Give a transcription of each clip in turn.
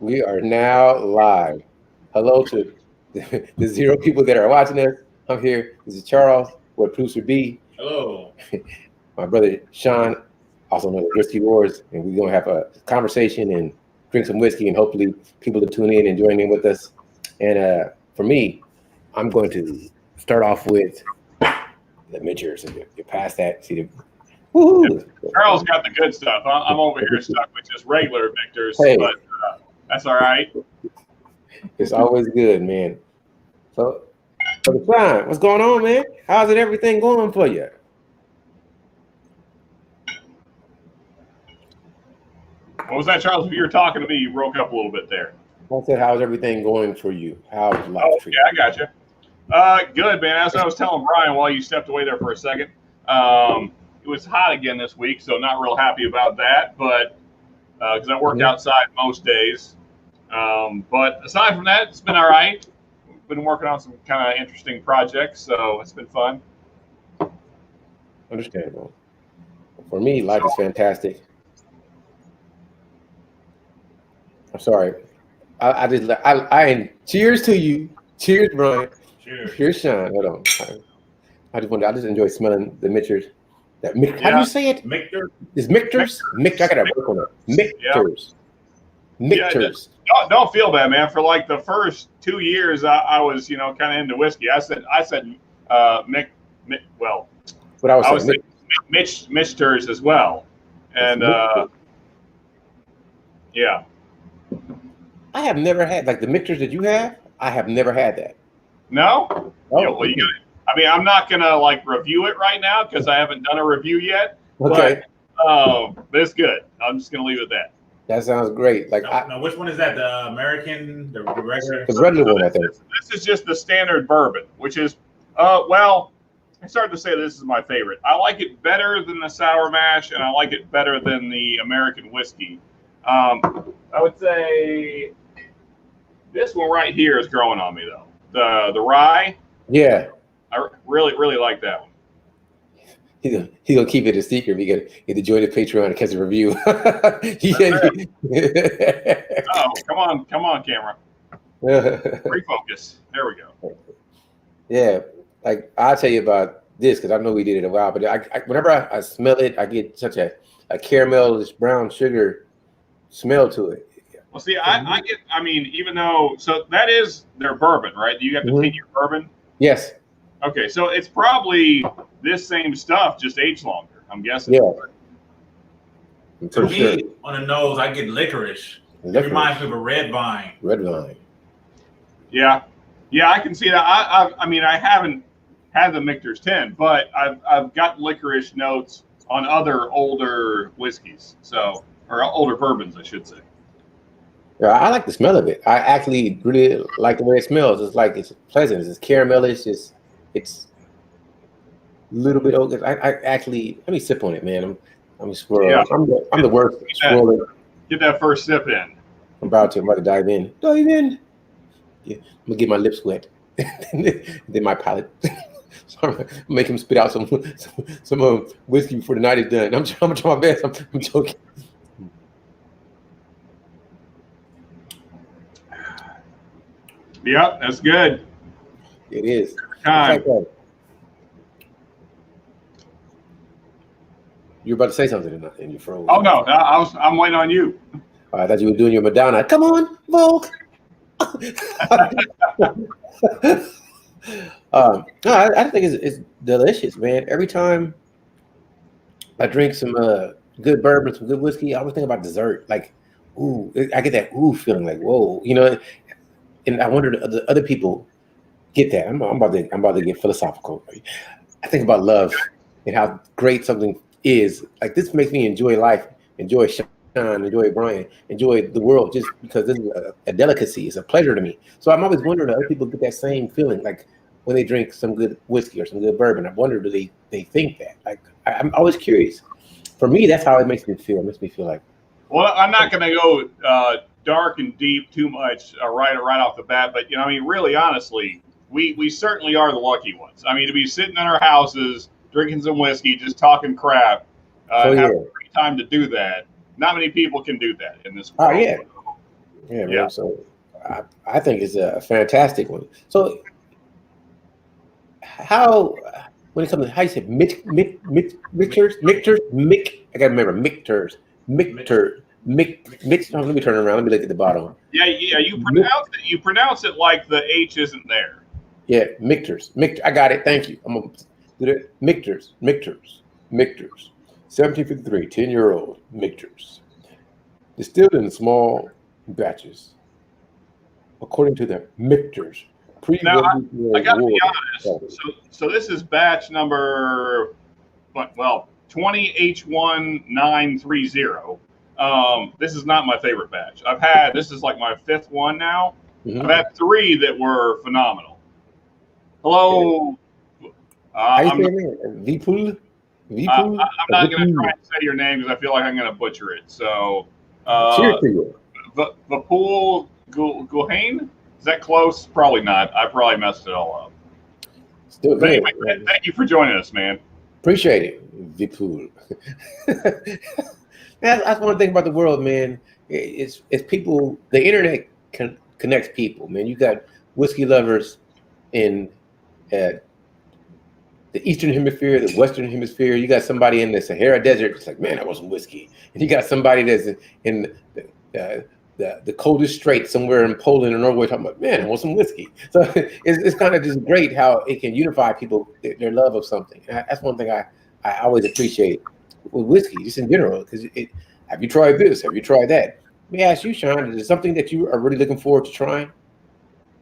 We are now live. Hello to the zero people that are watching us. I'm here. This is Charles with producer B, Hello. my brother Sean, also known as Whiskey Wars, and we're gonna have a conversation and drink some whiskey, and hopefully people will tune in and join in with us. And for me, I'm going to start off with the Mitchers. And you pass that. See the Yeah, woohoo! Charles got the good stuff. I'm over here stuck with just regular Victors, Hey, but that's all right. it's always good, man. So, so Sean, what's going on, man? How's it everything going for you? What was that, Charles? If you were talking to me, you broke up a little bit there. I said, how's everything going for you? How's life Oh, treating yeah, I got you. Good, man. As I was telling Brian while you stepped away there for a second, it was hot again this week, so not real happy about that. But because I work you? outside most days, but aside from that, it's been all right. Been working on some kind of interesting projects, so it's been fun. Understandable. For me, life is fantastic. I'm sorry. Cheers to you. Cheers, Brian. Cheers. Cheers, Sean. Hold on. I just enjoy smelling the mixtures. How do Yeah. you say it? Mixer. Is mixtures? Mix. I gotta work on it. Mixtures. Mixtures. Don't feel bad, man. For like the first 2 years, I was, kind of into whiskey. I said, well, What I was I saying. was saying Misters as well, and yeah, I have never had like the mixtures that you have. I have never had that. no, Oh, yeah. Well, I'm not gonna like review it right now because I haven't done a review yet. okay. But it's good. I'm just gonna leave it at that. That sounds great. Like Now, which one is that? The American, the regular? the regular one, I think. This is just the standard bourbon, which is, well, I started to say this is my favorite. I like it better than the sour mash, and I like it better than the American whiskey. I would say this one right here is growing on me though. The rye, Yeah. I really like that one. He's gonna keep it a secret. We get to join the Patreon and catch a review. Oh, come on, camera. Refocus. There we go. Yeah, like I'll tell you about this because I know we did it a while, but whenever I smell it, I get such a caramelish brown sugar smell to it. Well, see, I get. I mean, even though that is their bourbon, right? You got the 10-year bourbon. Yes. Okay, so it's probably this same stuff, just aged longer. I'm guessing. Yeah. For me, on the nose, I get licorice. It reminds me of a red vine. Red vine. Yeah, I can see that. I mean, I haven't had the Michter's 10, but I've got licorice notes on other older whiskeys, or older bourbons, I should say. Yeah, I like the smell of it. I actually really like the way it smells. It's like it's pleasant. It's caramelish. It's a little bit oak. I actually let me sip on it, man. I'm a squirrel. Yeah. I'm the worst squirrel. Get that first sip in. I'm about to dive in. Dive in. Yeah, I'm gonna get my lips wet. Then my palate. Sorry, make him spit out some whiskey before the night is done. I'm trying my best. I'm joking. Yep, that's good. It is. Time. You're about to say something and you froze. Oh no, I'm waiting on you. I thought you were doing your Madonna. Come on, Volk. No, I think it's delicious, man. Every time I drink some good bourbon, some good whiskey, I always think about dessert. Like, ooh, I get that ooh feeling, like whoa, And I wonder if the other people get that. I'm about to get philosophical. I think about love and how great something is. Like this makes me enjoy life, enjoy Sean, enjoy Brian, enjoy the world, just because this is a delicacy. It's a pleasure to me. So I'm always wondering if other people get that same feeling, like when they drink some good whiskey or some good bourbon. I wonder, do they think that? Like I'm always curious. For me, that's how it makes me feel. It makes me feel like. Well, I'm not going to go dark and deep too much right off the bat, but I mean, really, honestly, we certainly are the lucky ones. I mean, to be sitting in our houses drinking some whiskey, just talking crap, and have a great time to do that. Not many people can do that in this world. Oh yeah, Yeah, man. So I think it's a fantastic one. So how when it comes to how you say mixtures, I gotta remember mixtures. Oh, let me turn around. Let me look at the bottom. Yeah. You pronounce it like the H isn't there. Yeah, mixtures. I got it. Thank you. I'm gonna do it. Mixtures. 1753, 10-year-old mixtures. Distilled in small batches, according to the mixtures. Now, I got to be honest. So this is batch number, 20H1930. This is not my favorite batch. This is like my fifth one now. Mm-hmm. I've had 3 that were phenomenal. Hello. How you say it? Vipul? I'm not going to try and say your name because I feel like I'm going to butcher it. So, cheers to you. Vipul Guhane? Is that close? Probably not. I probably messed it all up. Still good. Anyway, thank you for joining us, man. Appreciate it, Vipul. That's one thing about the world, man. It's people. The internet connects people, man. You got whiskey lovers in the Eastern Hemisphere, the Western Hemisphere. You got somebody in the Sahara Desert. It's like, man, I want some whiskey. And you got somebody that's in the coldest strait somewhere in Poland or Norway talking about, man, I want some whiskey. So it's kind of just great how it can unify people, their love of something. And that's one thing I always appreciate with whiskey, just in general, because have you tried this? Have you tried that? Let me ask you, Sean, is it something that you are really looking forward to trying?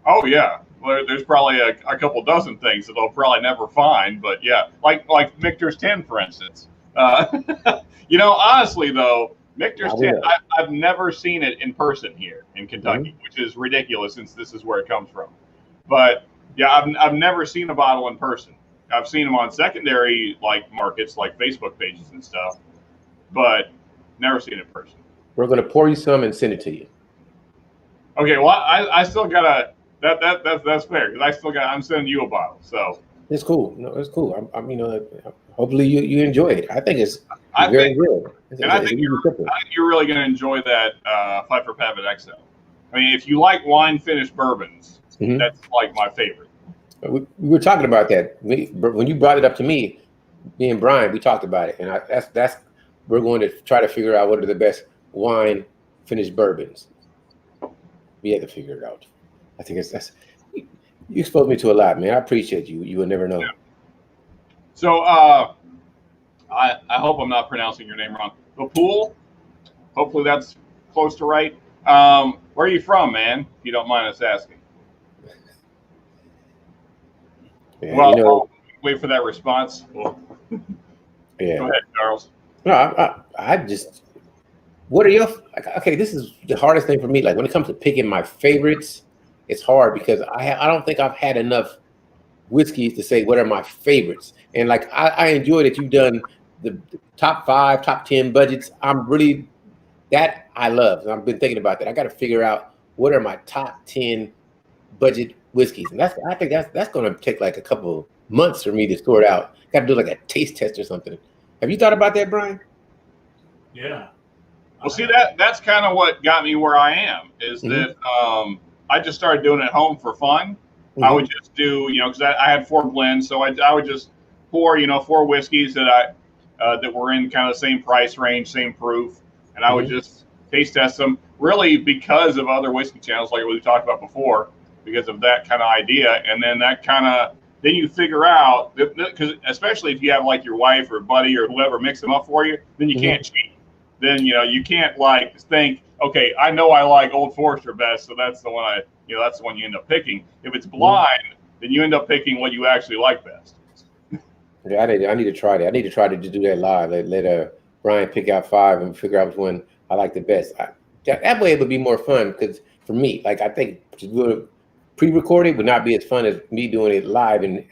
Oh, yeah. Well, there's probably a couple dozen things that they'll probably never find, but yeah, like Michter's 10, for instance. Honestly, though, Michter's 10, I've never seen it in person here in Kentucky, which is ridiculous since this is where it comes from. But yeah, I've never seen a bottle in person. I've seen them on secondary markets like Facebook pages and stuff, but never seen it in person. We're gonna pour you some and send it to you. Okay, well, I still gotta. That's fair because I'm sending you a bottle, so it's cool. No, it's cool. Hopefully you enjoy it. I think it's very good. I think you're really going to enjoy that Pfeiffer Pavitt XL. I mean, if you like wine finished bourbons, that's like my favorite. We were talking about that when you brought it up to me and Brian. We talked about it, and that's we're going to try to figure out what are the best wine finished bourbons. We had to figure it out. I think that's you exposed me to a lot, man. I appreciate you. You would never know. Yeah. So I hope I'm not pronouncing your name wrong. Vipul, hopefully that's close to right. Where are you from, man? If you don't mind us asking. Yeah, well, I'll wait for that response. Well, yeah. Go ahead, Charles. No, I just. What are your okay? This is the hardest thing for me. Like when it comes to picking my favorites, it's hard because I don't think I've had enough whiskeys to say what are my favorites. And like I enjoy that you've done the top 5, top 10 budgets. I'm really that I love. And I've been thinking about that. I got to figure out what are my top 10 budget whiskeys, and I think that's going to take like a couple months for me to sort out. Got to do like a taste test or something. Have you thought about that, Brian? Yeah. Well, see, that's kind of what got me where I am, is that I just started doing it at home for fun. I would just do, because I had 4 blends, so I would just pour, 4 whiskeys that that were in kind of the same price range, same proof, and I would just taste test them, really because of other whiskey channels like we talked about before, because of that kind of idea, and then then you figure out, because especially if you have like your wife or buddy or whoever mix them up for you, then you can't cheat. Then you can't think, okay, I know I like Old Forester best, so that's the one that's the one you end up picking. If it's blind, then you end up picking what you actually like best. Yeah, I need to try that. I need to try to just do that live. Let Brian pick out 5 and figure out which one I like the best. That way it would be more fun because for me, like I think pre-recorded would not be as fun as me doing it live in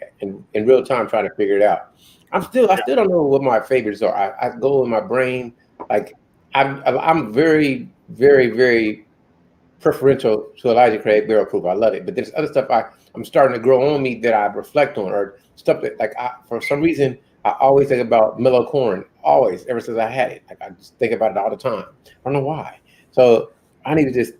real time trying to figure it out. I still don't know what my favorites are. I go in my brain like I'm very, very, very preferential to Elijah Craig Barrel Proof. I love it, but there's other stuff I'm starting to grow on me that I reflect on, or stuff that for some reason I always think about Mellow Corn. Always, ever since I had it, like I just think about it all the time. I don't know why. So I need to just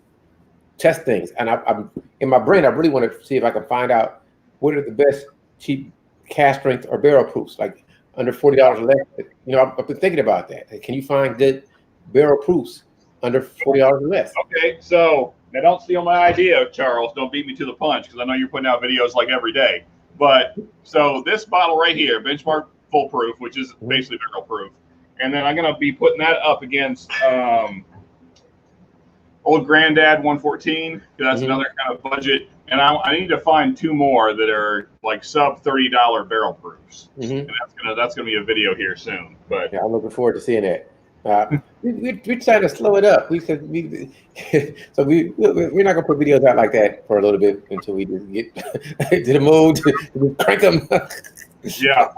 test things, and I'm in my brain. I really want to see if I can find out what are the best cheap cask strength or barrel proofs, like under $40 or less. You know, I've been thinking about that. Can you find good barrel proofs under $40 or less? Okay, so now don't steal my idea, Charles. Don't beat me to the punch because I know you're putting out videos like every day. But so this bottle right here, Benchmark Full Proof, which is basically barrel proof, and then I'm gonna be putting that up against Old Granddad 114 because that's another kind of budget. And I need to find 2 more that are like sub $30 barrel proofs. And that's gonna be a video here soon. But yeah, I'm looking forward to seeing that. We're trying to slow it up. We're not gonna put videos out like that for a little bit until we just get to the mode to crank them. Yeah,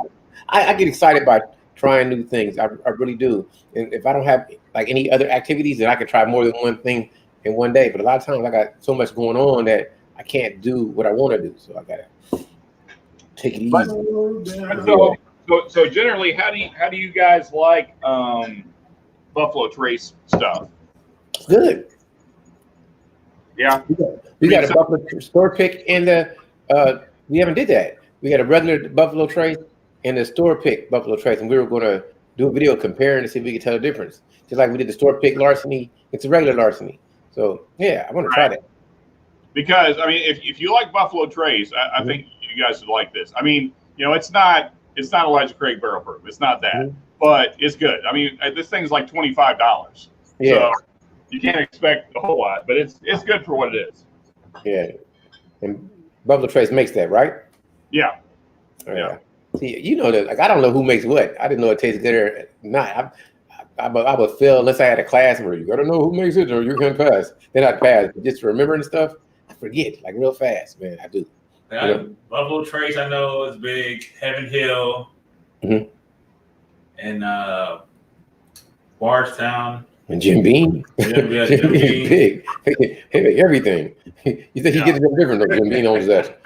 I get excited by trying new things. I really do. And if I don't have like any other activities, then I can try more than one thing in one day. But a lot of times I got so much going on that I can't do what I want to do. So I gotta take it easy. So generally, how do you guys like Buffalo Trace stuff? Good. Yeah. We got a Buffalo store pick and we haven't did that. We got a regular Buffalo Trace and a store pick Buffalo Trace, and we were going to do a video comparing to see if we could tell the difference. Just like we did the store pick larceny, it's a regular larceny. So yeah, I want to try that. Because I mean, if you like Buffalo Trace, I think you guys would like this. I mean, you know, it's not Elijah Craig barrel proof. It's not that, but it's good. I mean, this thing's like $25. Yeah. So you can't expect a whole lot, but it's good for what it is. Yeah. And Buffalo Trace makes that, right? Yeah. Yeah. See, you know that, like, I don't know who makes what. I didn't know it tastes good or not. I would fail unless I had a class where you gotta know who makes it or you're gonna pass. Then I'd pass. But just remembering stuff, I forget like real fast, man. I do. Buffalo Trace, I know is big. Heaven Hill, and Bardstown. And Jim Beam. Jim Beam. Big. Everything. You think he gets it different though? Jim Beam owns that.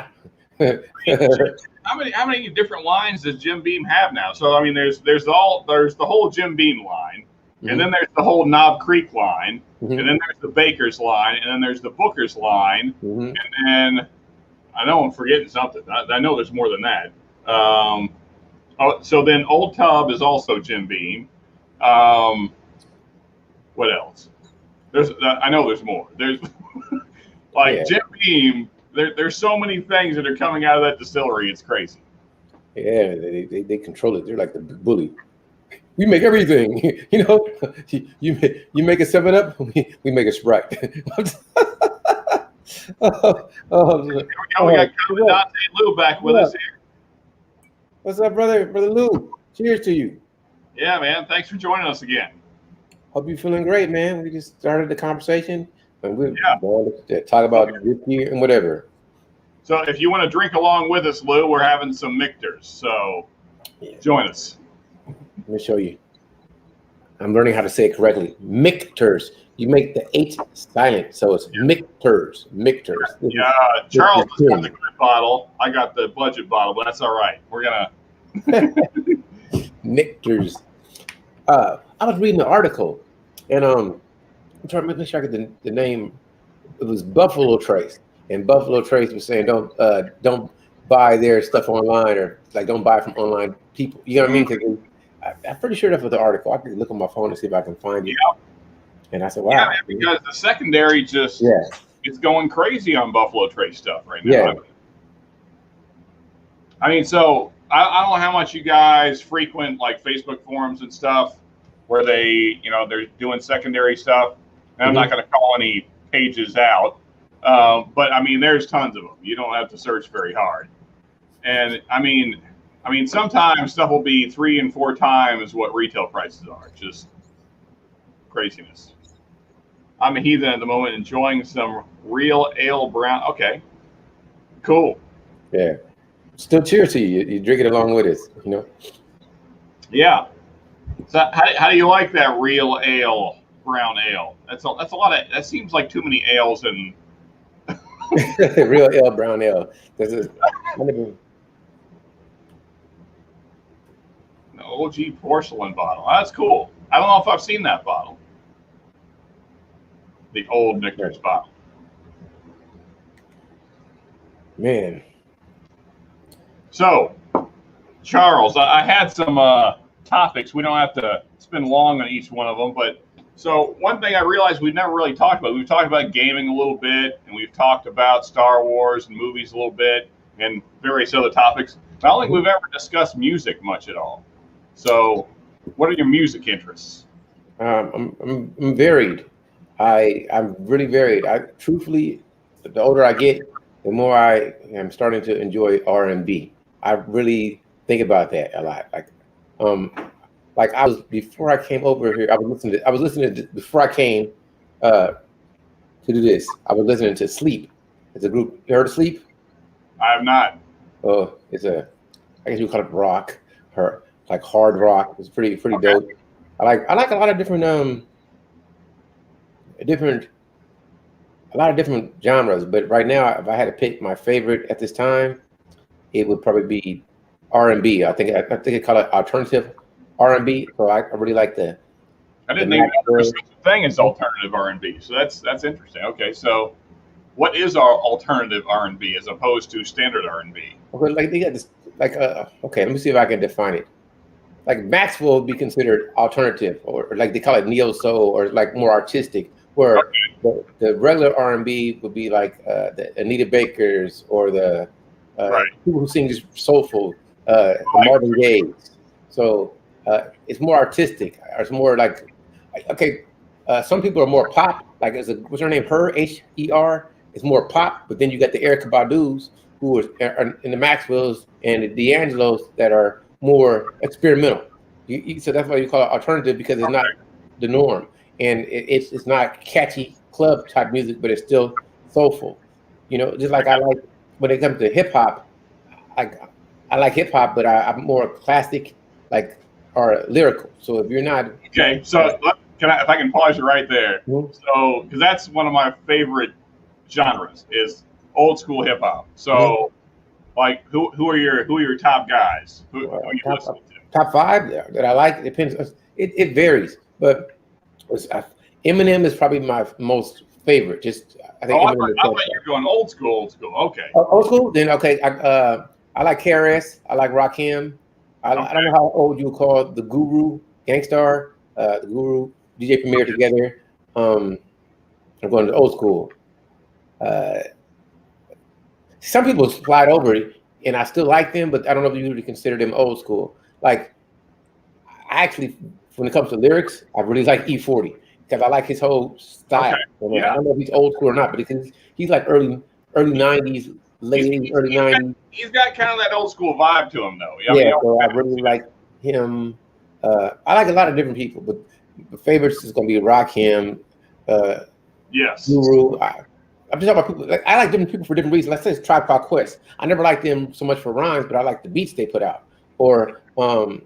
How many different lines does Jim Beam have now? So I mean, there's the whole Jim Beam line, and then there's the whole Knob Creek line, and then there's the Baker's line, and then there's the Booker's line, and then I know I'm forgetting something. I know there's more than that. So then Old Tub is also Jim Beam. What else? I know there's more. There's Jim Beam. There's so many things that are coming out of that distillery. It's crazy. Yeah, they control it. They're like the bully. We make everything. You know, you make a 7-Up. We make a Sprite. We got Dante Lou back with us here. What's up, brother Lou? Cheers to you. Yeah, man. Thanks for joining us again. Hope you're feeling great, man. We just started the conversation. And we're going to talk about whiskey and whatever. So if you want to drink along with us, Lou, we're having some Michters. So join us. Let me show you. I'm learning how to say it correctly. Michters. You make the H silent, so it's Michters. Michters. Yeah, Charles has got the good bottle. I got the budget bottle, but that's all right. We're gonna Michters. I was reading the article, and I'm trying to make sure I get the name. It was Buffalo Trace, and Buffalo Trace was saying don't buy their stuff online, or like don't buy from online people. You know what I mean? Because I'm pretty sure that's what the article. I can look on my phone and see if I can find it. Yeah. And I said, wow. Yeah, man, because the secondary just it's going crazy on Buffalo Trace stuff right now. Yeah. I mean, so I don't know how much you guys frequent like Facebook forums and stuff where they're doing secondary stuff. And I'm not going to call any pages out, but I mean, there's tons of them. You don't have to search very hard. And I mean, sometimes stuff will be 3 and 4 times what retail prices are. Just craziness. I'm a heathen at the moment, enjoying some real ale brown. Okay, cool. Yeah. Still cheers to you. You drink it along with us, you know? Yeah. So how do you like that real ale, brown ale? That's a lot of, that seems like too many ales and real ale, brown ale. The OG porcelain bottle. That's cool. I don't know if I've seen that bottle. The old Michters bottle. Man. So, Charles, I had some topics. We don't have to spend long on each one of them, but so one thing I realized we've never really talked about. We've talked about gaming a little bit, and we've talked about Star Wars and movies a little bit, and various other topics. But I don't think we've ever discussed music much at all. So, what are your music interests? I'm varied. I'm really varied. Truthfully, the older I get, the more I am starting to enjoy R&B. I really think about that a lot. Like I was before I came over here. I was listening to before I came to do this. I was listening to Sleep. It's a group. You heard of Sleep? I have not. Oh, I guess you call it rock, or like hard rock. It's pretty dope. I like a lot of different a lot of different genres. But right now, if I had to pick my favorite at this time, it would probably be R&B. I think they call it alternative R&B. So I really like the. I didn't even know there was such a thing as alternative R&B. So that's interesting. Okay, so what is our alternative R&B as opposed to standard R&B? Okay, like they got this. Okay, let me see if I can define it. Like Maxwell would be considered alternative, or like they call it neo soul, or like more artistic. Where the regular R&B would be like the Anita Bakers or the people who sing just soulful, the Marvin Gaye's. So it's more artistic. Or it's more like some people are more pop. Like what's her name? Her It's more pop. But then you got the Erykah Badu's who are in the Maxwells and the D'Angelo's that are more experimental. So that's why you call it alternative, because it's not the norm, and it's not catchy club type music, but it's still soulful. You know, just like I like when it comes to hip hop. I like hip hop, but I'm more classic, like or lyrical. So if you're not okay, so if I can pause you right there. Mm-hmm. So because that's one of my favorite genres is old school hip hop. So like who are your top guys? Who are you listening to? Top 5 that I like. It depends. It varies, but Eminem is probably my most favorite. Just I think. I thought you're going old school. Okay. Old school. Then okay. I like KRS. I like Rakim. I don't know how old you call the Guru, Gangstar, the Guru, DJ Premier together. I'm going to old school. Some people slide over it, and I still like them, but I don't know if you would consider them old school. Like, I actually, when it comes to lyrics, I really like E40 because I like his whole style. Okay. I don't know if he's old school or not, but he's like early 90s, late 80s, early 90s. He's got kind of that old school vibe to him, though. So I really like him. I like a lot of different people, but the favorites is going to be Rakim. Yes. Guru. I'm just talking about people. Like, I like different people for different reasons. Let's say it's Tribe Called Quest. I never liked them so much for rhymes, but I like the beats they put out. Or trying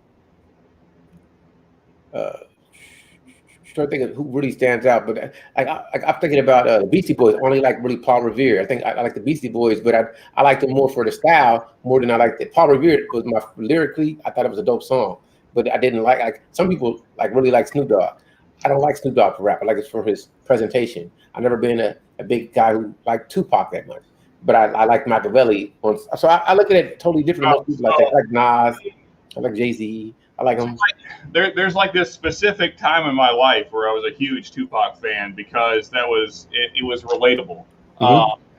to think of who really stands out, but I'm thinking about the Beastie Boys. Only like really Paul Revere. I think I like the Beastie Boys, but I like them more for the style more than I liked it. Paul Revere was lyrically. I thought it was a dope song, but I didn't like some people like really like Snoop Dogg. I don't like Snoop Dogg for rap. I like it for his presentation. I've never been a big guy who liked Tupac that much, but I like Machiavelli. So I look at it totally different than most people like that. I like Nas. I like Jay-Z. I like them. There's like this specific time in my life where I was a huge Tupac fan because it was relatable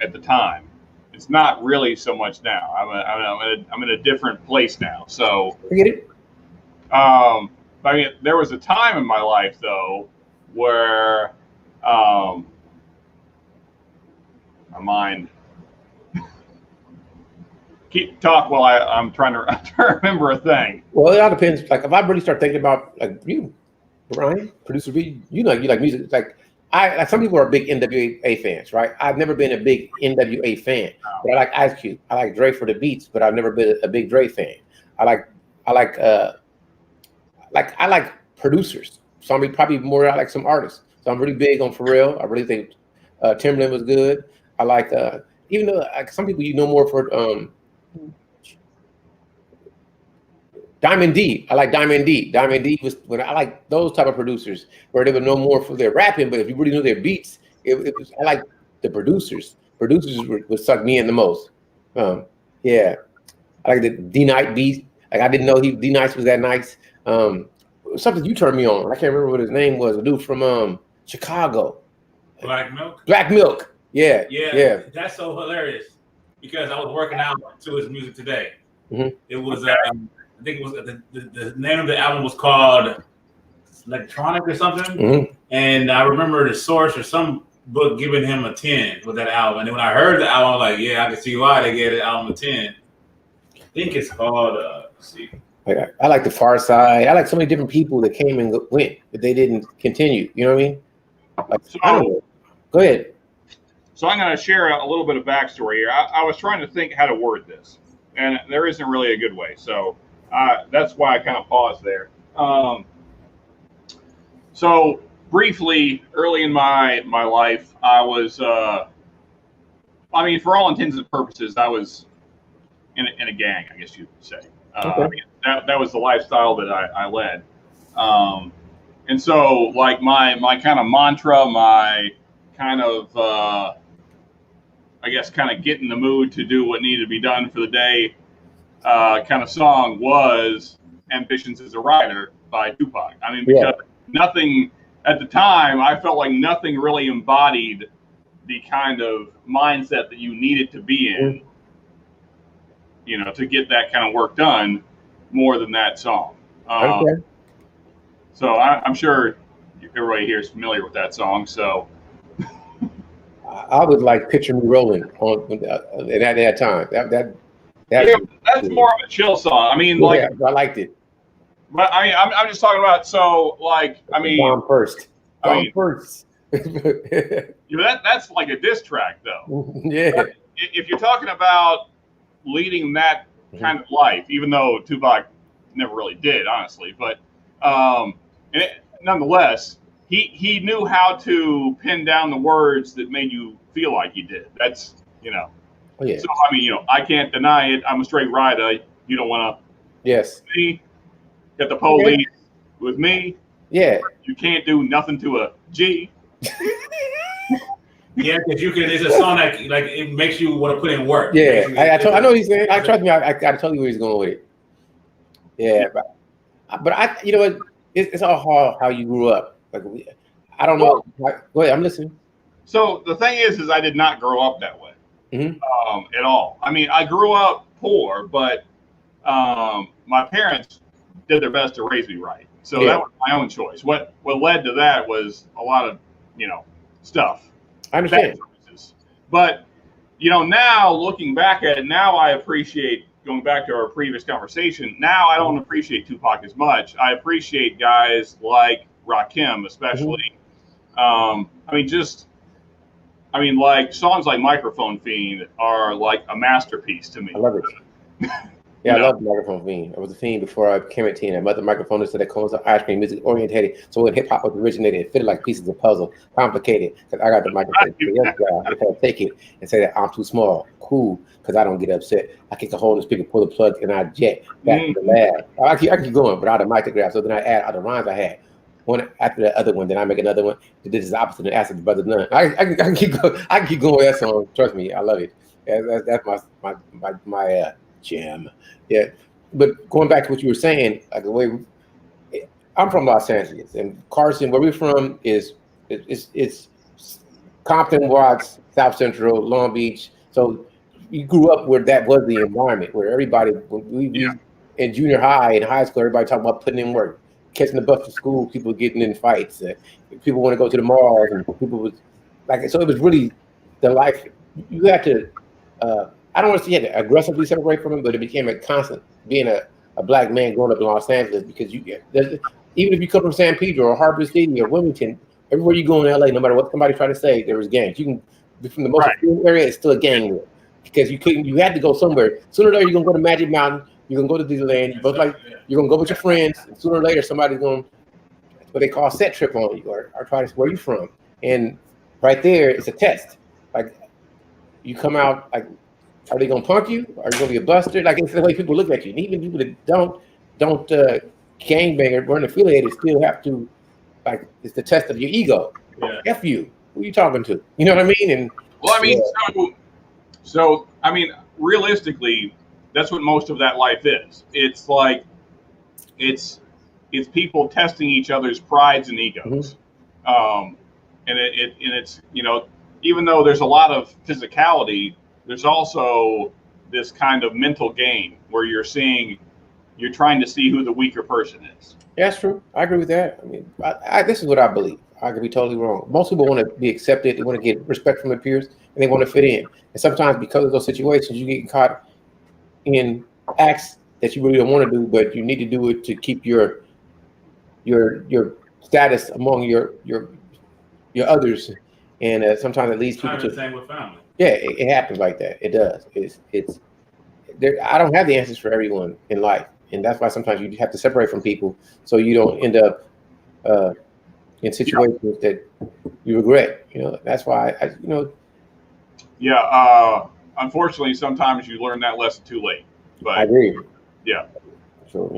at the time. It's not really so much now. I'm in a different place now. So I get it. I mean, there was a time in my life though where my mind. Keep talk while I'm trying to remember a thing. Well, it all depends. Like if I really start thinking about like you, Brian, producer B, you like music. Like some people are big NWA fans, right? I've never been a big NWA fan, but I like Ice Cube. I like Dre for the beats, but I've never been a big Dre fan. I like producers. So I'm probably more I like some artists. So I'm really big on Pharrell. I really think Timbaland was good. I like even though some people more for Diamond D. I like Diamond D. Diamond D was when I like those type of producers where they would know more for their rapping, but if you really knew their beats, I like the producers. Producers would suck me in the most. Yeah, I like the D Night beat. Like I didn't know D Nice was that nice. Something you turned me on. I can't remember what his name was. A dude from Chicago. Black Milk. Black Milk. Yeah. That's so hilarious because I was working out to his music today. Mm-hmm. It was I think it was the name of the album was called Electronic or something. Mm-hmm. And I remember the source or some book giving him a 10 with that album. And then when I heard the album, I was like, yeah, I can see why they gave the album a 10. I think it's called, let's see. I like the Far Side. I like so many different people that came and went, but they didn't continue. You know what I mean? Like, so, I don't know. Go ahead. So I'm going to share a little bit of backstory here. I was trying to think how to word this, and there isn't really a good way. So that's why I kind of paused there. So briefly, early in my life, I was, for all intents and purposes, I was in a gang, I guess you would say. Okay. That was the lifestyle that I led. And so, like, my kind of mantra, my kind of, I guess, kind of get in the mood to do what needed to be done for the day kind of song was Ambitions as a Writer by Tupac. I mean, because nothing, at the time, I felt like nothing really embodied the kind of mindset that you needed to be in, you know, to get that kind of work done more than that song. Okay. So I'm sure everybody here is familiar with that song. So I would like Picture Me Rolling at that time. That's more of a chill song. I mean, like, I liked it. But I mean, I'm just talking about. So, like, I mean, Bomb First. You know, that's like a diss track, though. Yeah. But if you're talking about leading that kind of life, even though Tupac never really did, honestly, but nonetheless, he knew how to pin down the words that made you feel like he did. That's, you know. Oh, yeah. So, I mean, you know, I can't deny it. I'm a straight rider. You don't want to. Yes. Me. Got the police with me. Yeah. You can't do nothing to a G. Yeah, because you can. It's a song that like it makes you want to put in work. Yeah, I know he's saying. Trust me. I tell you where he's going with it. Yeah, but I, you know what? It's all how you grew up. Like I don't know. Go ahead. I'm listening. So the thing is I did not grow up that way at all. I mean, I grew up poor, but my parents did their best to raise me right. So that was my own choice. What led to that was a lot of, you know, stuff. I understand. But, you know, now looking back at it, now I appreciate, going back to our previous conversation, now I don't appreciate Tupac as much. I appreciate guys like Rakim, especially. Like songs like Microphone Fiend are like a masterpiece to me. I love it. Yeah, I love Microphone Fiend. I was a fiend before I became a teen. I met the microphone that comes up ice cream music orientated. So when hip hop was originated, it fitted like pieces of puzzle, complicated. Because I got the microphone. I can't take it and say that I'm too small. Cool, because I don't get upset. I kick a hole in the speaker, pull the plug, and I jet back to the lab. I keep going, but I had a micrograph. So then I add other rhymes I had. One after the other one, then I make another one. This is opposite and answer the brother none. I can keep going. I can keep going with that song. Trust me, I love it. That's my jam. Yeah, but going back to what you were saying, like the way I'm from Los Angeles, and Carson, where we're from, it's Compton, Watts, South Central, Long Beach. So you grew up where that was the environment, where everybody, we in junior high and high school, everybody talking about putting in work, catching the bus to school, people getting in fights, people want to go to the malls, and people was like, so it was really the life. You had to. I don't want to say you had to aggressively separate from it, but it became a constant being a black man growing up in Los Angeles, because even if you come from San Pedro or Harbor City or Wilmington, everywhere you go in LA, no matter what somebody try to say, there was gangs. You can be from the most area, it's still a gang war, because you had to go somewhere. Sooner or later, you're gonna go to Magic Mountain, you're gonna go to Disneyland, you're gonna go with your friends, and sooner or later somebody's gonna what they call set trip on you or try to where you from. And right there, it's a test. Like you come out like, are they gonna punk you? Are you gonna be a buster? Like it's the way people look at you. And even people that don't gangbang or weren't affiliated still have to, like, it's the test of your ego. Yeah. F you. Who are you talking to? You know what I mean? And well, I mean, so I mean, realistically, that's what most of that life is. It's like it's people testing each other's prides and egos, and it's even though there's a lot of physicality, there's also this kind of mental game where you're trying to see who the weaker person is. Yeah, that's true. I agree with that. I mean, this is what I believe. I could be totally wrong. Most people want to be accepted. They want to get respect from their peers, and they want to fit in. And sometimes, because of those situations, you get caught in acts that you really don't want to do, but you need to do it to keep your status among your others. And sometimes it leads people to the same with family. Yeah, it happens like that. It does. It's there. I don't have the answers for everyone in life, and that's why sometimes you have to separate from people so you don't end up in situations that you regret. That's why Yeah. Unfortunately, sometimes you learn that lesson too late. But I agree. Yeah. So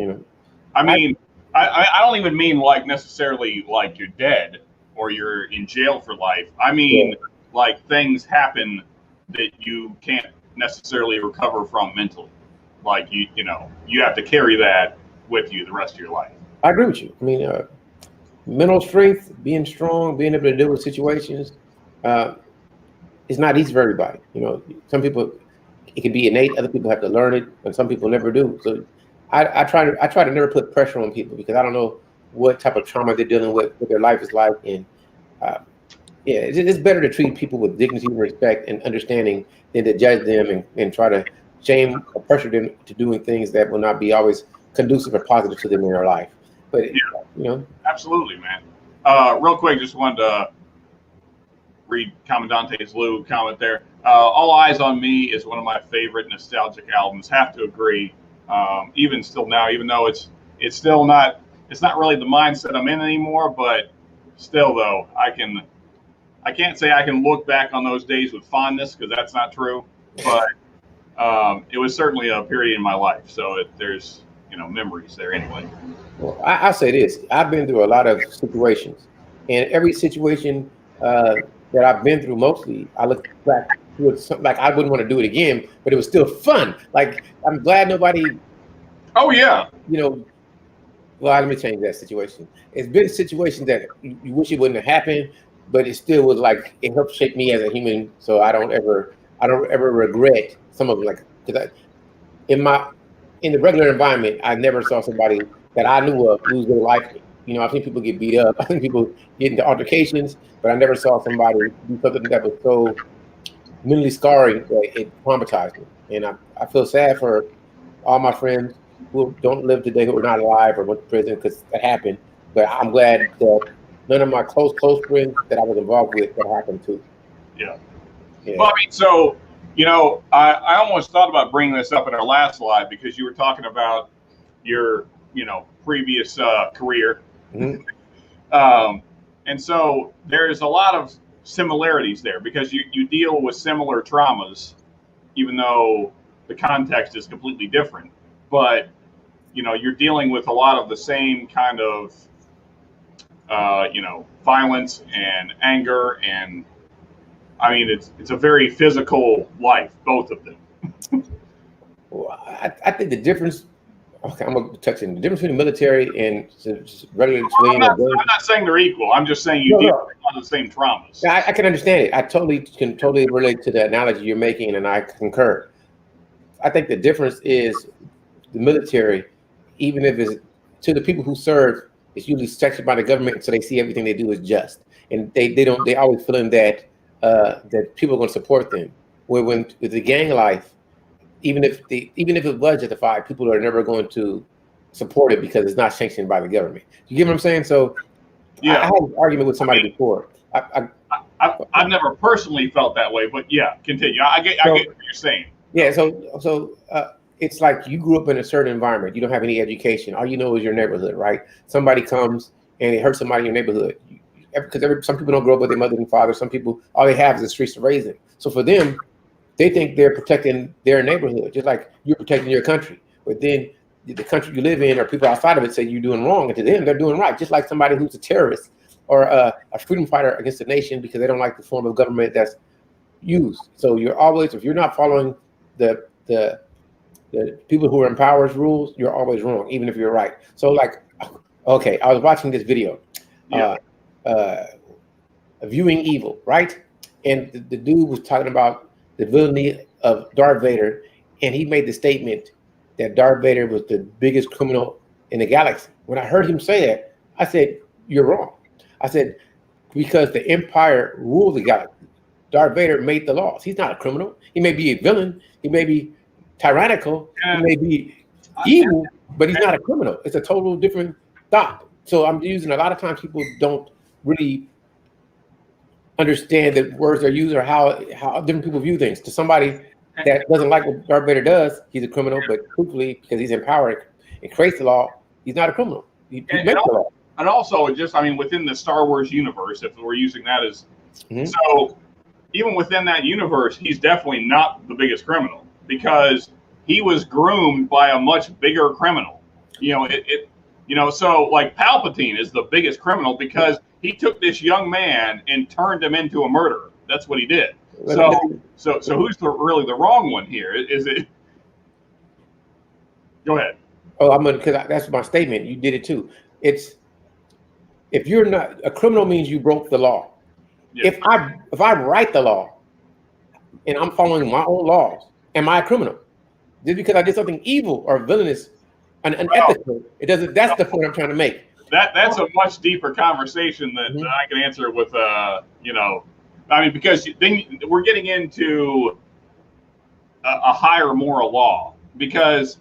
I mean, I don't even mean like necessarily like you're dead or you're in jail for life. I mean, like things happen that you can't necessarily recover from mentally. Like you have to carry that with you the rest of your life. I agree with you. I mean, mental strength, being strong, being able to deal with situations, it's not easy for everybody. Some people it can be innate. Other people have to learn it, and some people never do. So I try to never put pressure on people because I don't know what type of trauma they're dealing with, what their life is like, and it's better to treat people with dignity and respect and understanding than to judge them and try to shame or pressure them to doing things that will not be always conducive or positive to them in their life. But absolutely, man. Real quick, just wanted to read Commandante's Lou comment there. All Eyes on Me is one of my favorite nostalgic albums. Have to agree. Even still now, even though it's still not really the mindset I'm in anymore, but still though, I can't say I can look back on those days with fondness because that's not true, but it was certainly a period in my life. So there's memories there anyway. Well, I'll say this: I've been through a lot of situations, and every situation that I've been through, mostly I look back to it something like I wouldn't want to do it again, but it was still fun. Like I'm glad nobody. Oh yeah. Well, let me change that situation. It's been situations that you wish it wouldn't have happened, but it still was like it helped shape me as a human. So I don't ever regret some of them. Like because in the regular environment, I never saw somebody that I knew of lose their life. I've seen people get beat up. I think people get into altercations, but I never saw somebody do something that was so mentally scarring that it traumatized me. And I feel sad for all my friends who don't live today, who are not alive or went to prison because that happened. But I'm glad that none of my close friends that I was involved with that happened to. Yeah. Well, I mean, so I almost thought about bringing this up in our last live because you were talking about your previous career. Mm-hmm. And so there's a lot of similarities there because you deal with similar traumas, even though the context is completely different. But you're dealing with a lot of the same kind of violence and anger, and I mean it's a very physical life, both of them. Well, I think the difference. Okay, I'm gonna touch on the difference between the military and just regular civilian. I'm not saying they're equal. I'm just saying you deal with a lot of the same traumas. Yeah, I can understand it. I can totally relate to the analogy you're making, and I concur. I think the difference is the military, even if it's to the people who serve, it's usually sectioned by the government, so they see everything they do is just, and they always feel in that people are going to support them. Where when with the gang life. Even if it was justified, people are never going to support it because it's not sanctioned by the government. You get what I'm saying? So, yeah, I had an argument with somebody before. I've never personally felt that way, but yeah, continue. I get what you're saying. Yeah, so it's like you grew up in a certain environment. You don't have any education. All you know is your neighborhood, right? Somebody comes and it hurts somebody in your neighborhood. Because some people don't grow up with their mother and father. Some people, all they have is the streets to raise them. So for them, they think they're protecting their neighborhood, just like you're protecting your country. But then the country you live in or people outside of it say you're doing wrong. And to them, they're doing right. Just like somebody who's a terrorist or a freedom fighter against the nation because they don't like the form of government that's used. So you're always, if you're not following the people who are in power's rules, you're always wrong, even if you're right. So like, okay, I was watching this video, viewing evil, right? And the dude was talking about the villainy of Darth Vader, and he made the statement that Darth Vader was the biggest criminal in the galaxy. When I heard him say that, I said, "You're wrong." I said, because the Empire ruled the galaxy. Darth Vader made the laws. He's not a criminal. He may be a villain. He may be tyrannical. He may be evil, but he's not a criminal. It's a total different thought. So I'm using a lot of times people don't really understand the words they're using or how different people view things. To somebody that doesn't like what Darth Vader does, he's a criminal, but truthfully, because he's empowered and creates the law, he's not a criminal. He makes the law. And also, just, I mean, within the Star Wars universe, if we're using that as, so even within that universe, he's definitely not the biggest criminal because he was groomed by a much bigger criminal. So like Palpatine is the biggest criminal because he took this young man and turned him into a murderer. That's what he did. So who's really the wrong one here? Is it? Go ahead. Oh, because that's my statement. You did it too. It's, if you're not a criminal, means you broke the law. Yeah. If I write the law and I'm following my own laws, am I a criminal? Just because I did something evil or villainous and unethical, it doesn't. That's the point I'm trying to make. That's a much deeper conversation that I can answer with because then we're getting into a higher moral law because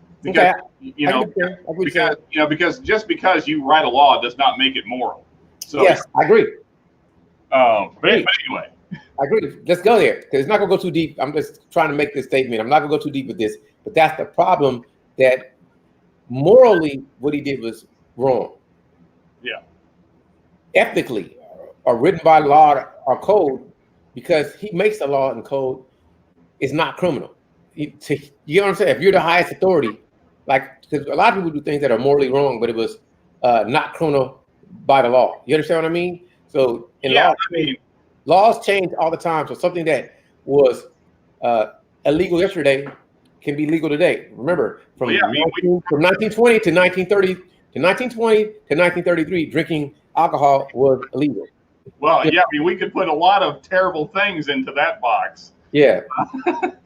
just because you write a law does not make it moral. So yes, I agree. But anyway, I agree. Let's go there because it's not gonna go too deep. I'm just trying to make this statement. I'm not gonna go too deep with this, but that's the problem. That morally, what he did was wrong. Yeah. Ethically, or written by law or code, because he makes the law and code, is not criminal. You know what I'm saying? If you're the highest authority, like, because a lot of people do things that are morally wrong, but it was not criminal by the law. You understand what I mean? So laws change all the time. So something that was illegal yesterday can be legal today. Remember, from 1920 to 1930 to 1920 to 1933, drinking alcohol was illegal. Well, we could put a lot of terrible things into that box. Yeah.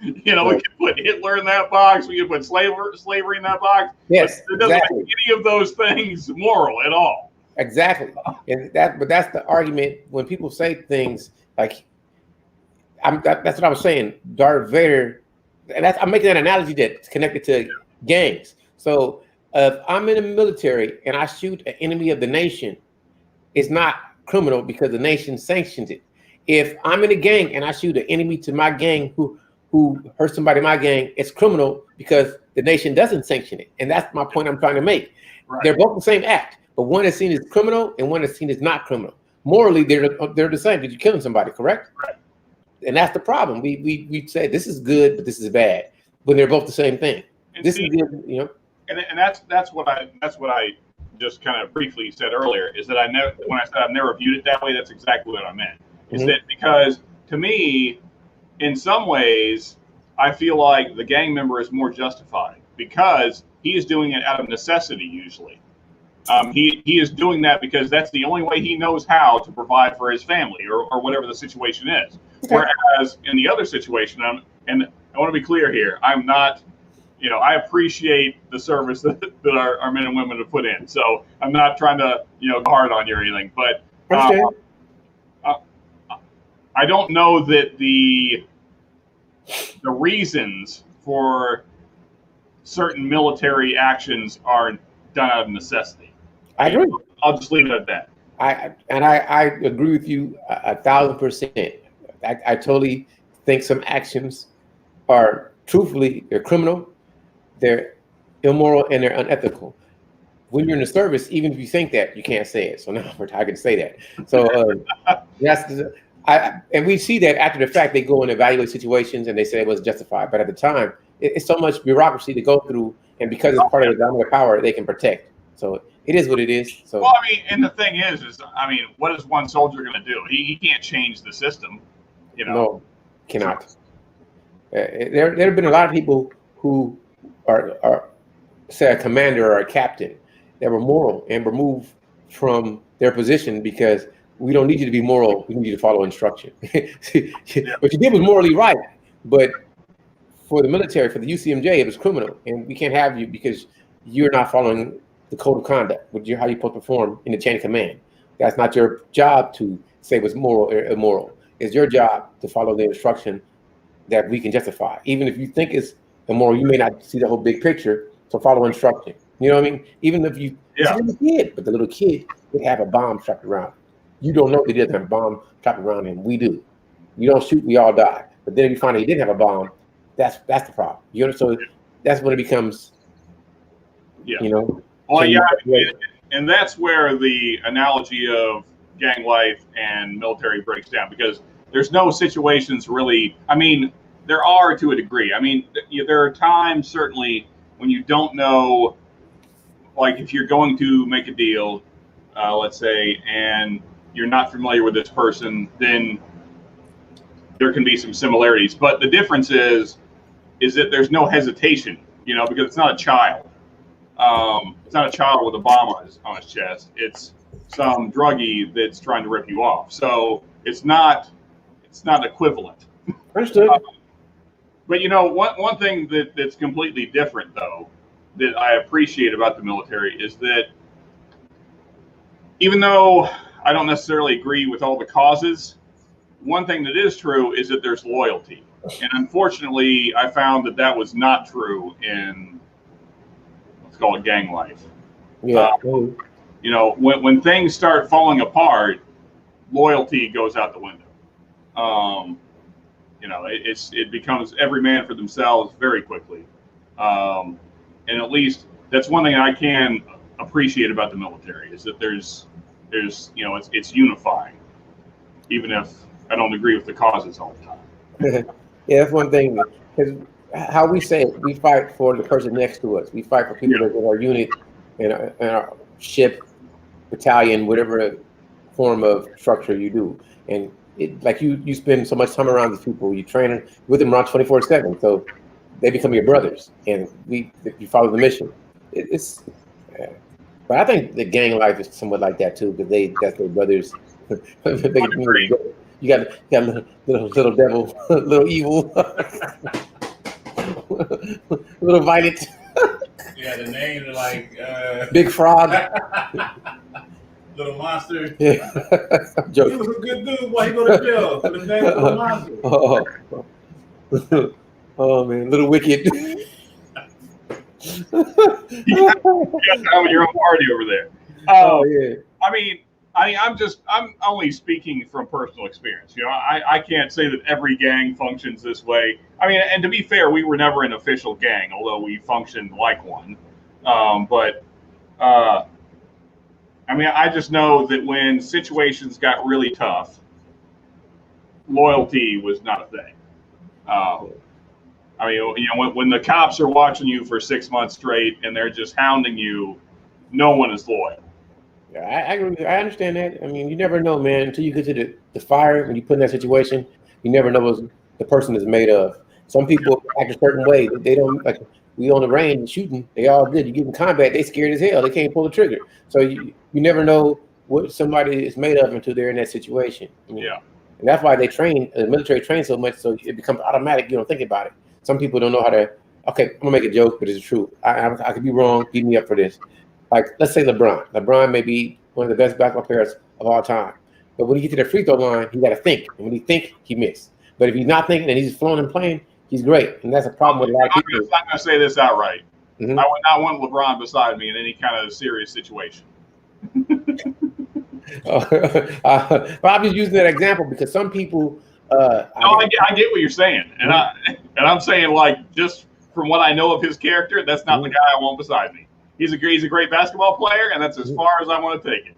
We could put Hitler in that box. We could put slavery in that box. Yes, it doesn't make any of those things moral at all. Exactly. And that's the argument when people say things like, that's what I was saying. Darth Vader, and I'm making an analogy that's connected to gangs. So if I'm in the military and I shoot an enemy of the nation, it's not criminal because the nation sanctions it. If I'm in a gang and I shoot an enemy to my gang who hurt somebody in my gang, it's criminal because the nation doesn't sanction it. And that's my point I'm trying to make. Right. They're both the same act, but one is seen as criminal and one is seen as not criminal. Morally, they're the same because you're killing somebody, correct? Right. And that's the problem. We say this is good, but this is bad, when they're both the same thing. And this is good, And that's what I just kind of briefly said earlier, is that when I said I've never viewed it that way, that's exactly what I meant. Is that because to me, in some ways, I feel like the gang member is more justified because he is doing it out of necessity usually. He is doing that because that's the only way he knows how to provide for his family or whatever the situation is. Okay. Whereas in the other situation, and I want to be clear here, I'm not, I appreciate the service that our men and women have put in. So I'm not trying to, go hard on you or anything, but I don't know that the reasons for certain military actions are done out of necessity. I agree. I'll just leave it at that. I agree with you 1,000%. I totally think some actions are, truthfully, they're criminal, they're immoral, and they're unethical. When you're in the service, even if you think that, you can't say it. So now I can say that. So and we see that after the fact, they go and evaluate situations and they say it was justified. But at the time, it's so much bureaucracy to go through, and because it's part of the dominant power, they can protect. So it is what it is. So well, and the thing is what is one soldier going to do? He can't change the system, No, cannot. There have been a lot of people who are say a commander or a captain that were moral and were moved from their position because we don't need you to be moral. We need you to follow instruction. What you did was morally right, but for the military, for the UCMJ, it was criminal, and we can't have you because you're not following the code of conduct, which is how you're supposed to perform in the chain of command. That's not your job to say what's moral or immoral. It's your job to follow the instruction that we can justify. Even if you think it's immoral, you may not see the whole big picture, so follow instruction. You know what I mean? Even if you, it's a little kid, but the little kid would have a bomb strapped around him. You don't know that he doesn't have a bomb strapped around him. We do. You don't shoot, we all die. But then if you find out he didn't have a bomb, that's the problem. You know, so that's when it becomes, you know. Well, and that's where the analogy of gang life and military breaks down, because there's no situations really. I mean, there are to a degree. I mean, there are times certainly when you don't know, like if you're going to make a deal, let's say, and you're not familiar with this person, then there can be some similarities. But the difference is that there's no hesitation, you know, because it's not a child. It's not a child with a bomb on his chest. It's some druggie that's trying to rip you off. So it's not equivalent. Understood. But you know, one thing that's completely different though, that I appreciate about the military is that even though I don't necessarily agree with all the causes, one thing that is true is that there's loyalty. And unfortunately, I found that was not true in, let's call it, gang life. Yeah. You know, when things start falling apart, loyalty goes out the window. You know, it becomes every man for themselves very quickly. And at least that's one thing I can appreciate about the military, is that there's you know, it's unifying, even if I don't agree with the causes all the time. Yeah, that's one thing. Because how we say it, we fight for the person next to us. We fight for people that are in our unit, in our ship, battalion, whatever form of structure you do. And it, like you spend so much time around these people, you train with them around 24/7, so they become your brothers, and you follow the mission. But I think the gang life is somewhat like that too, because that's their brothers. You got little devil, little evil, little violet. Yeah, the names are like Big Frog. Little Monster. Yeah. He was a good dude. Why he go to jail? For the name of Little Monster. Oh man, Little Wicked. You got having your own party over there. Oh yeah. I mean, I'm only speaking from personal experience. You know, I can't say that every gang functions this way. I mean, and to be fair, we were never an official gang, although we functioned like one. I mean, I just know that when situations got really tough, loyalty was not a thing. I mean, you know, when the cops are watching you for 6 months straight and they're just hounding you, no one is loyal. Yeah, I agree with you. I understand that. I mean, you never know, man, until you get to the fire. When you put in that situation, you never know what the person is made of. Some people act a certain way. They don't, like, we on the range shooting. They all good. You get in combat, they scared as hell. They can't pull the trigger. So you never know what somebody is made of until they're in that situation. Yeah. And that's why they train, the military trains so much, so it becomes automatic. You don't think about it. Some people don't know how to, okay, I'm gonna make a joke, but it's true. I could be wrong. Beat me up for this. Like, let's say LeBron. LeBron may be one of the best basketball players of all time. But when he gets to the free throw line, he got to think. And when he think, he miss. But if he's not thinking and he's just flowing and playing, he's great. And that's a problem with a lot of people. I'm not going to say this outright. Mm-hmm. I would not want LeBron beside me in any kind of serious situation. I'm just using that example because some people. I get what you're saying. And, I'm saying, like, just from what I know of his character, that's not the guy I want beside me. He's a great basketball player, and that's as far as I want to take it.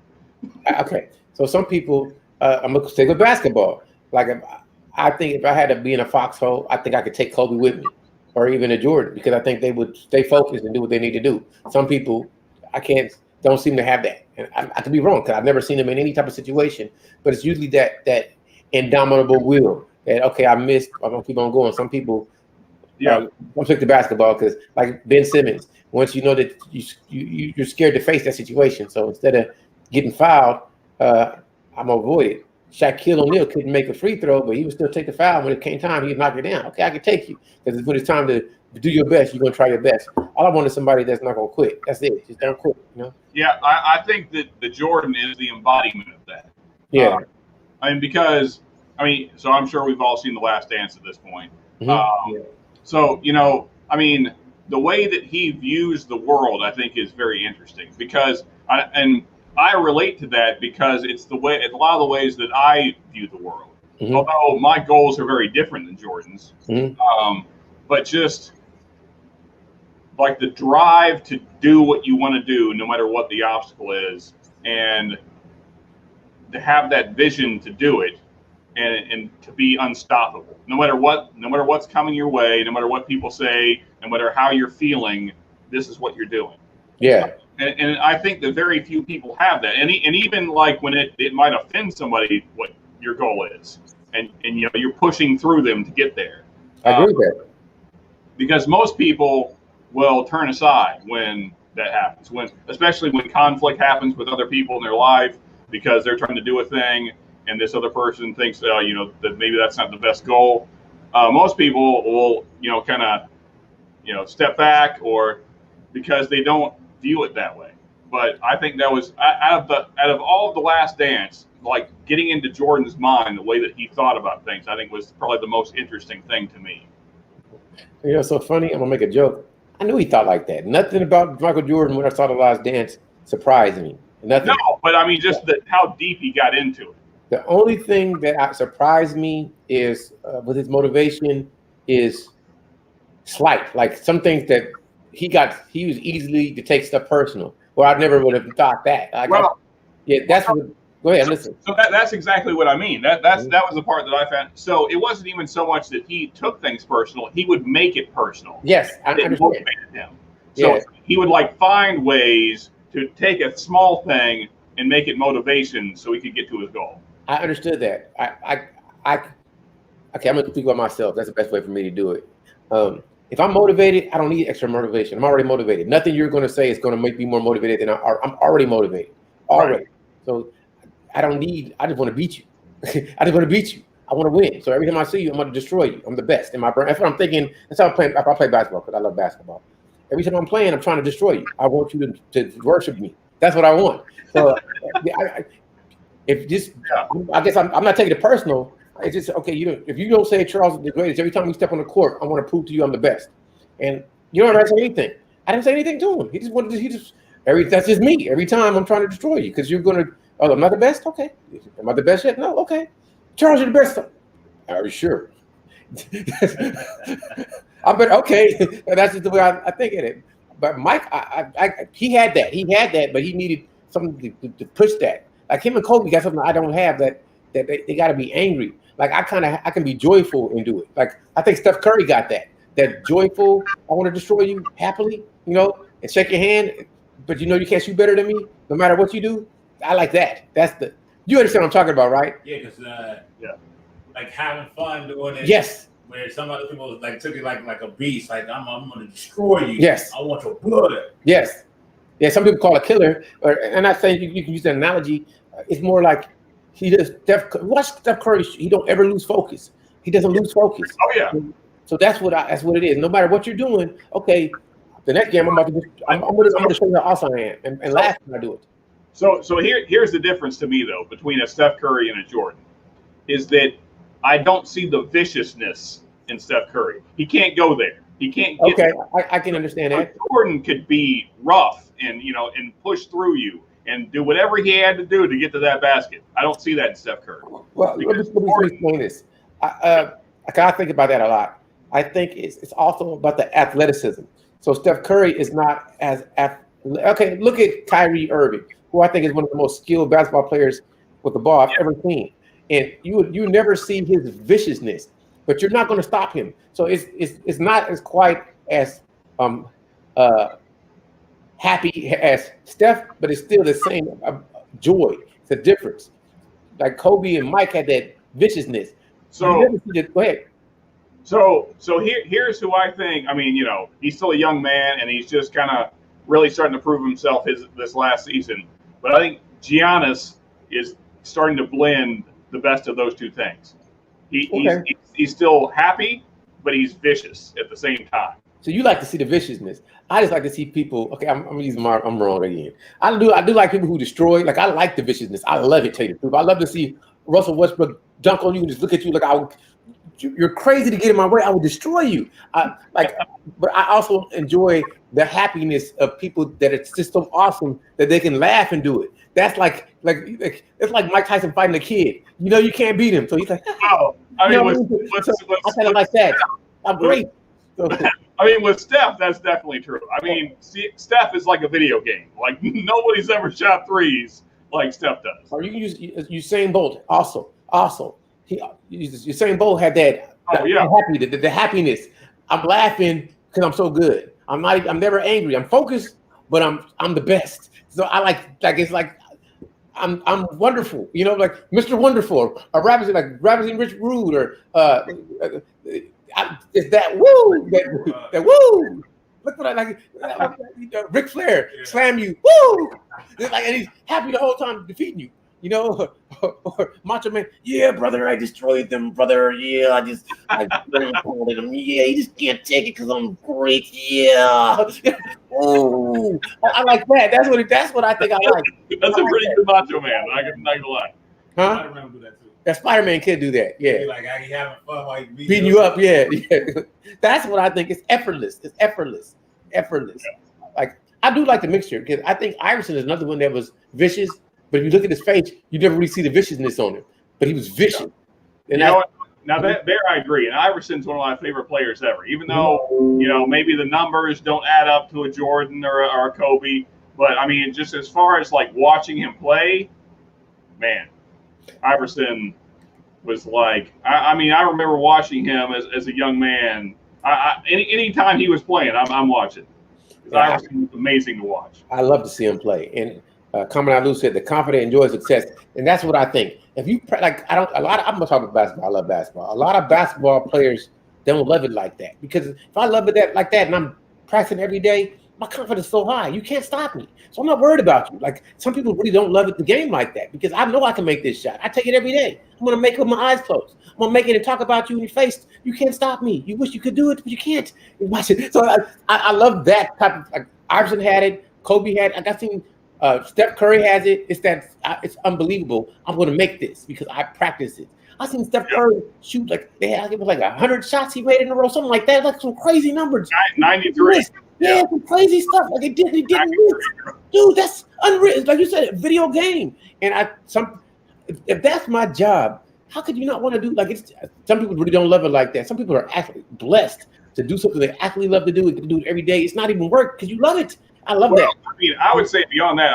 Okay, so some people, I'm gonna stick with basketball. Like, I think if I had to be in a foxhole, I think I could take Kobe with me, or even a Jordan, because I think they would stay focused and do what they need to do. Some people, don't seem to have that, and I could be wrong because I've never seen them in any type of situation. But it's usually that indomitable will that, okay, I missed, I'm gonna keep on going. Some people Yeah. I'm stick to basketball because, like Ben Simmons, once you know that you're scared to face that situation, so instead of getting fouled, I'm gonna avoid it. Shaquille O'Neal couldn't make a free throw, but he would still take the foul when it came time. He'd knock it down. Okay, I can take you because when it's time to do your best, you're gonna try your best. All I want is somebody that's not gonna quit. That's it. Just don't quit. You know. Yeah, I think that the Jordan is the embodiment of that. Yeah. Because so I'm sure we've all seen The Last Dance at this point. Mm-hmm. So the way that he views the world, I think, is very interesting because I relate to that because it's a lot of the ways that I view the world. Mm-hmm. Although my goals are very different than Jordan's, mm-hmm. But just like the drive to do what you want to do, no matter what the obstacle is, and to have that vision to do it, and to be unstoppable, no matter what's coming your way, no matter what people say, no matter how you're feeling, this is what you're doing. Yeah. And I think that very few people have that. And even like when it might offend somebody what your goal is, and you're pushing through them to get there. I agree with that. Because most people will turn aside when that happens, especially when conflict happens with other people in their life because they're trying to do a thing and this other person thinks that maybe that's not the best goal. Most people will kind of step back or because they don't view it that way. But I think that was out of all of The Last Dance, like getting into Jordan's mind, the way that he thought about things, I think was probably the most interesting thing to me. So funny. I'm gonna make a joke. I knew he thought like that. Nothing about Michael Jordan when I saw The Last Dance surprised me. Nothing. No, but just how deep he got into it. The only thing that surprised me is with his motivation is slight. Like some things that he was easily to take stuff personal. Well, I never would have thought that. That's what. Go ahead, listen. So that's exactly what I mean. That was the part that I found. So it wasn't even so much that he took things personal; he would make it personal. Yes, I understand. Motivated him. So he would find ways to take a small thing and make it motivation, so he could get to his goal. I understood that. Okay, I'm gonna speak about myself. That's the best way for me to do it. If I'm motivated, I don't need extra motivation. I'm already motivated. Nothing you're going to say is going to make me more motivated than I'm already motivated. Already. Right. So I just want to beat you. I just want to beat you. I want to win. So every time I see you, I'm going to destroy you. I'm the best in my brain. That's what I'm thinking. That's how I play basketball because I love basketball. Every time I'm playing, I'm trying to destroy you. I want you to worship me. That's what I want. So I guess I'm not taking it personal. It's just okay. If you don't say Charles is the greatest, every time you step on the court, I want to prove to you I'm the best. And you don't ever say anything. I didn't say anything to him. He just wanted to. That's just me. Every time I'm trying to destroy you because you're gonna. Oh, I'm not the best. Okay. Am I the best yet? No. Okay. Charles, you're the best. Are you sure? I bet. Okay. That's just the way I think of it. But Mike, he had that. He had that, but he needed something to push that. Like him and Kobe got something I don't have that they got to be angry. Like I can be joyful and do it. Like I think Steph Curry got that joyful. I want to destroy you happily, and shake your hand, but you can't shoot better than me no matter what you do. I like that. You understand what I'm talking about, right? Yeah, because like having fun doing it. Yes. Where some other people took it like a beast. Like I'm going to destroy you. Yes. I want your blood. Yes. Yeah. Some people call it killer, and I'm not saying you can use that analogy. It's more like. Watch Steph Curry. He don't ever lose focus. He doesn't lose focus. Oh yeah. So that's what it is. No matter what you're doing, okay. The next game I'm going to show you how awesome I am, and last time I do it. So here's the difference to me though between a Steph Curry and a Jordan, is that I don't see the viciousness in Steph Curry. He can't go there. He can't get there. I can understand that. Jordan could be rough and and push through you. And do whatever he had to do to get to that basket. I don't see that in Steph Curry. Well, let me explain this. I think about that a lot. I think it's also about the athleticism. So Steph Curry is not as okay. Look at Kyrie Irving, who I think is one of the most skilled basketball players with the ball I've ever seen. And you never see his viciousness, but you're not going to stop him. So it's not as quite as happy as Steph, but it's still the same joy. It's a difference. Like Kobe and Mike had that viciousness. So go ahead. Here's who I think. I mean, he's still a young man, and he's just kind of really starting to prove himself this last season. But I think Giannis is starting to blend the best of those two things. He's still happy, but he's vicious at the same time. So you like to see the viciousness. I just like to see people. Okay, I'm using I'm wrong again. I do like people who destroy. Like I like the viciousness. I love it. Tell you the truth. I love to see Russell Westbrook dunk on you and just look at you like you're crazy to get in my way. I will destroy you. But I also enjoy the happiness of people that it's just so awesome that they can laugh and do it. That's like it's like Mike Tyson fighting a kid. You can't beat him, so he's like, oh, I mean, I kind of like that. I'm great. I mean, with Steph, that's definitely true. I mean, Steph is like a video game. Like nobody's ever shot threes like Steph does. Or you can use Usain Bolt also. Usain Bolt had that. The happiness. I'm laughing because I'm so good. I'm never angry. I'm focused, but I'm the best. So I like it's like I'm wonderful. Like Mr. Wonderful or Ravishing Rich Rude or it's that woo that woo. Look what I like. Ric Flair slam you woo. It's like and he's happy the whole time defeating you. Or Macho Man, yeah, brother, I destroyed them, brother. Yeah, I called him. Yeah, you just can't take it because I'm great. Yeah. Oh, I like that. That's what I think I like. That's a pretty good Macho Man. I'm not gonna lie. Huh? Spider-Man do that too. That Spider-Man kid do that. Yeah. Like I ain't having fun while he's beating you up. Yeah. That's what I think. It's effortless. Yeah. Like I do like the mixture because I think Iverson is another one that was vicious. But if you look at his face, you never really see the viciousness on him. But he was vicious. And know what? Now there I agree. And Iverson's one of my favorite players ever. Even though maybe the numbers don't add up to a Jordan or a Kobe, but I mean, just as far as like watching him play, man, Iverson was like. I remember watching him as a young man. Anytime he was playing, I'm watching. Iverson was amazing to watch. I love to see him play. And Kamen Alu said the confident enjoys success, and that's what I think. If you I'm gonna talk about basketball. I love basketball. A lot of basketball players don't love it like that because if I love it like that and I'm practicing every day, my confidence is so high. You can't stop me, so I'm not worried about you. Like some people really don't love the game like that because I know I can make this shot. I take it every day. I'm gonna make it with my eyes closed. I'm gonna make it and talk about you in your face. You can't stop me. You wish you could do it, but you can't. Watch it. So I love that type of. Like, Iverson had it. Kobe had it. I seen. Steph Curry has it. It's unbelievable. I'm going to make this because I practice it. I seen Steph Curry shoot it was like 100 shots he made in a row, something like that. Like some crazy numbers. 93. Yeah, some crazy stuff. Like he didn't miss. Dude, that's unreal. Like you said, a video game. And if that's my job, how could you not want to do some people really don't love it like that. Some people are actually blessed to do something they actually love to do and do it every day. It's not even work because you love it. I love that. I mean, I would say beyond that,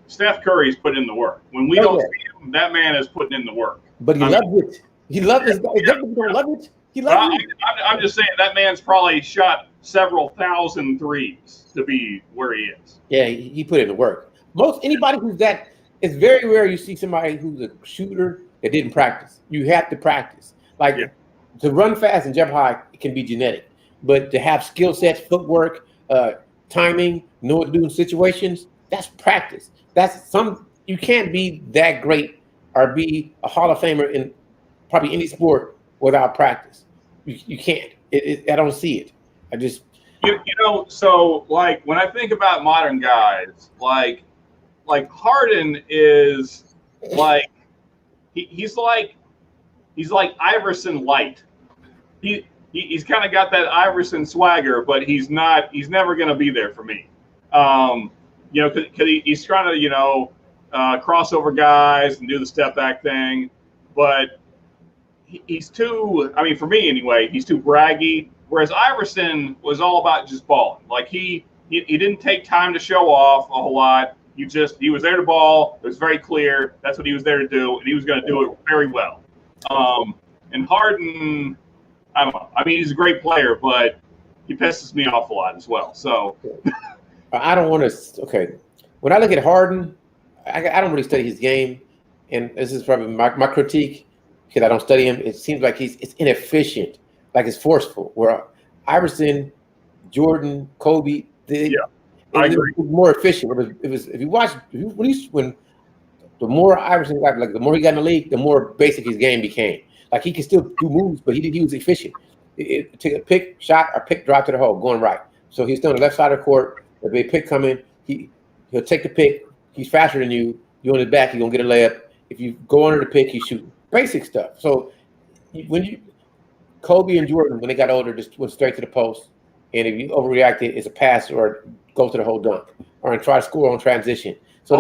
Steph Curry's put in the work. When we don't see him, that man is putting in the work. But he loves it. He loves it. He don't love it. He loves it. I'm just saying that man's probably shot several thousand threes to be where he is. Yeah, he put in the work. Anybody who's that, it's very rare you see somebody who's a shooter that didn't practice. You have to practice. To run fast and jump high, it can be genetic. But to have skill sets, footwork, timing, know what to do in situations, that's practice. You can't be that great or be a Hall of Famer in probably any sport without practice. You can't. I don't see it. I just so like when I think about modern guys, like Harden is like he's like Iverson light. He's kind of got that Iverson swagger, but he's never going to be there for me. Because he's trying to, cross over guys and do the step back thing. But he's too, for me anyway, he's too braggy. Whereas Iverson was all about just balling. Like he didn't take time to show off a whole lot. He was there to ball. It was very clear. That's what he was there to do. And he was going to do it very well. And Harden, I don't know. He's a great player, but he pisses me off a lot as well. So I don't want to. Okay, when I look at Harden, I don't really study his game, and this is probably my critique because I don't study him. It seems like it's inefficient. like it's forceful. Where Iverson, Jordan, Kobe, Yeah, I agree. it was more efficient. It was if you watch when the more Iverson got, like the more he got in the league, the more basic his game became. Like he could still do moves, but he was efficient. Take a pick shot or pick drop to the hole, going right. So he's still on the left side of the court. If a pick come in, he'll take the pick. He's faster than you. You on his back, you're gonna get a layup. If you go under the pick, he's shooting. Basic stuff. So when Kobe and Jordan, when they got older, just went straight to the post. And if you overreact, it's a pass or go to the whole dunk or try to score on transition. So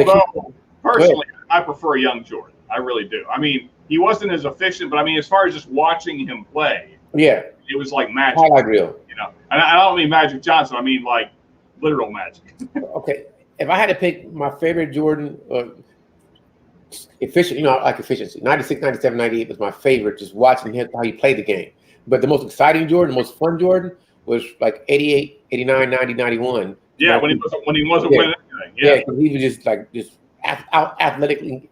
personally, I prefer young Jordan. I really do. I mean, he wasn't as efficient, but I mean, as far as just watching him play, yeah, it was like magic. Highlight reel. You know, and I don't mean Magic Johnson. I mean like literal magic. Okay, if I had to pick my favorite Jordan, efficient, I like efficiency. 96, 97, 98 was my favorite. Just watching him how he played the game. But the most exciting Jordan, the most fun Jordan was like 88, 89, 90, 91. Yeah, when he wasn't winning anything. Yeah, he was just out athletically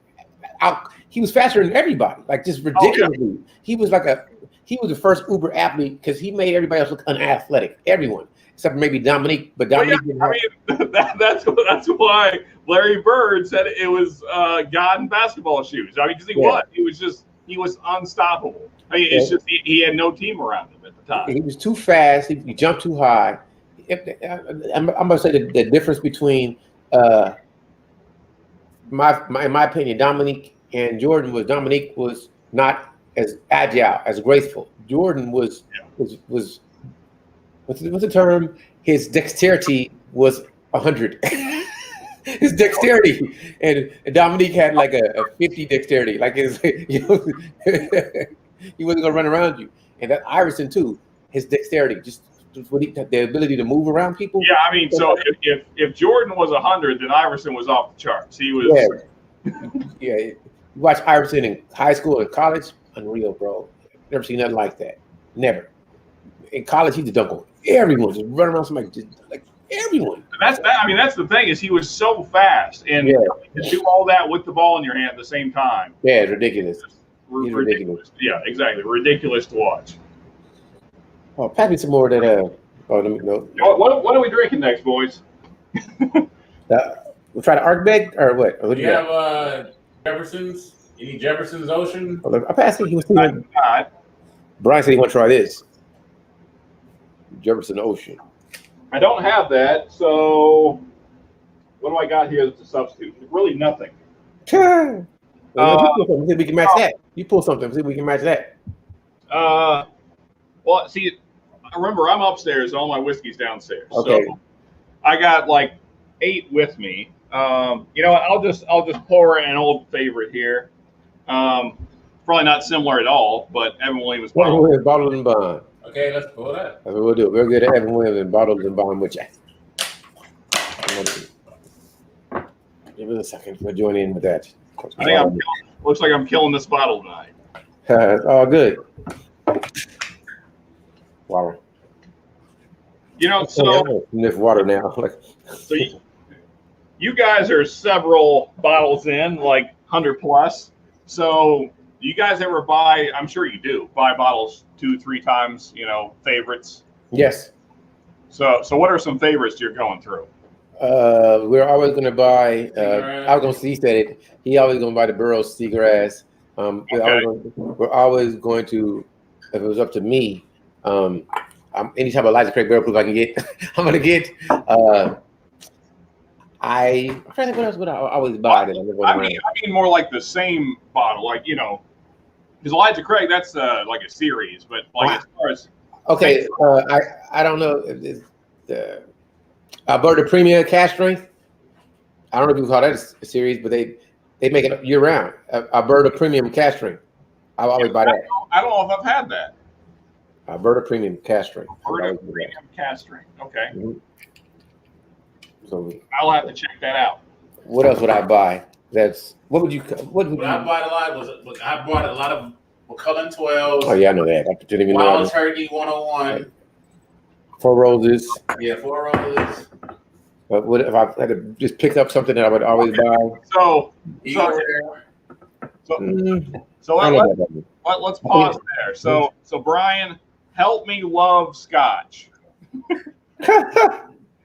out. He was faster than everybody, like just ridiculously. Oh, yeah. He was the first Uber athlete because he made everybody else look unathletic. Everyone except for maybe Dominique, but Dominique. Well, yeah, I mean, that's why Larry Bird said it was God in basketball shoes. I mean, because he was unstoppable. I mean, it's just he had no team around him at the time. He was too fast. He jumped too high. I'm gonna say the difference between in my opinion, Dominique and Jordan Dominique was not as agile, as graceful. Jordan was what's the term? His dexterity was 100. His dexterity, and Dominique had like a 50 dexterity. Like he wasn't gonna run around you. And that Iverson too, his dexterity, just the ability to move around people. Yeah, I mean, so if Jordan was 100, then Iverson was off the charts. He was. Yeah. You watch Iverson in high school and college, unreal, bro. Never seen nothing like that. Never. In college, he's a dunk on everyone, just run around somebody, just like everyone. That's the thing is he was so fast and to do all that with the ball in your hand at the same time. Yeah, it's ridiculous. Ridiculous. Yeah, exactly. Ridiculous to watch. Oh, pass me some more of that. Let me know. What are we drinking next, boys? We'll try the Arkbeg or what? Or what you have Jefferson's? Any Jefferson's Ocean? I passed it. He was thinking. Brian said he want to try this. Jefferson Ocean. I don't have that, so what do I got here that's a substitute? Really nothing. See if we can match that. You pull something. See if we can match that. Well, see, remember I'm upstairs and all my whiskey's downstairs. Okay. So I got like 8 with me. I'll just pour in an old favorite here. Probably not similar at all, but Evan Williams bottled and bond. Okay, let's pull that. That's what we'll do. We're good at Evan Williams and bottled and bond with you. Give it a second. We'll join in with that. I think looks like I'm killing this bottle tonight. It's all good. Wow. So sniff water now. So you guys are several bottles in, like 100 plus. So do you guys ever buy? I'm sure you do buy bottles 2-3 times. Favorites. Yes. So what are some favorites you're going through? We're always going to buy. I was going to see said it. He always going to buy the Burroughs Seagrass. We're always going to. If it was up to me, any type of Elijah Craig Barrel proof I can get, I'm going to get. I'm trying to think what else would I always buy. I mean more like the same bottle, like because Elijah Craig, that's like a series, but like as far as I don't know if it's the Alberta Premier Cash Strength. I don't know if you call that a series, but they make it year round. Alberta Premium Cash Strength. I always buy that. I don't know if I've had that. Alberta Premium Cash Strength. Alberta Premium Cash Strength. Okay. Mm-hmm. So I'll have to check that out. What else would I buy? What would you? I bought a lot I bought a lot of McCullen 12s. Oh yeah, I know that. I didn't even know. Wild Turkey 101. 4 Roses. Yeah, 4 Roses. But what if I had to just pick up something that I would always buy? So let's pause there. So Brian, help me love Scotch.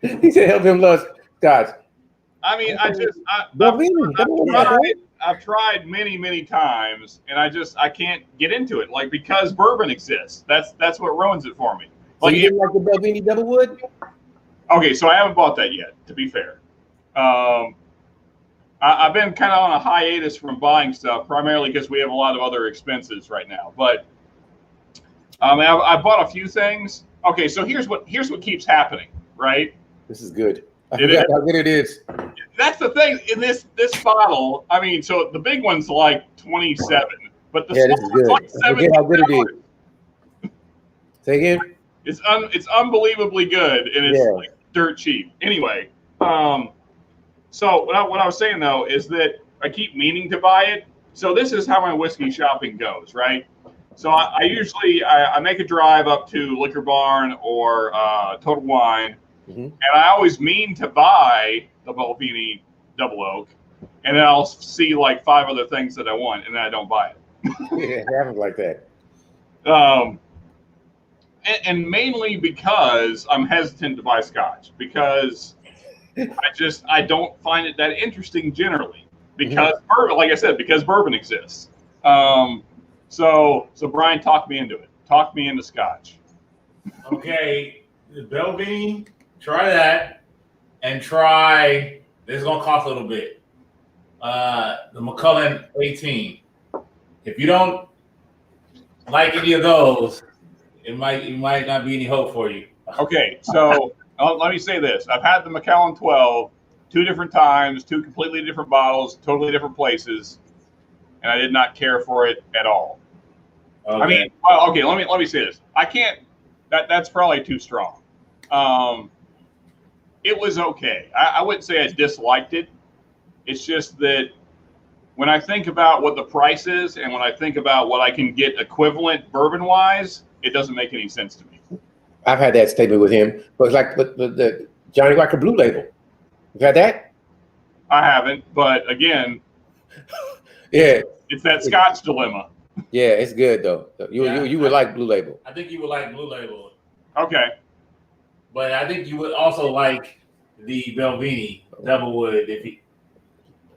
He said, "Help him love Scotch." I mean, I've tried many times, and I can't get into it. Like, because bourbon exists, that's what ruins it for me. So Like, you didn't like the Belvini Double Wood? Okay, so I haven't bought that yet. To be fair, I've been kind of on a hiatus from buying stuff, primarily because we have a lot of other expenses right now. But I bought a few things. Okay, so here's what keeps happening, right? This is good. I forgot how good it is. That's the thing in this bottle. I mean, so the big one's like 27, but the small one's like 70. How good it is. Say again. It's unbelievably good, and it's like dirt cheap. Anyway, so what I was saying though is that I keep meaning to buy it. So this is how my whiskey shopping goes, right? So I usually make a drive up to Liquor Barn or Total Wine, and I always mean to buy the Belvini Double Oak, and then I'll see like 5 other things that I want, and then I don't buy it. It happens like that. And mainly because I'm hesitant to buy Scotch, because I don't find it that interesting generally, because bourbon, like I said, because bourbon exists. So Brian, talk me into it. Talk me into Scotch. Okay, the Belvini, try that, and try. This is gonna cost a little bit. The Macallan 18. If you don't like any of those, it might not be any hope for you. Okay, so let me say this: I've had the Macallan 12 2 different times, 2 completely different bottles, totally different places, and I did not care for it at all. Okay. I mean, well, okay, let me say this: I can't. That's probably too strong. It was okay. I wouldn't say I disliked it. It's just that when I think about what the price is, and when I think about what I can get equivalent bourbon-wise, it doesn't make any sense to me. I've had that statement with him, but it's like the Johnny Walker Blue Label. You had that? I haven't, but again, yeah, it's that Scotch dilemma. Yeah, it's good though. You would like Blue Label. I think you would like Blue Label. Okay. But I think you would also like the Belvini Double Wood if he.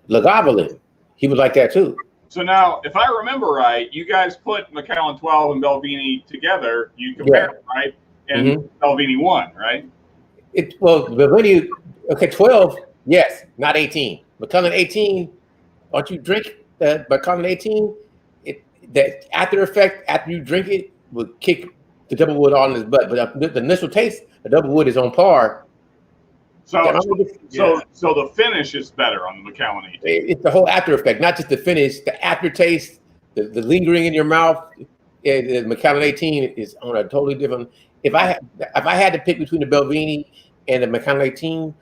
Lagavulin, he would like that too. So now, if I remember right, you guys put Macallan 12 and Belvini together. You compared them, right? And Belvini won, right? Belvini, okay, 12, yes, not 18. Macallan 18, once you drink the Macallan 18, the after effect after you drink it will kick the Double Wood on his butt. But the initial taste, the Double Wood is on par. So the finish is better on the Macallan 18. It's the whole after effect, not just the finish, the aftertaste, the lingering in your mouth. The Macallan 18 is on a totally different. If I had to pick between the Belvini and the Macallan 18,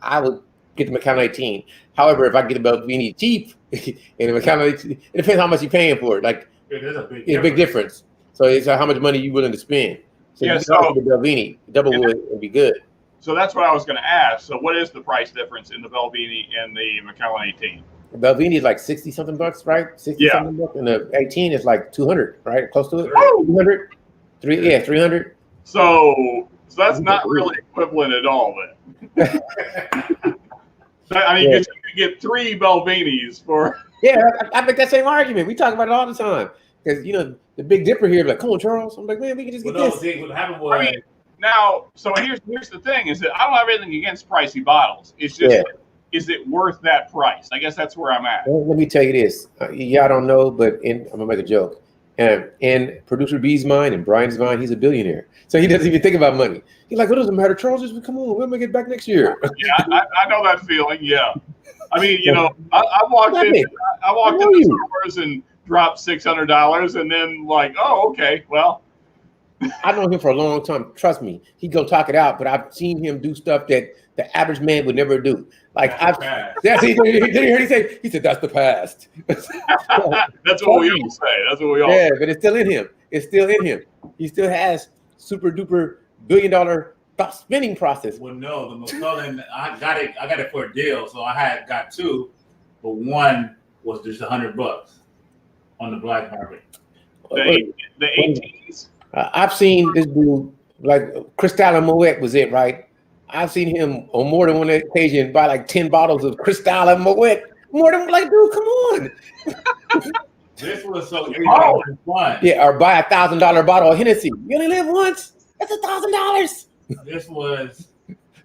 I would get the Macallan 18. However, if I get the Belvini cheap and the Macallan 18, it depends how much you're paying for it. Like there's a big difference. So it's how much money you're willing to spend. So you start with the Belvini, Double Wood would be good. So that's what I was going to ask. So what is the price difference in the Belvini and the Macallan 18? The Belvini is like 60 something bucks, right? 60 something bucks, and the 18 is like 200, right? Close to it. 200, 300. So that's not really equivalent at all, then. I mean, you could get 3 Belvinis for. Yeah, I make that same argument. We talk about it all the time because the Big Dipper here, like, come on, Charles. I'm like, man, we can just get this. What happened was. I mean, now, so here's the thing: is that I don't have anything against pricey bottles. It's just, is it worth that price? I guess that's where I'm at. Well, let me tell you this. Y'all don't know, but I'm gonna make a joke. In producer B's mind and Brian's mind, he's a billionaire, so he doesn't even think about money. He's like, "What does it matter, Charles? Just come on, we'll make it back next year." Yeah, I know that feeling. Yeah, I mean, I walked into stores and dropped $600, and then like, oh, okay, well. I know him for a long time. Trust me, he'd go talk it out. But I've seen him do stuff that the average man would never do. Like did you hear he say? He said, "That's the past." That's what we all say. That's what we all. Yeah, but it's still in him. It's still in him. He still has super duper $1 billion thought spinning process. Well, no, the Macallan, I got it for a deal, so I got 2, but one was just $100 on the black market. The 18s. I've seen this dude, like Cristal and Moet was it, right? I've seen him on more than one occasion buy like 10 bottles of Cristal and Moet. More than like, dude, come on. This was so everybody had fun. Yeah, or buy $1,000 bottle of Hennessy. You only live once. That's $1,000. This was.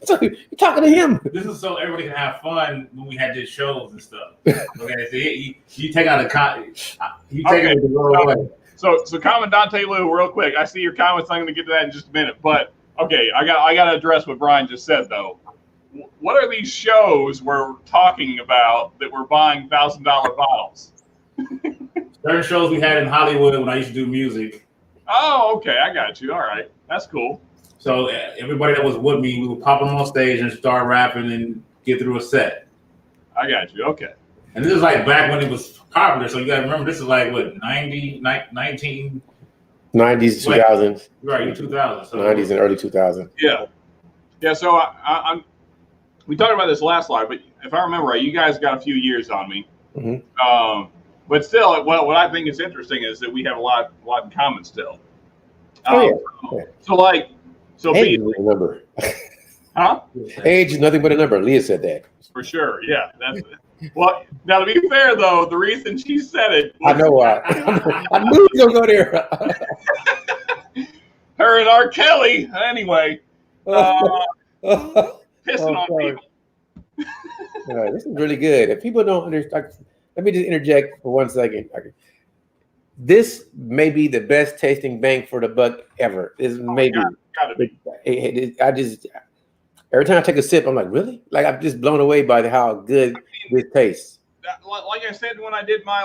So you're talking to him. This is so everybody can have fun when we had these shows and stuff. Okay, so you take out you take it the wrong way. So Commandante Lou, real quick. I see your comments. I'm going to get to that in just a minute. But okay, I got to address what Brian just said though. What are these shows we're talking about that we're buying $1,000 bottles? Certain shows we had in Hollywood when I used to do music. Oh, okay, I got you. All right, that's cool. So everybody that was with me, we would pop them on stage and start rapping and get through a set. I got you. Okay. And this is like back when it was popular. So you got to remember, this is like what 19. 90s, 2000s. Right, 2000. So 90s and early 2000s. Yeah. Yeah. So we talked about this last live, but if I remember right, you guys got a few years on me. Mm-hmm. But still, what I think is interesting is that we have a lot in common still. So age is a number. Huh? Age is nothing but a number. Leah said that. For sure. Yeah. That's it. Well, now to be fair though, the reason she said it I know why. I knew you were going to go there. Her and R. Kelly, anyway. Pissing on people. This is really good. If people don't understand, let me just interject for 1 second. This may be the best tasting bang for the buck ever. This maybe. Gotta be. I just every time I take a sip, I'm like, really? Like I'm just blown away by how good this tastes. Like I said when I did my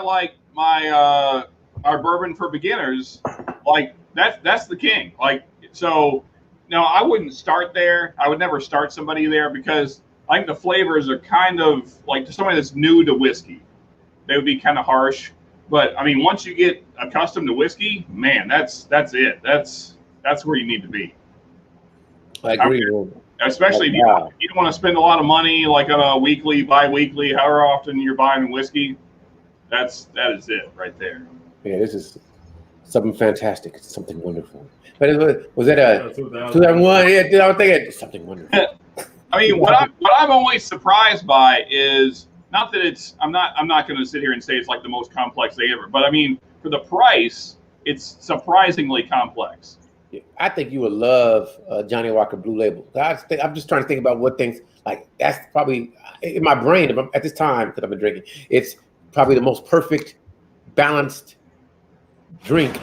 our bourbon for beginners, like that's the king. Like so, no, I wouldn't start there. I would never start somebody there because I think the flavors are kind of like to somebody that's new to whiskey, they would be kind of harsh. But I mean, once you get accustomed to whiskey, man, that's it. That's where you need to be. I agree. Especially if you don't want to spend a lot of money, like on a weekly, bi-weekly, however often you're buying whiskey. That is it right there. Yeah, this is something fantastic. It's something wonderful. But was that a 2001? Yeah, I was thinking something wonderful. I mean, what I'm always surprised by is not that it's. I'm not going to sit here and say it's like the most complex thing ever, but I mean, for the price, it's surprisingly complex. I think you would love Johnny Walker Blue Label. I'm just trying to think about what things like that's probably in my brain at this time because I've been drinking. It's probably the most perfect, balanced drink.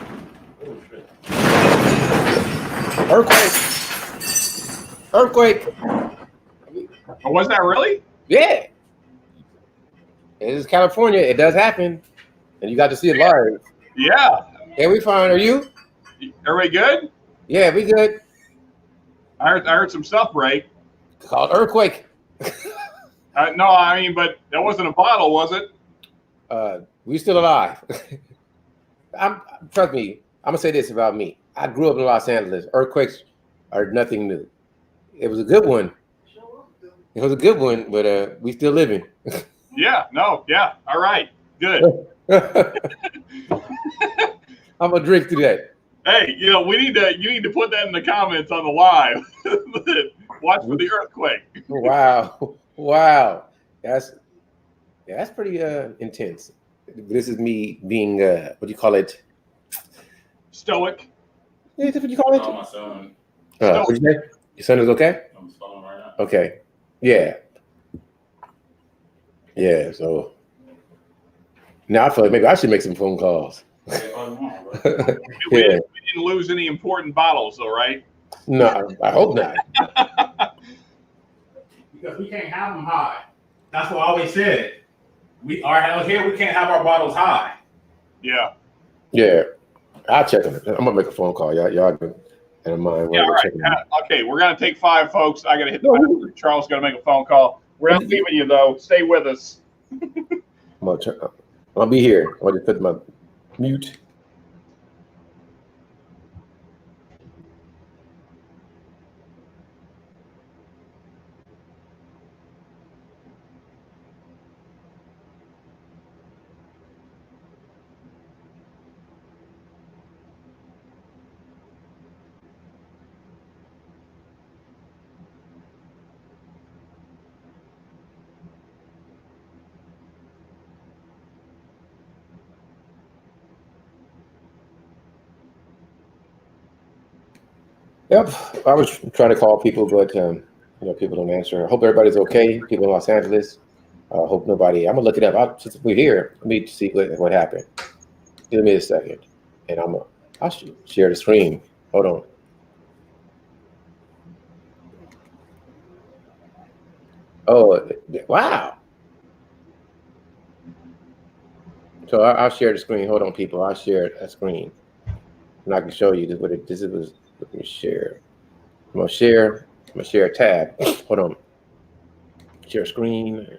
Earthquake. Oh, was that really? Yeah. It is California. It does happen, and you got to see it live. Yeah. Yeah, we fine. Are you? Everybody good? Yeah, we good. I heard some stuff break. Called Earthquake. No, I mean, but that wasn't a bottle, was it? We still alive. Trust me, I'm gonna say this about me. I grew up in Los Angeles. Earthquakes are nothing new. It was a good one. It was a good one, but we still living. Yeah. No. Yeah. All right. Good. I'm gonna drink to that. Hey, you need to put that in the comments on the live. Watch for the earthquake. Wow. That's pretty intense. This is me being what do you call it? Stoic. Yeah, that's what you call it? Oh, my son. What'd you say? Your son is okay? I'm following right now. Okay. Yeah. Yeah, so now I feel like maybe I should make some phone calls. We didn't lose any important bottles, though, right? No, I hope not. Because we can't have them high. That's what I always said. Out here we can't have our bottles high. Yeah. Yeah. I'll check on it. I'm gonna make a phone call. Y'all can mind. Yeah, all right. Okay, we're gonna take 5, folks. I gotta hit the button. Charles gotta make a phone call. We're not leaving you though. Stay with us. I'll be here. I'll just put my mute. Yep. I was trying to call people, but people don't answer. I hope everybody's okay. People in Los Angeles. I hope nobody. I'm gonna look it up. Since we're here, let me see what happened. Give me a second, and I'll share the screen. Hold on. Oh, wow. So I'll share the screen. Hold on, people. I'll share a screen, and I can show you what this was. Let me share. I'm gonna share a tab. Hold on. Share screen.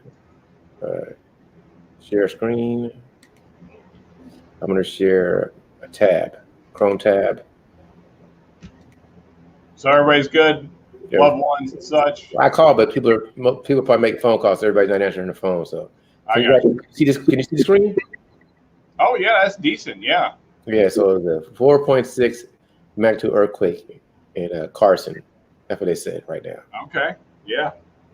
Share screen. I'm gonna share a tab. Chrome tab. So everybody's good. Yeah. Loved ones and such. I call, but people probably make phone calls. So everybody's not answering the phone. So I got you. see this? Can you see the screen? Oh yeah, that's decent. Yeah. Yeah. So the 4.6 magnitude earthquake in Carson. That's what they said right now. Okay. Yeah.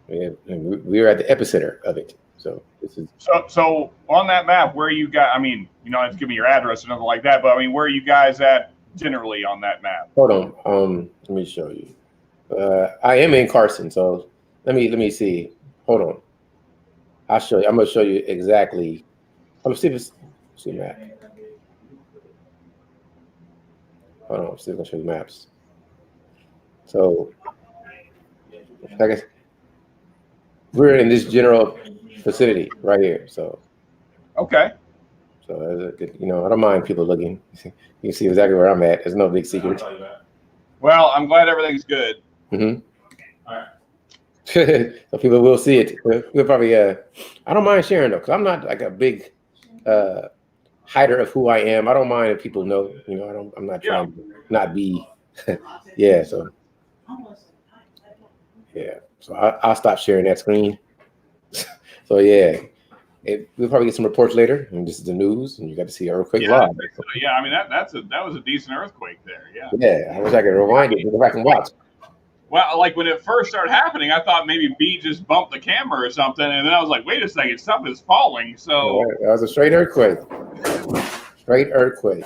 And we are at the epicenter of it. So this is so on that map where you got. I mean, you don't have to give me your address or nothing like that, but I mean, where are you guys at generally on that map? Hold on. Let me show you. I am in Carson, so let me see. Hold on. I'll show you. I'm gonna show you exactly. I'm gonna see if it's map. Hold on. See if I can show you maps. So, I guess we're in this general vicinity right here. So, Okay. so I don't mind people looking. You can see exactly where I'm at. There's no big secret. Well, I'm glad everything's good. Mm-hmm. All right. So people will see it. We'll probably. I don't mind sharing though, because I'm not like a big hider of who I am. I don't mind if people know. I'm not trying to not be. Yeah. So. Yeah. So I'll stop sharing that screen. So yeah, we'll probably get some reports later, and this is the news, and you got to see earthquake live. Yeah, I mean that was a decent earthquake there. Yeah. Yeah, I wish I could rewind it, go back and watch. Well, like when it first started happening, I thought maybe B just bumped the camera or something, and then I was like, wait a second, something's falling. So that was a straight earthquake. Straight earthquake.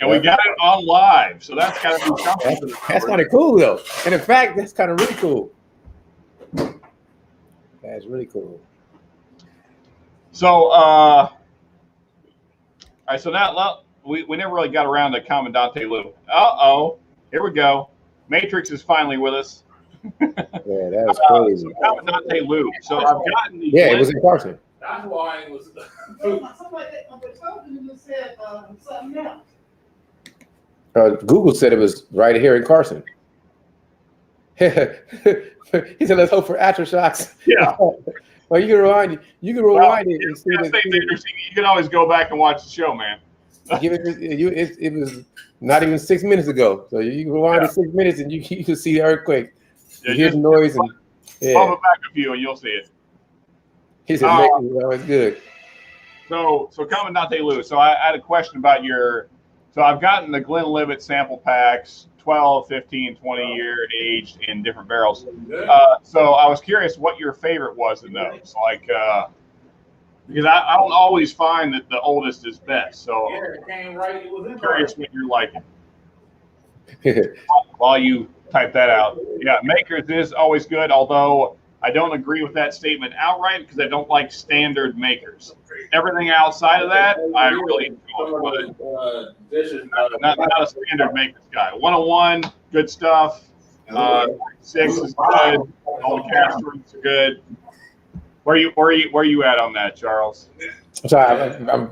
And we got it on live, so that's kind of that's kind of cool though. And in fact, that's kind of really cool. That's really cool. So, all right. So now we never really got around to Commandante Lou. Here we go. Matrix is finally with us. Yeah, that was crazy. So Commandante Lou. So I've gotten the it was in Carson. That's why it was. Google said it was right here in Carson. He said, "Let's hope for aftershocks." Yeah. Well, you can rewind it. You can rewind it. And see you can always go back and watch the show, man. It was not even 6 minutes ago. So you can rewind it 6 minutes and you can see the earthquake. You hear the noise and bump it back a few and you'll see it. He said, "That was good." So Commandante Lou. So I had a question about your. So I've gotten the Glenlivet sample packs, 12, 15, 20 year aged in different barrels. So I was curious what your favorite was in those. Like, because I don't always find that the oldest is best. So I'm curious what you're liking. While you type that out. Yeah, Makers is always good, although I don't agree with that statement outright because I don't like standard Makers. Everything outside of that, I really enjoy. But not a standard Makers guy. 101, good stuff. 6 is good. All the cast roots are good. Where you at on that, Charles? I'm sorry, I'm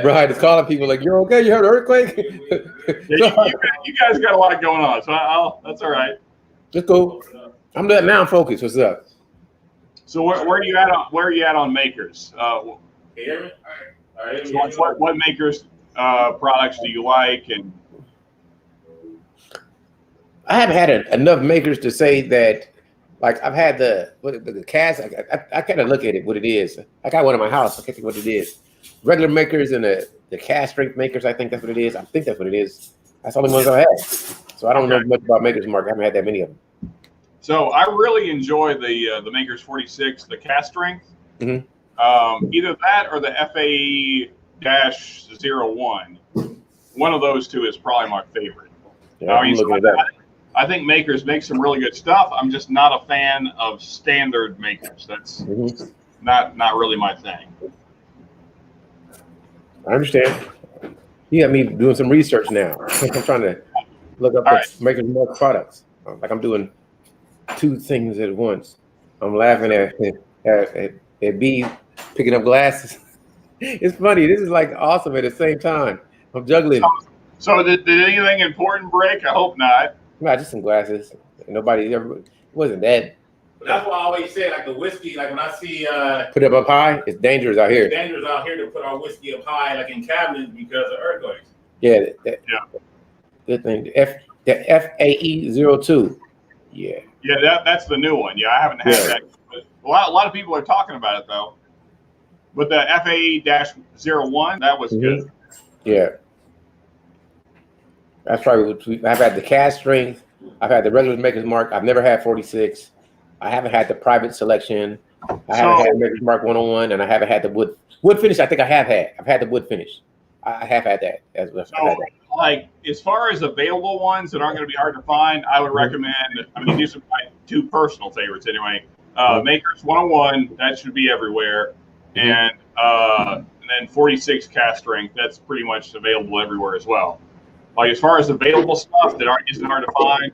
Brian is calling people like, "You're okay? You heard an earthquake?" You guys got a lot going on, so that's all right. Just go. I'm now focused. What's up? So where are you at on Makers? Hear me? All right. So what Makers products do you like? And I haven't had enough Makers to say that. Like I've had the cast. I kind of look at it what it is. I got one in my house. I can't think what it is. Regular Makers and the cast strength Makers. I think that's what it is. I think that's what it is. That's the only ones I have. So I don't know much about Makers, Mark. I haven't had that many of them. So I really enjoy the Makers 46, the cast strength. Mm-hmm. Either that or the FA-01. one of those two is probably my favorite. Yeah, I'm looking at that. I think Makers make some really good stuff. I'm just not a fan of standard Makers. That's not really my thing. I understand. You got me doing some research now. I'm trying to look up Maker's Mark products. Like I'm doing two things at once. I'm laughing at B picking up glasses. It's funny. This is like awesome at the same time. I'm juggling. So did anything important break? I hope not. Nah, just some glasses. Nobody ever. It wasn't that. But that's why I always say, like the whiskey, like when I see put it up high, it's dangerous out here. It's dangerous out here to put our whiskey up high, like in cabinets, because of earthquakes. Yeah, good thing. The FAE02. Yeah. Yeah, that's the new one. Yeah, I haven't had that. But a lot of people are talking about it though. But the FAE-01, that was good. Yeah. That's probably. I've had the cast strength. I've had the regular Maker's Mark. I've never had 46. I haven't had the private selection. I haven't had Maker's Mark 101, and I haven't had the wood finish. I think I have had. I've had the wood finish. I have had that as well. So, like, as far as available ones that aren't going to be hard to find, I would recommend. I mean, these are my two personal favorites anyway. Maker's 101, that should be everywhere, and then 46 cast strength. That's pretty much available everywhere as well. Like, as far as available stuff that isn't hard to find,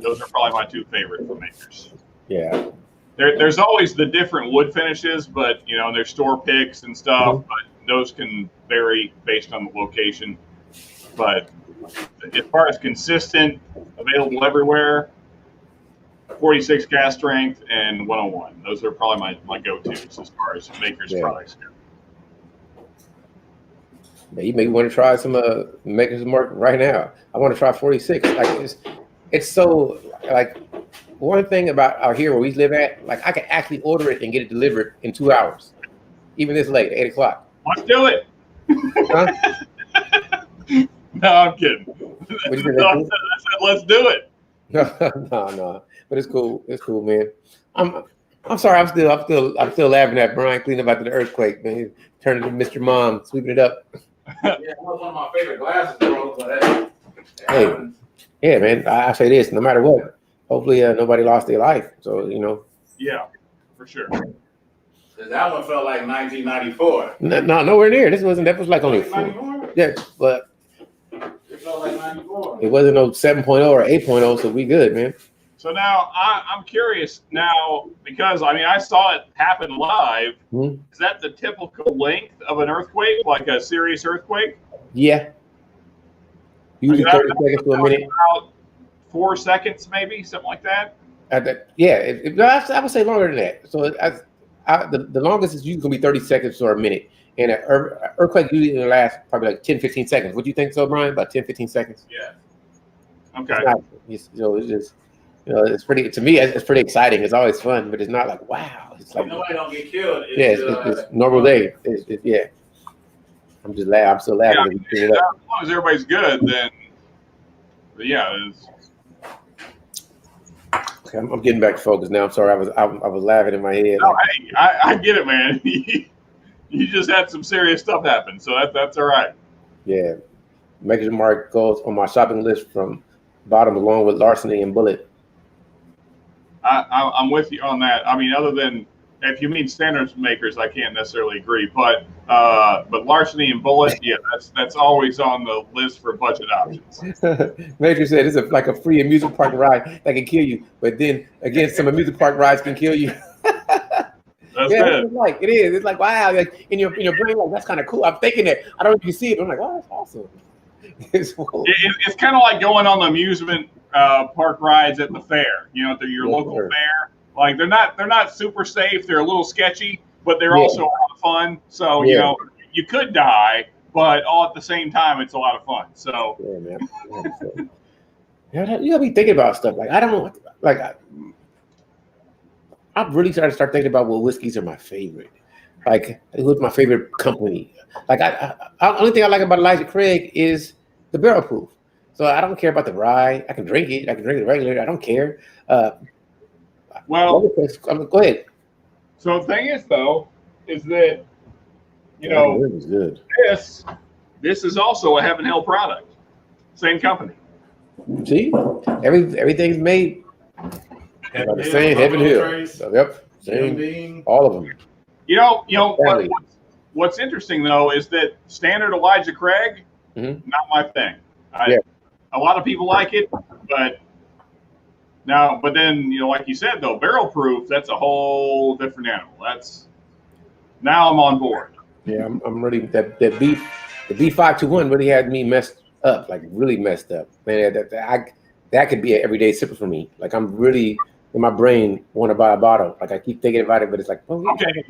those are probably my two favorite from Makers. Yeah. There's always the different wood finishes, but there's store picks and stuff, but those can vary based on the location. But as far as consistent, available everywhere, 46 cast strength and 101. Those are probably my go-tos as far as Makers products go. You may want to try some Maker's Mark right now. I want to try 46. Like it's so like one thing about out here where we live at, like I can actually order it and get it delivered in 2 hours, even this late, 8 o'clock. Let's do it. Huh? No, I'm kidding. I said, let's do it. No. But it's cool. It's cool, man. I'm sorry. I'm still laughing at Brian cleaning up after the earthquake, man. Turning to Mr. Mom, sweeping it up. Yeah, that was one of my favorite glasses, bro. But hey, yeah, man. I say this: no matter what, hopefully nobody lost their life. So Yeah, for sure. That one felt like 1994. No, nowhere near. That was like only 94? Yeah, but it felt like 94. It wasn't no 7.0 or 8.0, so we good, man. So now I'm curious now because I saw it happen live. Mm-hmm. Is that the typical length of an earthquake, like a serious earthquake? Yeah. Usually 30 seconds to a minute. About 4 seconds, maybe something like that. I would say longer than that. So the longest is usually gonna be 30 seconds or a minute, and an earthquake usually lasts probably like 10, 15 seconds. Would you think so, Brian? About 10, 15 seconds? Yeah. Okay. It's just. It's pretty. To me, it's pretty exciting. It's always fun, but it's not like wow. It's like nobody don't get killed. It's normal day. Yeah. I'm just laughing. I'm still laughing. Yeah, as long as everybody's good, then it's. Okay, I'm getting back to focus now. I'm sorry. I was laughing in my head. No, hey, I get it, man. You just had some serious stuff happen, so that's all right. Yeah, Maker's Mark goes on my shopping list from bottom along with Larceny and Bullet. I'm with you on that. Other than if you mean standards Makers, I can't necessarily agree. But Larceny and Bullet, yeah, that's always on the list for budget options. Major said it's like a free amusement park ride that can kill you, but then again, some amusement park rides can kill you. That's good. It is. It's like wow, like in your brain, like that's kind of cool. I'm thinking that I don't know if you see it, but I'm like, wow, that's awesome. It's kind of like going on the amusement park rides at the fair, your local fair. Like they're not super safe. They're a little sketchy, but they're also a lot of fun. So you could die, but all at the same time, it's a lot of fun. So yeah, man. You gotta be thinking about stuff. Like I don't like. I've really started to start thinking about what whiskeys are my favorite. Like who's my favorite company? Like the only thing I like about Elijah Craig is the barrel proof. So I don't care about the rye. I can drink it. I can drink it regularly. I don't care. Well, go ahead. So the thing is, though, is that it was good. This this is also a Heaven Hill product. Same company. See, everything's made by the same Heaven Hill. Yep, same. All of them. You know what's interesting though is that standard Elijah Craig, not my thing. A lot of people like it, but then like you said though, barrel proof, that's a whole different animal. Now I'm on board. Yeah, I'm really that the B521 really had me messed up, like really messed up. Man, that could be an everyday sipper for me. Like I'm really in my brain want to buy a bottle. Like I keep thinking about it, but it's like, okay.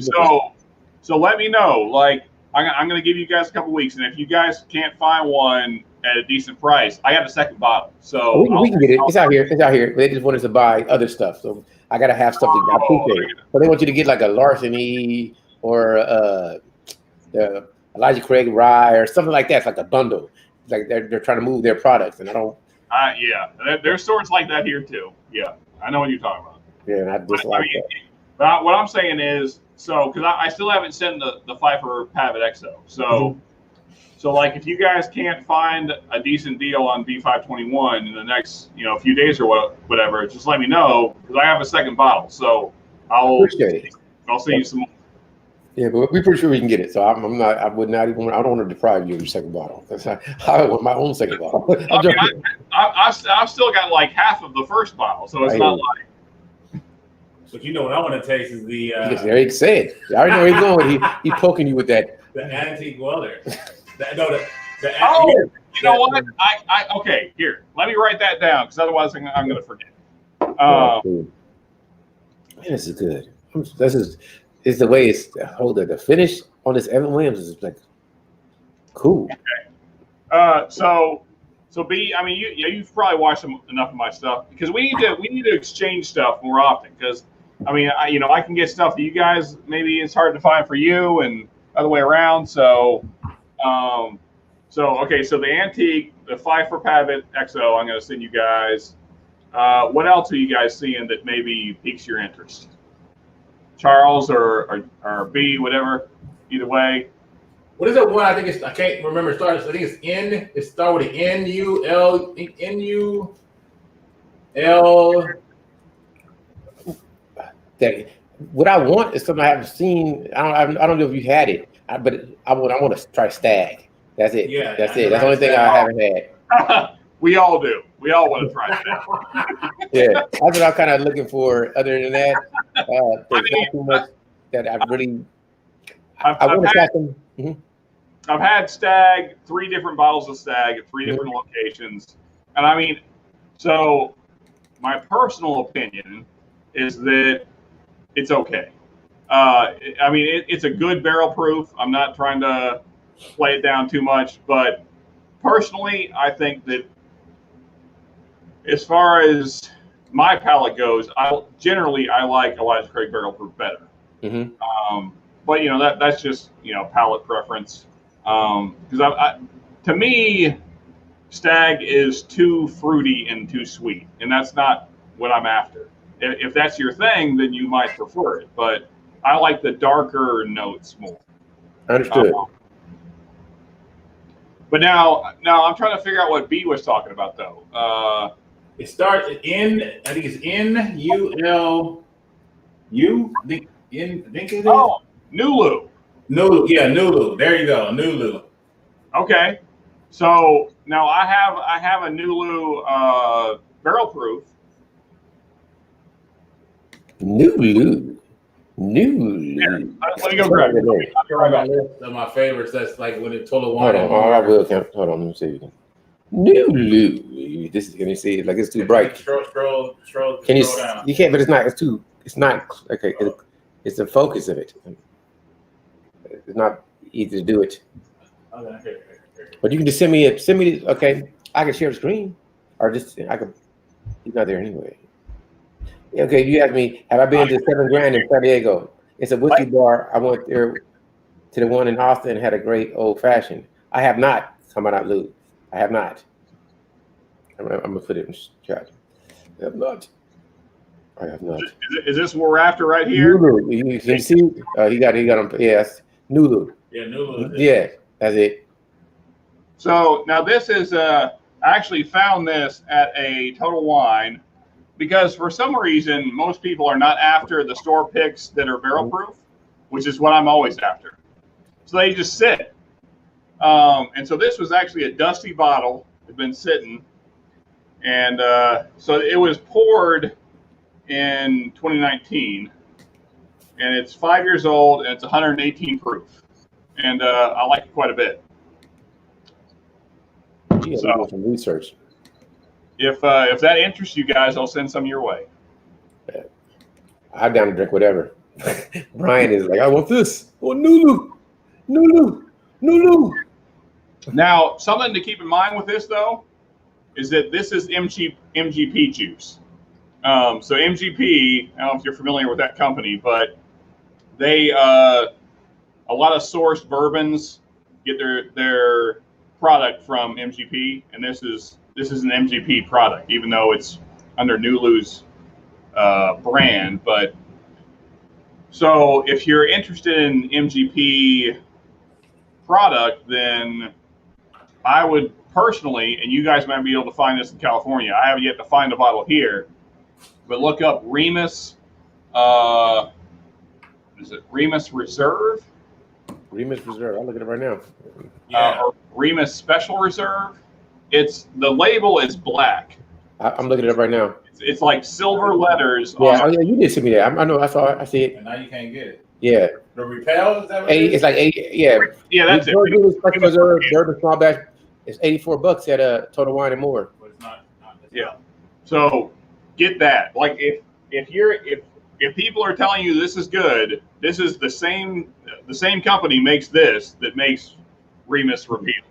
So let me know. Like I'm going to give you guys a couple weeks, and if you guys can't find one at a decent price, I got a second bottle. So we can get it. It's out here. They just want us to buy other stuff, so I got to have stuff to appreciate it. So they want you to get like a Larceny or the Elijah Craig Rye or something like that. It's like a bundle. It's like they're trying to move their products, and I don't. Yeah, there's stores like that here too. Yeah, I know what you're talking about. Yeah, and I dislike that. But what I'm saying is, because I still haven't sent the Pfeiffer Pavitt XO. So like if you guys can't find a decent deal on B521 in the next few days or whatever, just let me know because I have a second bottle. So I'll send you some more. Yeah, but we're pretty sure we can get it. So I'm not. I would not even. I don't want to deprive you of your second bottle. I want my own second bottle. I've still got like half of the first bottle, so it's not like. But what I want to taste is the. There he said. I already know where he's going. He's poking you with that. The antique Weller. You know what? Okay. Here, let me write that down because otherwise I'm going to forget. Man, this is good. Is the way it's the finish on this Evan Williams is like cool. Okay. So B, I mean, you've probably watched enough of my stuff because we need to exchange stuff more often because I mean, I can get stuff that you guys maybe it's hard to find for you and other way around. So okay, so the antique, the Pfeiffer Pavitt XO, I'm going to send you guys. What else are you guys seeing that maybe piques your interest? Charles or B, whatever. Either way. What is that one? I can't remember. I think it's N. It starts with N-U-L. What I want is something I haven't seen. I don't know if you had it, but I want to try Stag. That's it. Yeah, that's it. That's the only thing I haven't had. We all do. We all want to try that. Yeah, that's what I'm kind of looking for. Other than that, there's not too much that I really. I want to try some. Mm-hmm. I've had Stag, 3 different bottles of Stag at 3 different locations, and I mean, so my personal opinion is that it's okay. I mean, it's a good barrel proof. I'm not trying to play it down too much, but personally, I think that as far as my palate goes, I like Elijah Craig barrel proof better. Mm-hmm. But that's just palate preference. Because to me, Stag is too fruity and too sweet, and that's not what I'm after. If that's your thing, then you might prefer it. But I like the darker notes more. Understood. But now I'm trying to figure out what B was talking about though. It starts in. I think it's N-U-L-U. I think it is. Oh, Nulu. Nulu, yeah, Nulu. There you go, Nulu. Okay, so now I have a Nulu barrel proof. Nulu. Here, let me go grab it. I got a list of my favorites. That's like when it total wine. Hold on. Let me see. Nulu. This is gonna see like it's too bright. Scroll Can you? Down. You can't, but it's not. It's too. It's not. Okay. It's the focus of it. It's not easy to do it. Okay. But you can just send me. Okay, I can share the screen, or just I could. He's not there anyway. Okay, you asked me, have I been to 7 Grand in San Diego? It's a whiskey bar. I went there to the one in Austin and had a great old fashioned. I have not. Come on, Lou. I have not. I'm gonna put it in chat. I have not. Is this what we're after right here? Nulu. You see? He got him. Yes, Nulu. Yeah, Nulu. Yeah, that's it. So now this is I actually found this at a Total Wine because for some reason most people are not after the store picks that are barrel proof, which is what I'm always after. So they just sit. And so this was actually a dusty bottle. It had been sitting. And so it was poured in 2019. And it's 5 years old, and it's 118 proof. And I like it quite a bit. You gotta do some research. If that interests you guys, I'll send some your way. I'm down to drink whatever. Brian is like, I want this. I want Nulu. Now, something to keep in mind with this, though, is that this is MGP juice. So MGP, I don't know if you're familiar with that company, but they a lot of sourced bourbons get their product from MGP, and this is an MGP product, even though it's under Nulu's brand. But so if you're interested in MGP product, then I would personally, and you guys might be able to find this in California. I haven't yet to find a bottle here, but look up Remus. Is it Remus Reserve? Remus Reserve. I'll look at it right now. Or Remus Special Reserve. The label is black. I'm looking at it right now. It's like silver letters. Yeah, you did send me that. I know. I see it. And now you can't get it. Yeah. The Repel, is that what it is? It's like 80. Yeah. Yeah, that's it. Remus Special Reserve Bourbon Small Batch. It's $84 at Total Wine and More. But it's not Yeah. So get that. Like if people are telling you this is good, this is the same company makes this that makes Remus Repeal.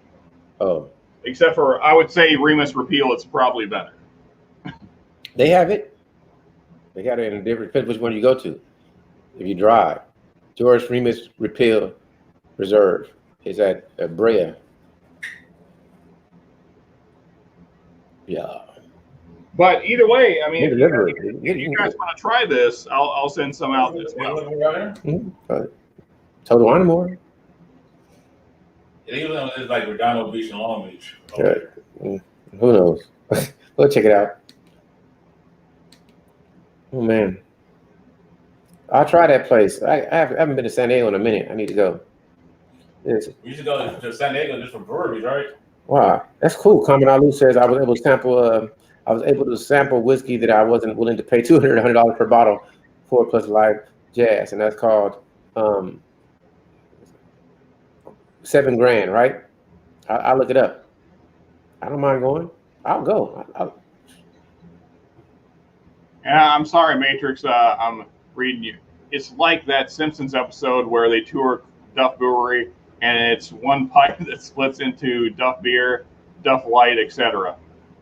Oh. Except for I would say Remus Repeal, it's probably better. They have it. They got it in a different, depends which one you go to. If you drive, George Remus Repeal Reserve is at Brea. Yeah. But either way, I mean, if If you guys want to try this, I'll send some out as well. Total Wine and More. Even though it's like Redondo Beach and Long Beach. Who knows? We'll check it out. Oh man, I'll try that place. I haven't been to San Diego in a minute. I need to go. You should go to San Diego just for breweries, right? Wow, that's cool. Carmen Alu says I was able to sample whiskey that I wasn't willing to pay $200 per bottle for plus live jazz, and that's called $7,000, right? I'll look it up. I don't mind going. I'll go. Yeah, I'm sorry, Matrix. I'm reading you. It's like that Simpsons episode where they tour Duff Brewery, and it's one pipe that splits into Duff Beer, Duff Light, etc.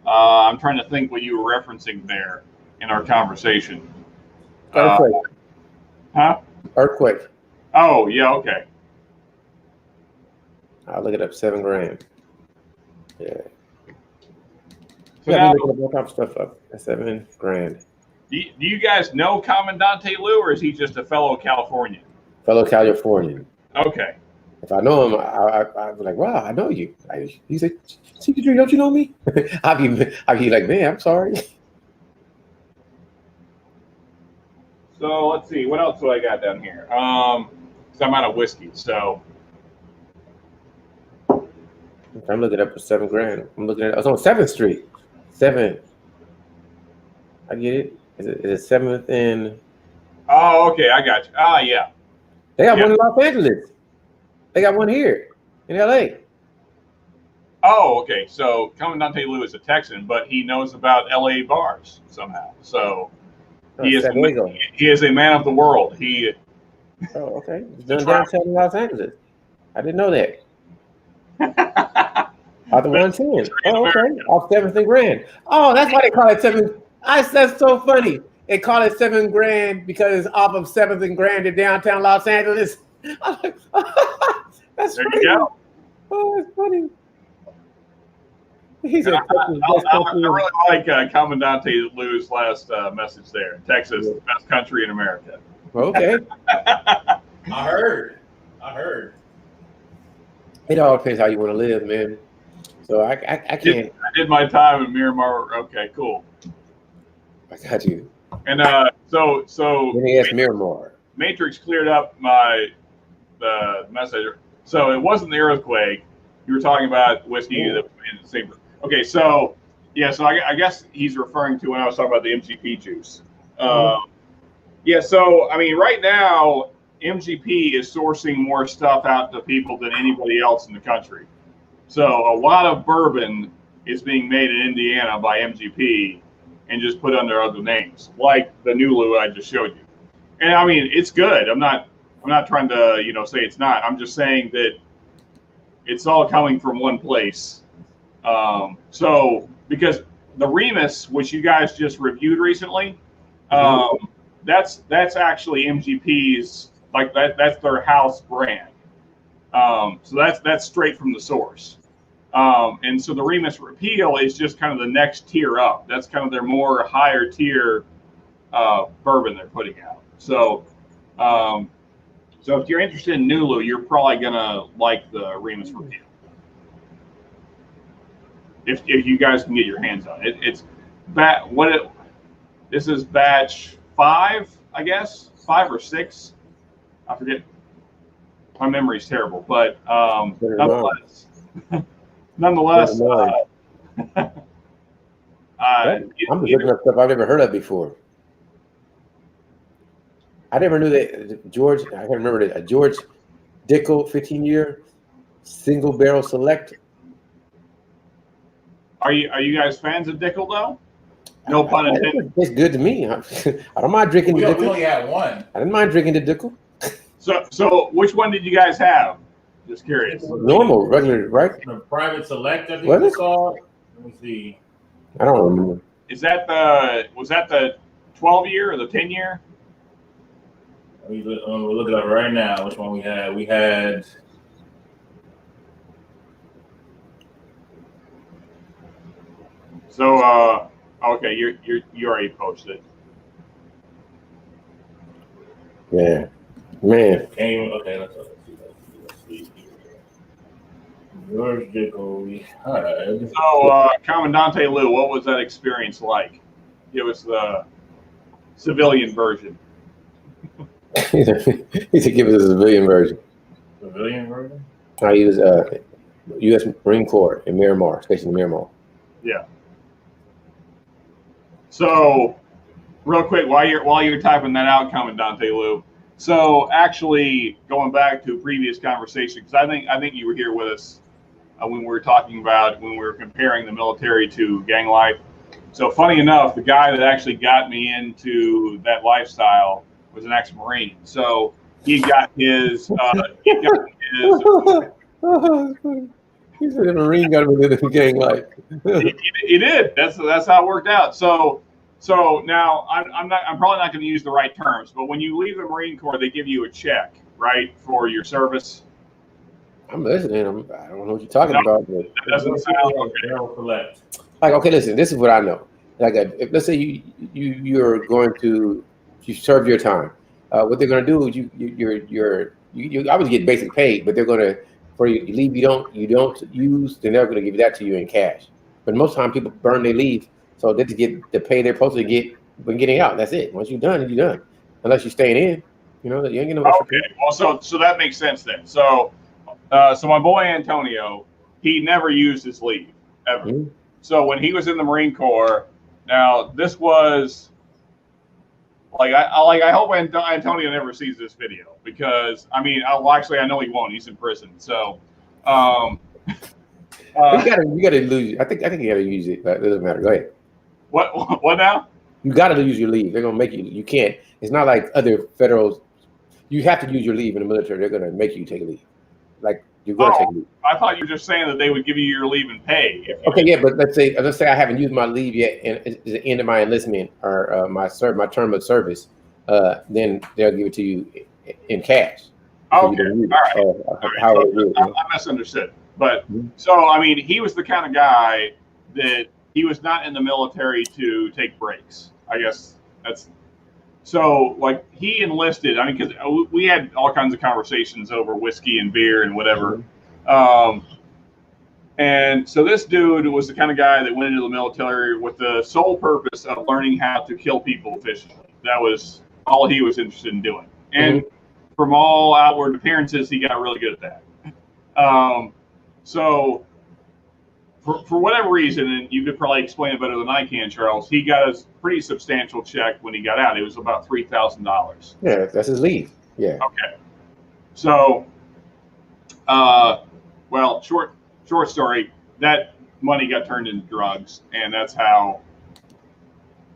I'm trying to think what you were referencing there in our conversation. Earthquake. Huh? Earthquake. Oh, yeah, okay. I'll look it up. $7,000. Yeah. So Yeah, now, looking up all type of stuff up. $7,000. do you guys know Commandante Lou, or is he just a fellow Californian? Fellow Californian. Okay. If I know him, I'd be like, wow, I know you. He's like, CP3, don't you know me? I'd be like, man, I'm sorry. So let's see, what else do I got down here? 'Cause I'm out of whiskey, so. I'm looking up for $7,000. I'm looking at it's on 7th Street. 7. I get it. Is it 7th and Oh, okay, I got you. Ah, yeah. they got one in Los Angeles. They got one here in LA. Oh, okay. So Commandante Lou is a Texan, but he knows about LA bars somehow. So he is a man of the world. Oh, okay. It's done downtown in Los Angeles. I didn't know that. Off the 110. Oh, okay. Off 7th. Oh, that's why they call it 7. That's so funny. They call it $7,000 because it's off of 7th and Grand in downtown Los Angeles. I'm like, that's There funny. you go. Oh, that's funny. He's I really like Commandante Lou's last message there. Texas, the best country in America. Okay. I heard. It all depends how you want to live, man. So I can't. I did my time in Miramar. Okay, cool. I got you. And so Then he asked Miramar. Matrix cleared up the message. So it wasn't the earthquake. You were talking about whiskey that was made in the same. Okay, so yeah, so I guess he's referring to when I was talking about the MGP juice. Yeah, so I mean, right now MGP is sourcing more stuff out to people than anybody else in the country. So a lot of bourbon is being made in Indiana by MGP and just put under other names, like the Nulu I just showed you. And I mean, it's good. I'm not trying to, say it's not. I'm just saying that it's all coming from one place. So because the Remus, which you guys just reviewed recently, that's actually MGP's, like that's their house brand. So that's straight from the source. And so the Remus Repeal is just kind of the next tier up. That's kind of their more higher tier bourbon they're putting out. So so if you're interested in Nulu, you're probably gonna like the Remus Repeal. If you guys can get your hands on it, this is batch 5, I guess, 5 or 6, I forget. My memory's terrible, but nonetheless, I'm just looking up stuff I've never heard of before. I never knew that George. I can't remember that George Dickel 15-year single barrel select. Are you guys fans of Dickel though? No pun intended. It's good to me. I don't mind drinking the Dickel. We only had one. I didn't mind drinking the Dickel. So which one did you guys have? Just curious. Normal, regular, right? The private select, I think it's called. Let me see. I don't remember. Was that the 12-year or the 10-year? We'll look it up right now. Which one we had? We had. So okay, you already posted. Yeah, man. Okay, let's see. George Dickel, we had. So Commandante Lou, what was that experience like? Give us the civilian version. He said, "Give us a civilian version." Civilian version? He was U.S. Marine Corps in Miramar, stationed in Miramar. Yeah. So, real quick, while you're typing that out, Commandante Lou. So, actually, going back to a previous conversation, because I think you were here with us when we were talking about when we were comparing the military to gang life. So, funny enough, the guy that actually got me into that lifestyle was an ex-Marine. So he got his. He said the Marine got him into the gang life. He did. That's how it worked out. So now I'm probably not going to use the right terms, but when you leave the Marine Corps, they give you a check, right, for your service. I'm listening. I don't know what you're talking about. But that doesn't sound okay. Like, okay, listen. This is what I know. Like, if, let's say you're going to. You serve your time. What they're going to do is you obviously get basic pay, but they're going to, for you leave you don't use, then they're going to give that to you in cash. But most time people burn their leave, so they just get the pay they're supposed to get when getting out. That's it. Once you're done, you're done. Unless you're staying in, you ain't getting no. Okay. Well, so that makes sense then. So my boy Antonio, he never used his leave ever. Mm-hmm. So when he was in the Marine Corps, now this was. I hope Antonio never sees this video because I know he won't. He's in prison, so you gotta lose. I think you gotta use it. It doesn't matter. Go ahead. What now? You gotta use your leave. They're gonna make you. You can't. It's not like other federals. You have to use your leave in the military. They're gonna make you take a leave. Like you're gonna take a leave. I thought you were just saying that they would give you your leave and pay. Okay, yeah, but let's say I haven't used my leave yet, and it's the end of my enlistment or my term of service. Then they'll give it to you in cash. Okay, all right. I misunderstood. But so he was the kind of guy that he was not in the military to take breaks. I guess that's. So, he enlisted, because we had all kinds of conversations over whiskey and beer and whatever. And so this dude was the kind of guy that went into the military with the sole purpose of learning how to kill people efficiently. That was all he was interested in doing. And from all outward appearances, he got really good at that. So for whatever reason, and you could probably explain it better than I can, Charles, he got a pretty substantial check when he got out. It was about $3,000. Yeah, that's his leave. Yeah. Okay. So, well, short story, that money got turned into drugs, and that's how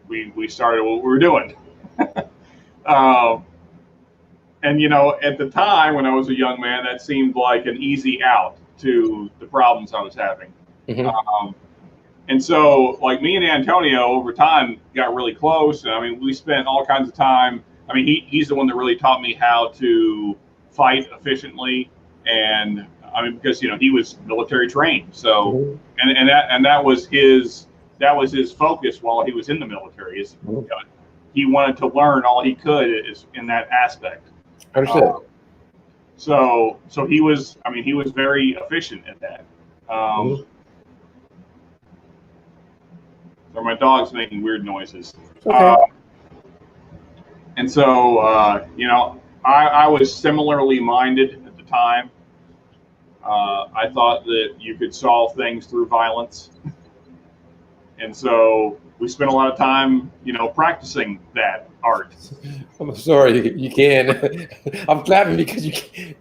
we started what we were doing. And, you know, at the time when I was a young man, that seemed like an easy out to the problems I was having. And so, like, me and Antonio over time got really close. And I mean, we spent all kinds of time. I mean, he's the one that really taught me how to fight efficiently. And I mean, because, you know, he was military trained. So, and that was his focus while he was in the military. Is you know, he wanted to learn all he could is in that aspect. Understood. So he was very efficient at that. So my dog's making weird noises. Okay. And so, you know, I was similarly minded at the time. I thought that you could solve things through violence. And so we spent a lot of time, you know, practicing that art. I'm sorry, you can. I'm clapping because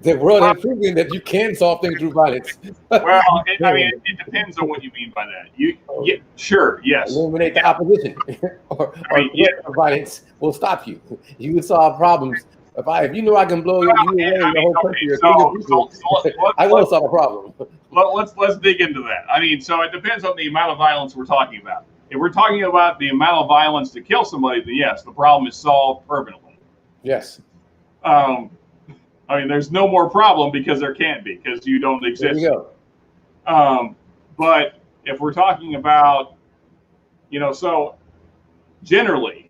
the world has proven that you can solve things through violence. Well, I mean, it depends on what you mean by that. Sure, yes. Eliminate the opposition, or violence will stop you. You can solve problems. If you know I can blow you away, the whole country, I will solve a problem. Let's dig into that. I mean, so it depends on the amount of violence we're talking about. If we're talking about the amount of violence to kill somebody, then yes, the problem is solved permanently. Yes. I mean, there's no more problem because there can't be, because you don't exist. There you go. But if we're talking about, you know, so generally,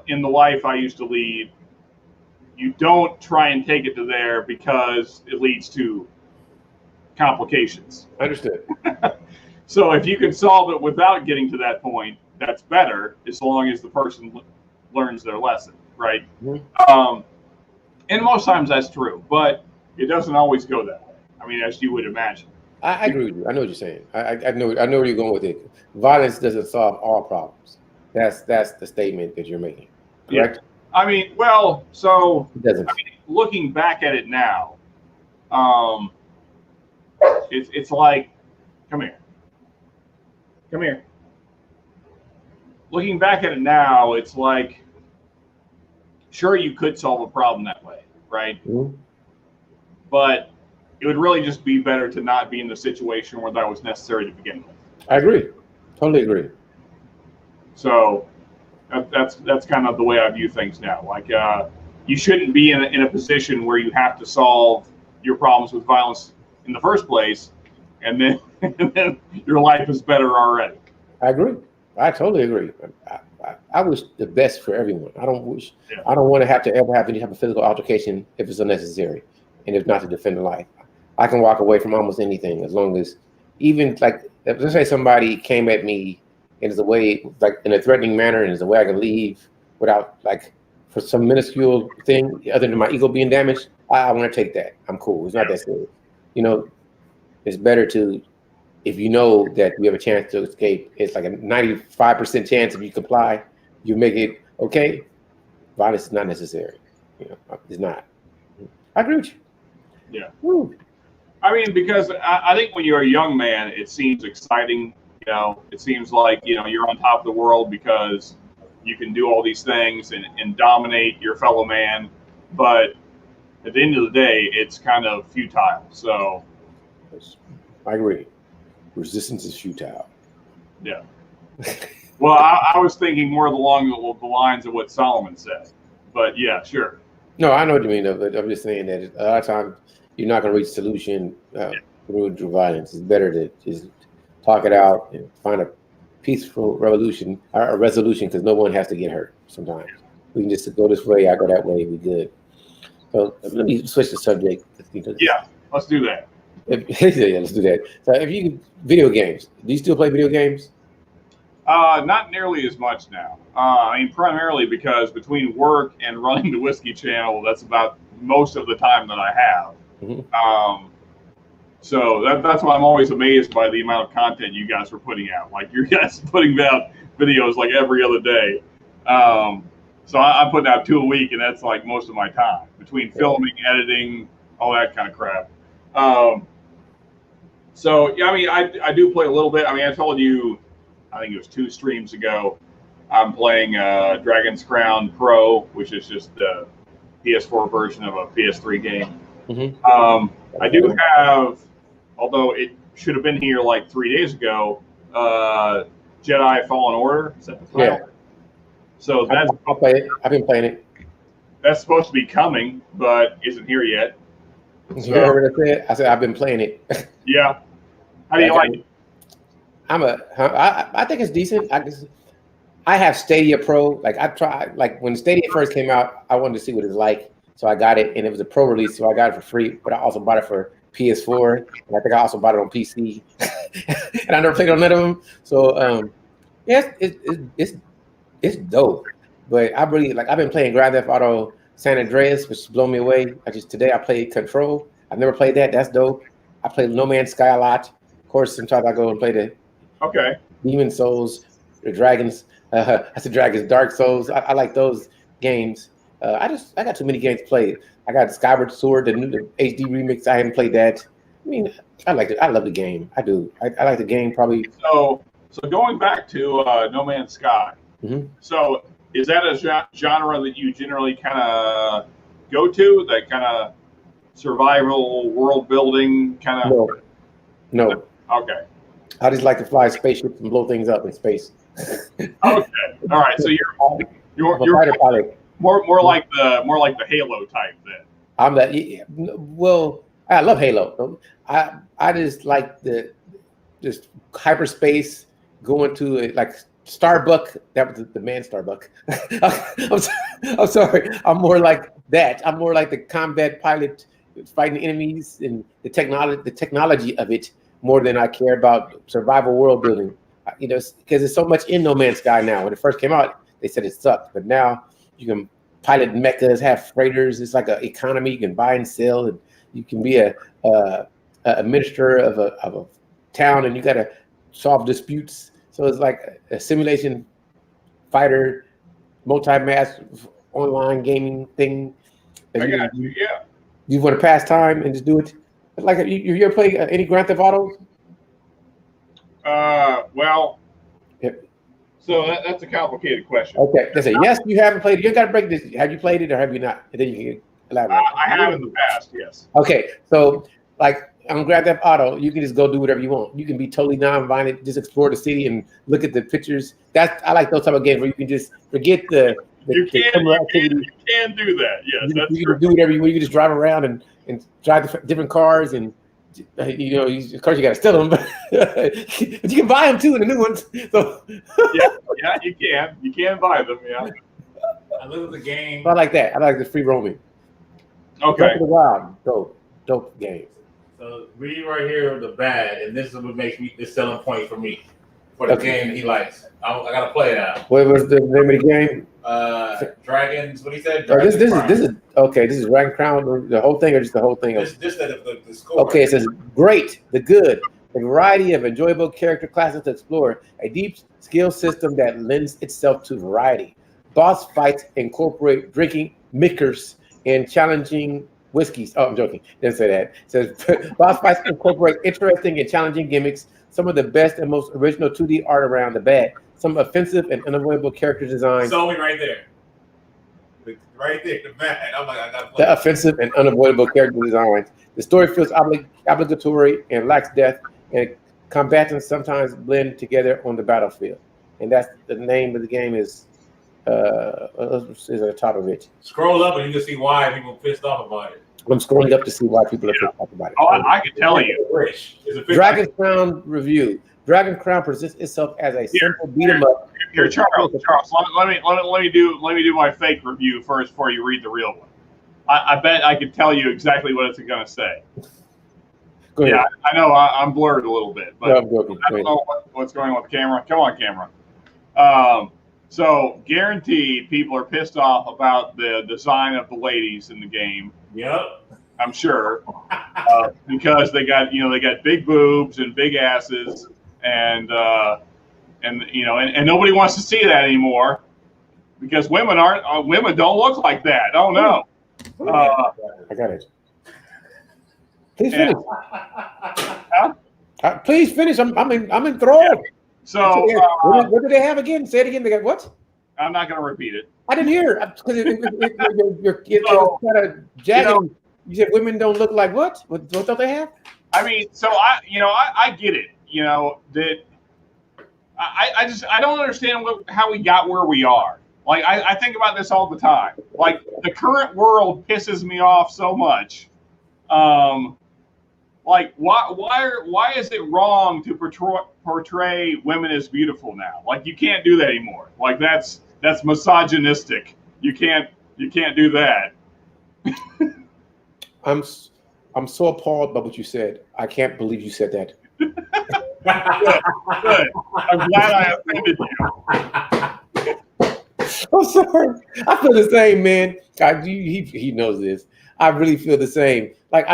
in the life I used to lead, you don't try and take it to there because it leads to complications. Understood. So if you can solve it without getting to that point, that's better, as long as the person learns their lesson, right? And most times that's true, but it doesn't always go that way. I mean, as you would imagine. I agree with you. I know what you're saying. I know where you're going with it. Violence doesn't solve all problems. That's the statement that you're making, correct? Yeah. I mean, well, so it doesn't. I mean, looking back at it now, it's like, come here. Looking back at it now, it's like, sure, you could solve a problem that way, right? But it would really just be better to not be in the situation where that was necessary to begin with. I agree. Totally agree. So that's kind of the way I view things now. Like, you shouldn't be in a position where you have to solve your problems with violence in the first place, and then your life is better already. I agree. I totally agree. I wish the best for everyone. I don't want to have any type of physical altercation if it's unnecessary, and if not to defend a life. I can walk away from almost anything as long as, even like, let's say somebody came at me and it's a way, like in a threatening manner, and it's a way I can leave without, like, for some minuscule thing other than my ego being damaged. I want to take that. I'm cool. It's not that serious. You know, it's better to, if you know that you have a chance to escape, it's like a 95% chance if you comply, you make it okay. Violence is not necessary. You know, it's not. I agree with you. Yeah. Woo. I mean, because I think when you're a young man, it seems exciting. You know, it seems like, you know, you're on top of the world because you can do all these things and dominate your fellow man. But at the end of the day, it's kind of futile. So I agree. Resistance is futile. Yeah. Well, I was thinking more along the lines of what Solomon said. But yeah, sure. No, I know what you mean, though, but I'm just saying that a lot of times you're not going to reach a solution through violence. It's better to just talk it out and find a peaceful resolution, because no one has to get hurt sometimes. We can just go this way, I go that way, we good. So let me switch the subject. Yeah, let's do that. Yeah, let's do that. So if you video games, do you still play video games? Not nearly as much now. I mean, primarily because between work and running the whiskey channel, that's about most of the time that I have. Mm-hmm. So that's why I'm always amazed by the amount of content you guys are putting out. Like you guys putting out videos like every other day. So I'm putting out 2 a week, and that's like most of my time between filming, editing, all that kind of crap. So yeah, I mean, I do play a little bit. I mean, I told you, I think it was 2 streams ago, I'm playing Dragon's Crown Pro, which is just the PS4 version of a PS3 game. Mm-hmm. I do have, although it should have been here like 3 days ago, Jedi Fallen Order. Is that the title? Yeah. So that's I'll play it. I've been playing it. That's supposed to be coming, but isn't here yet. So, you heard what I said? I said I've been playing it. Yeah. How do you like it? I think it's decent. I have Stadia Pro. Like I tried, like when Stadia first came out, I wanted to see what it's like, so I got it, and it was a pro release, so I got it for free. But I also bought it for PS4, and I think I also bought it on PC, and I never played on none of them. So yeah, it's dope. But I really like. I've been playing Grand Theft Auto San Andreas, which blew me away. Today I played Control. I've never played that. That's dope. I played No Man's Sky a lot. Of course, sometimes I go and play the Demon Souls, the Dragons. I said Dragons, Dark Souls. I like those games. I got too many games to play. I got Skyward Sword, the new HD remix. I haven't played that. I mean, I like it. I love the game. I do. I like the game probably. So going back to No Man's Sky. Mm-hmm. So is that a genre that you generally kind of go to? That kind of survival, world building kind of? No. Okay. I just like to fly spaceships and blow things up in space. Okay. All right. So you're fighter pilot. More like the Halo type then. I'm that. Well, I love Halo. I just like just hyperspace, going to like Starbuck. That was the man Starbuck. I'm sorry. I'm more like that. I'm more like the combat pilot fighting enemies and the technology of it more than I care about survival world building. You know, because there's so much in No Man's Sky now. When it first came out, they said it sucked, but now you can pilot mechas, have freighters. It's like an economy. You can buy and sell, and you can be a minister of a town, and you got to solve disputes. So it's like a simulation fighter, multi-mass online gaming thing. I got you. Yeah. You want to pass time and just do it. Like you ever play any Grand Theft Auto? Well. Yep. So that's a complicated question. Okay, that's a yes. You haven't played it. You got to break this. Have you played it or have you not? And then you can elaborate. I have in the past. Yes. Okay, so like on Grand Theft Auto, you can just go do whatever you want. You can be totally non-violent, just explore the city and look at the pictures. I like those type of games where you can just forget the you can do that. Yes, you can do whatever you want. You can just drive around and drive the different cars and. You know, of course, you got to steal them, but you can buy them too in the new ones. So yeah, you can. You can buy them. Yeah. I love the game. I like that. I like the free roaming. Okay. Breath of the Wild, dope game. So read right here the bad, and this is what makes me the selling point for me for the game that he likes. I gotta play it out. What was the name of the game? Dragons. What he said? This is okay. This is Dragon Crown, the whole thing, or just the whole thing? This the score. Okay, it says great, the good, a variety of enjoyable character classes to explore, a deep skill system that lends itself to variety. Boss fights incorporate drinking mixers and challenging whiskeys. Oh, I'm joking. Didn't say that. It says boss fights incorporate interesting and challenging gimmicks, some of the best and most original 2D art around the bat, some offensive and unavoidable character design. Sold me right there. Right there, the bad. I'm like, I gotta play. The offensive and unavoidable character designs. The story feels obligatory and lacks depth, and combatants sometimes blend together on the battlefield. And that's the name of the game is at the top of it. Scroll up and you can see why people are pissed off about it. I'm scrolling up to see why people are pissed off about it. Oh, I can tell you. Dragon Crown review. Dragon Crown presents itself as a simple beat 'em up. Here, Charles. Let me do my fake review first before you read the real one. I bet I can tell you exactly what it's going to say. Go ahead. Yeah, I know I'm blurred a little bit, but No, I'm joking. I Go don't ahead. know what's going on with the camera. Come on, camera. So guaranteed, people are pissed off about the design of the ladies in the game. Yep. I'm sure because they got big boobs and big asses, and nobody wants to see that anymore because women don't look like that. Oh no. I got it. Please finish. Huh? Please finish. I'm enthralled. So what do they have again? Say it again. They got what? I'm not going to repeat it. I didn't hear because you're So, kind of jagged. You said women don't look like what? What don't they have? I mean, so I get it. That I don't understand how we got where we are. Like I think about this all the time. Like the current world pisses me off so much. Like why is it wrong to portray women as beautiful now? Like you can't do that anymore. Like that's misogynistic. You can't do that. I'm so appalled by what you said. I can't believe you said that. Good. I'm glad I offended you. I'm sorry. I feel the same, man. God, he knows this. I really feel the same. Like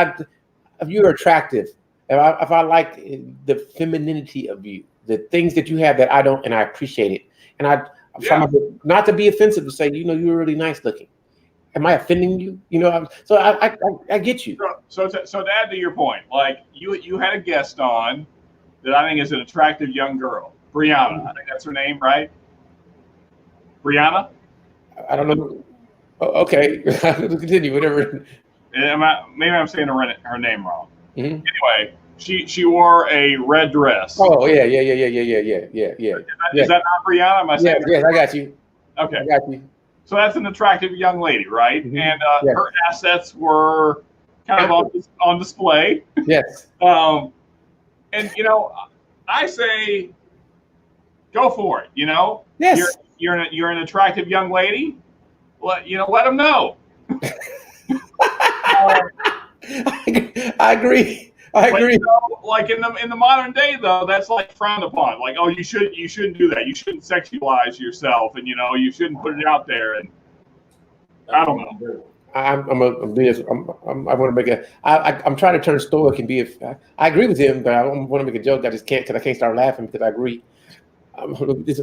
if you're attractive, if I like the femininity of you, the things that you have that I don't, and I appreciate it, and I'm trying not to be offensive to say, you're really nice looking. Am I offending you? So I get you. So to add to your point, like you had a guest on that I think is an attractive young girl, Brianna. I think that's her name, right? Brianna. I don't know. Okay, continue. Whatever. Maybe I'm saying her name wrong. Mm-hmm. Anyway, she wore a red dress. Oh yeah. Is that not Brianna? Am I saying? Yes, I got you. Okay. I got you. So that's an attractive young lady, right? Mm-hmm. And her assets were kind of on display. Yes. And I say, go for it. Yes. You're an attractive young lady. Let them know. I agree. Like in the modern day, though, that's like frowned upon. Like, oh, you shouldn't do that. You shouldn't sexualize yourself, and you shouldn't put it out there. And I don't know. I'm trying to turn stoic and be. I agree with him, but I don't want to make a joke. I just can't because I can't start laughing because I agree. I'm trying to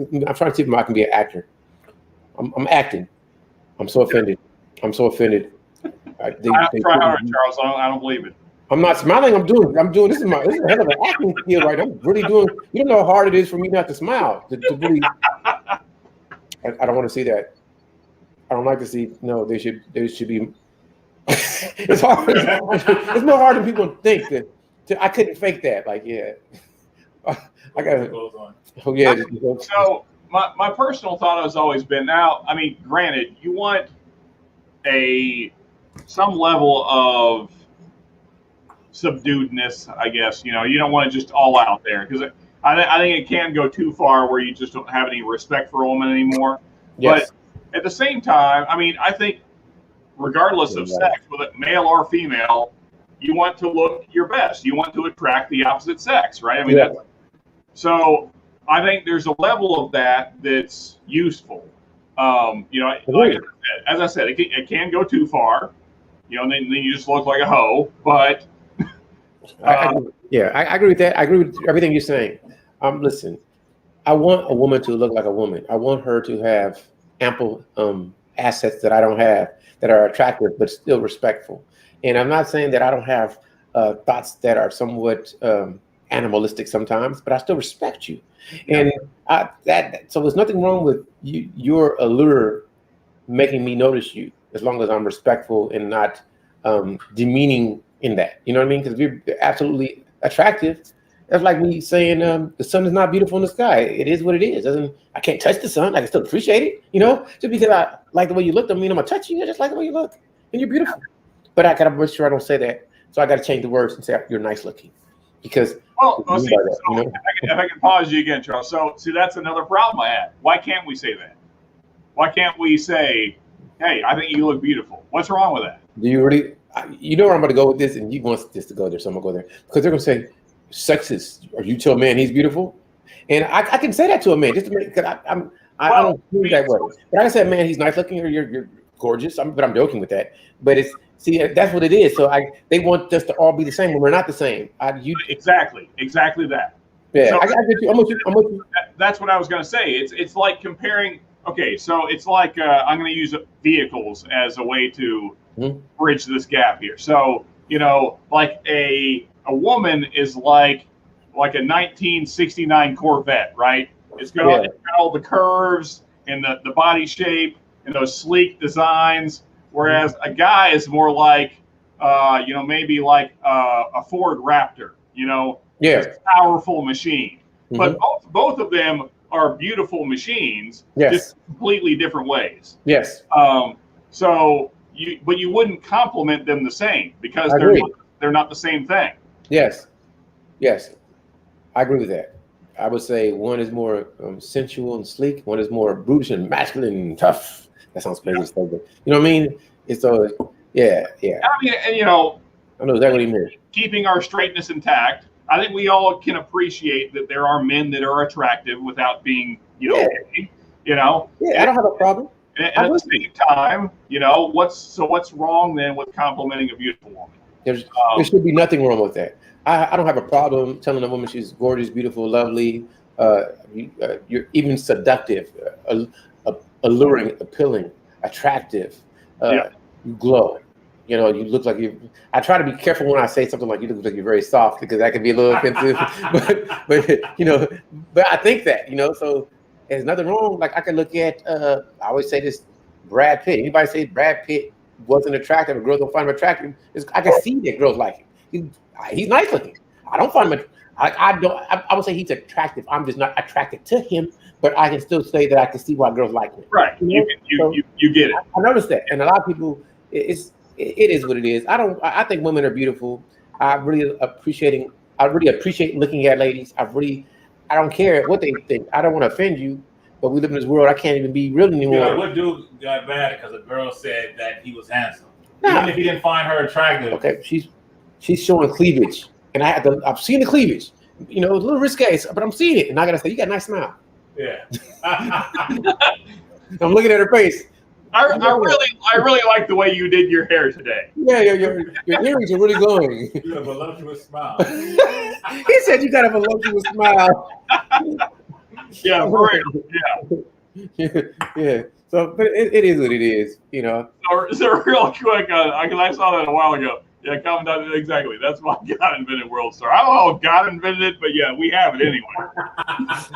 see if I can be an actor. I'm acting. I'm so offended. I'm try hard, Charles. I don't believe it. I'm not smiling. I'm doing. This is a hell of an acting skill, right? I'm really doing. You don't know how hard it is for me not to smile. To really. I don't want to see that. I don't like to see. No, there should be. It's hard. It's more hard than people think. I couldn't fake that. Like, yeah. I got it. Oh yeah. So my personal thought has always been. Now, I mean, granted, you want some level of subduedness, I guess. You don't want to just all out there because I think it can go too far where you just don't have any respect for a woman anymore. Yes. But at the same time, I mean, I think regardless of sex, whether male or female, you want to look your best. You want to attract the opposite sex, right? I mean, so I think there's a level of that's useful. Like as I said, it can go too far. And then you just look like a hoe. But I agree with that. I agree with everything you're saying. Listen, I want a woman to look like a woman. I want her to have ample assets that I don't have, that are attractive but still respectful. And I'm not saying that I don't have thoughts that are somewhat animalistic sometimes, but I still respect you. And so there's nothing wrong with your allure making me notice you, as long as I'm respectful and not demeaning in that. You know what I mean? Because if you're absolutely attractive, that's like me saying the sun is not beautiful in the sky. It is what it is. I can't touch the sun. I can still appreciate it. Just because I like the way you look, I'm gonna touch you. I just like the way you look, and you're beautiful. But I gotta make sure I don't say that. So I gotta change the words and say you're nice looking, because if I can pause you again, Charles. So see, that's another problem I have. Why can't we say that? Why can't we say, hey, I think you look beautiful? What's wrong with that? Do you really? you know where I'm going to go with this, and you want this to go there, so I'm going to go there because they're going to say, "Sexist." Or you tell a man he's beautiful, and I can say that to a man just to make because I don't feel that way. But I can say, "Man, he's nice looking," or "You're gorgeous." But I'm joking with that. But it's that's what it is. So they want us to all be the same when we're not the same. Exactly that. Yeah, so, I get you. I'm with you. That's what I was going to say. It's like comparing. Okay, so it's like I'm going to use vehicles as a way to bridge this gap here. So like a woman is like a 1969 Corvette, right? It's got all the curves and the body shape and those sleek designs. Whereas a guy is more like, maybe like a Ford Raptor, it's a powerful machine. But both of them are beautiful machines, just completely different ways. Yes. So you wouldn't compliment them the same because they're not the same thing. Yes. I agree with that. I would say one is more sensual and sleek. One is more brutish and masculine and tough. That sounds crazy, but you know what I mean? It's always, yeah. I mean, and I know exactly what he meant. Keeping our straightness intact. I think we all can appreciate that there are men that are attractive without being, gay, Yeah, I don't have a problem. And at the same time, what's wrong then with complimenting a beautiful woman? There should be nothing wrong with that. I don't have a problem telling a woman she's gorgeous, beautiful, lovely. You're even seductive, alluring, appealing, attractive. You glow. You look like you. I try to be careful when I say something like you look like you're very soft because that can be a little offensive. but I think that so there's nothing wrong. Like I can look at. I always say this: Brad Pitt. Anybody say Brad Pitt wasn't attractive, or girls don't find him attractive? I can see that girls like him. He's nice looking. I don't find him. I would say he's attractive. I'm just not attracted to him, but I can still say that I can see why girls like him. Right. You get it. I noticed that, and a lot of people, it is what it is. I think women are beautiful. I really appreciate looking at ladies. I don't care what they think. I don't want to offend you, but we live in this world. I can't even be real anymore. Yeah, what dude got mad because a girl said that he was handsome, even if he didn't find her attractive? Okay, she's showing cleavage, and I've seen the cleavage. It's a little risque, but I'm seeing it, and I gotta say, you got a nice smile. Yeah. I'm looking at her face. I really like the way you did your hair today. Yeah, your earrings are really glowing. You have a voluptuous smile. He said you got a voluptuous smile. Yeah, for real. Yeah. So, but it is what it is, So real quick, I saw that a while ago. Yeah, comment down exactly. That's why God invented World Star. I don't know if God invented it, but yeah, we have it anyway.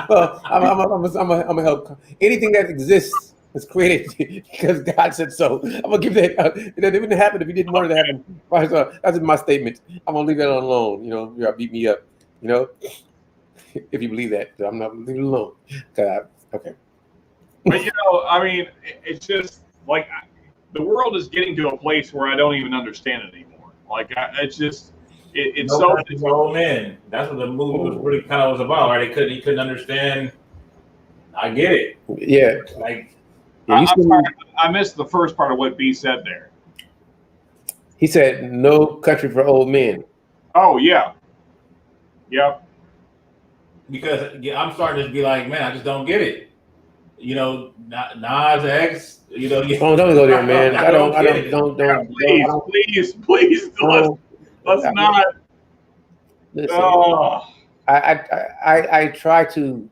Well, I'm gonna help. Anything that exists was created because God said so. I'm gonna give that. It wouldn't happen if He didn't want it to happen. So that's my statement. I'm gonna leave that alone. You'll beat me up. If you believe that, I'm not gonna leave it alone. Okay. But I mean, it's just like the world is getting to a place where I don't even understand it anymore. Like it's so old men. That's what the movie was really kind of was about, right? He couldn't understand. I get it. Yeah. Like I'm sorry, I missed the first part of what B said there. He said, "No country for old men." Oh yeah. Yep. Because I'm starting to be like, man, I just don't get it. Nas X. Don't go there, man. I don't. Please, let's not. Listen, I try to.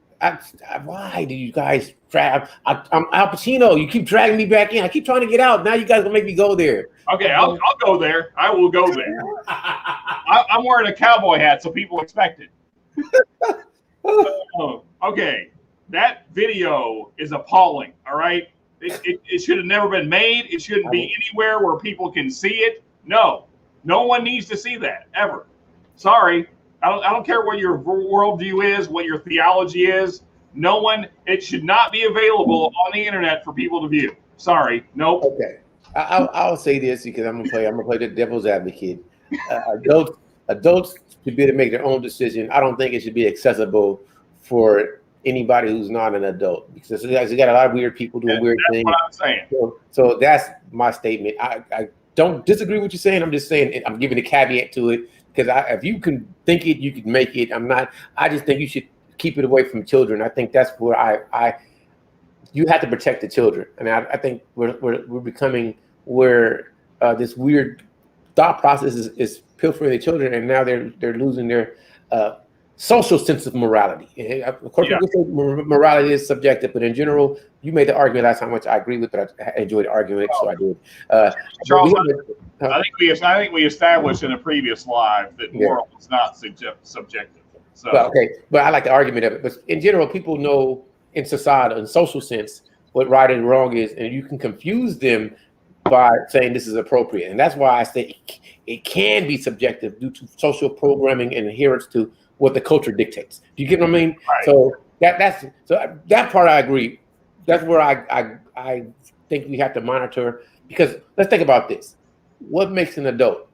Why do you guys drag? I'm Al Pacino. You keep dragging me back in. I keep trying to get out. Now you guys gonna make me go there. Okay, I'll go there. I will go there. I'm wearing a cowboy hat, so people expect it. Okay, that video is appalling. All right, it should have never been made. It shouldn't be anywhere where people can see it. No one needs to see that ever. Sorry, I don't care what your worldview is, what your theology is. It should not be available on the internet for people to view. Sorry, nope. Okay, I'll say this because I'm gonna play the devil's advocate. Adults should be able to make their own decision. I don't think it should be accessible for anybody who's not an adult because you got a lot of weird people doing weird things. That's what I'm saying. So that's my statement. I don't disagree with what you're saying. I'm just saying I'm giving a caveat to it because if you can think it, you can make it. I just think you should keep it away from children. I think that's where you have to protect the children. I think we're becoming where this weird thought process is pilfering the children, and now they're losing their social sense of morality. And of course, people say morality is subjective, but in general, you made the argument last time, which I agree with, but I enjoyed the argument, so I did. Charles, I think we established in a previous live that moral is not subjective. So. Well, okay, but I like the argument of it. But in general, people know in society, in social sense, what right and wrong is, and you can confuse them by saying this is appropriate. And that's why I say it can be subjective due to social programming and adherence to what the culture dictates. Do you get what I mean? Right. So that part I agree. That's where I think we have to monitor, because let's think about this. What makes an adult?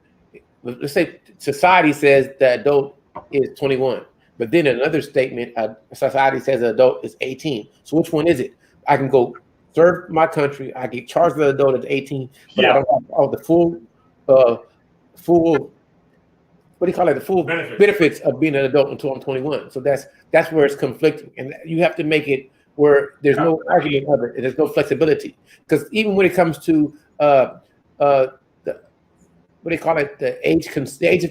Let's say society says the adult is 21, but then another statement, society says an adult is 18. So which one is it? I can go serve my country. I get charged as an adult at 18, but I don't have all the full what do you call it? The full benefits of being an adult until I'm 21. So that's where it's conflicting, and you have to make it where there's no argument of it. There's no flexibility, because even when it comes to what do you call it? The age of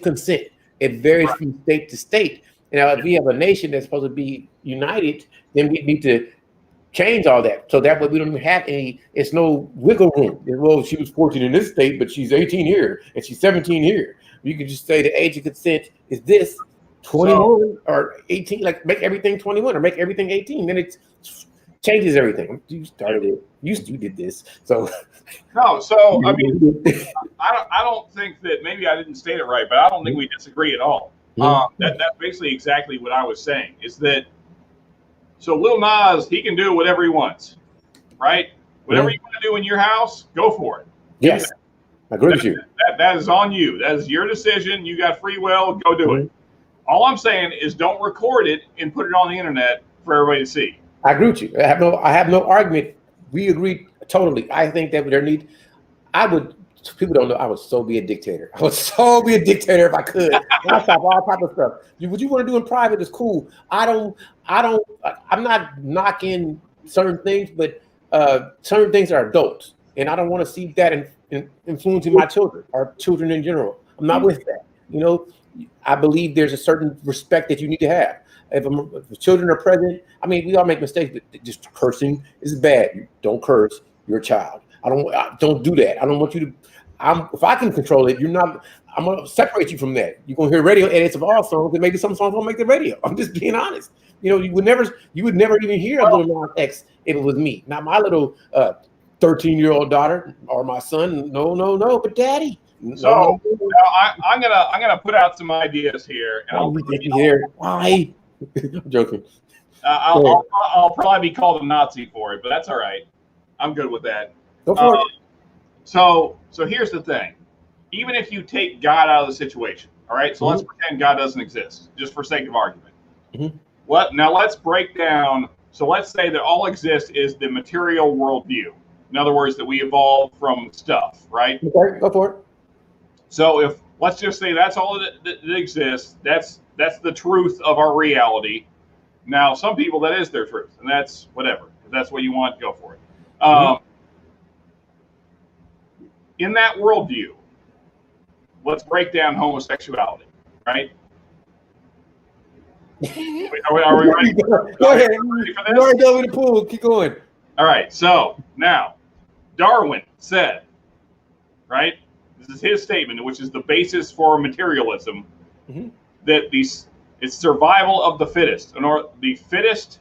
consent, it varies from state to state. And now, if we have a nation that's supposed to be united, then we need to change all that, so that way we don't even have any. It's no wiggle room. Well, she was 14 in this state, but she's 18 here, and she's 17 here. You can just say the age of consent is this 21 or 18. Like make everything 21 or make everything 18. Then it changes everything. You started it. You did this. So no. So I mean, I don't think that, maybe I didn't state it right, but I don't think we disagree at all. That's basically exactly what I was saying. Is that so? Lil Nas, he can do whatever he wants, right? Whatever you want to do in your house, go for it. Yes, I agree with you. That is on you. That is your decision. You got free will. Go do it. All I'm saying is don't record it and put it on the internet for everybody to see. I agree with you. I have no argument. We agree totally. I think that people don't know, I would so be a dictator. I would so be a dictator if I could. I'll stop all type of stuff. What you want to do in private is cool. I'm not knocking certain things, but certain things are adults, and I don't want to see that influencing my children or children in general. I'm not with that. You know, I believe there's a certain respect that you need to have. If children are present, I mean, we all make mistakes, but just cursing is bad. You don't curse. You're a child. Don't do that. I don't want you to. If I can control it, I'm gonna separate you from that. You're gonna hear radio edits of all songs, and maybe some songs won't make the radio. I'm just being honest. You know, you would never even hear a Lil Nas X if it was me, not my little 13-year-old daughter or my son. No, but daddy. So I'm gonna put out some ideas here. And Why? I'm joking. I'll probably be called a Nazi for it, but that's all right. I'm good with that. Go for it. So here's the thing. Even if you take God out of the situation, all right? So let's pretend God doesn't exist, just for sake of argument. Now let's break down. So let's say that all exists is the material worldview. In other words, that we evolved from stuff, right? Okay, go for it. So let's just say that's all that exists. That's the truth of our reality. Now, some people, that is their truth, and that's whatever. If that's what you want, go for it. In that worldview, let's break down homosexuality, right? Are we ready? Go ahead. You already dove in the pool. Keep going. All right. So now, Darwin said, right? This is his statement, which is the basis for materialism, that it's survival of the fittest, or the fittest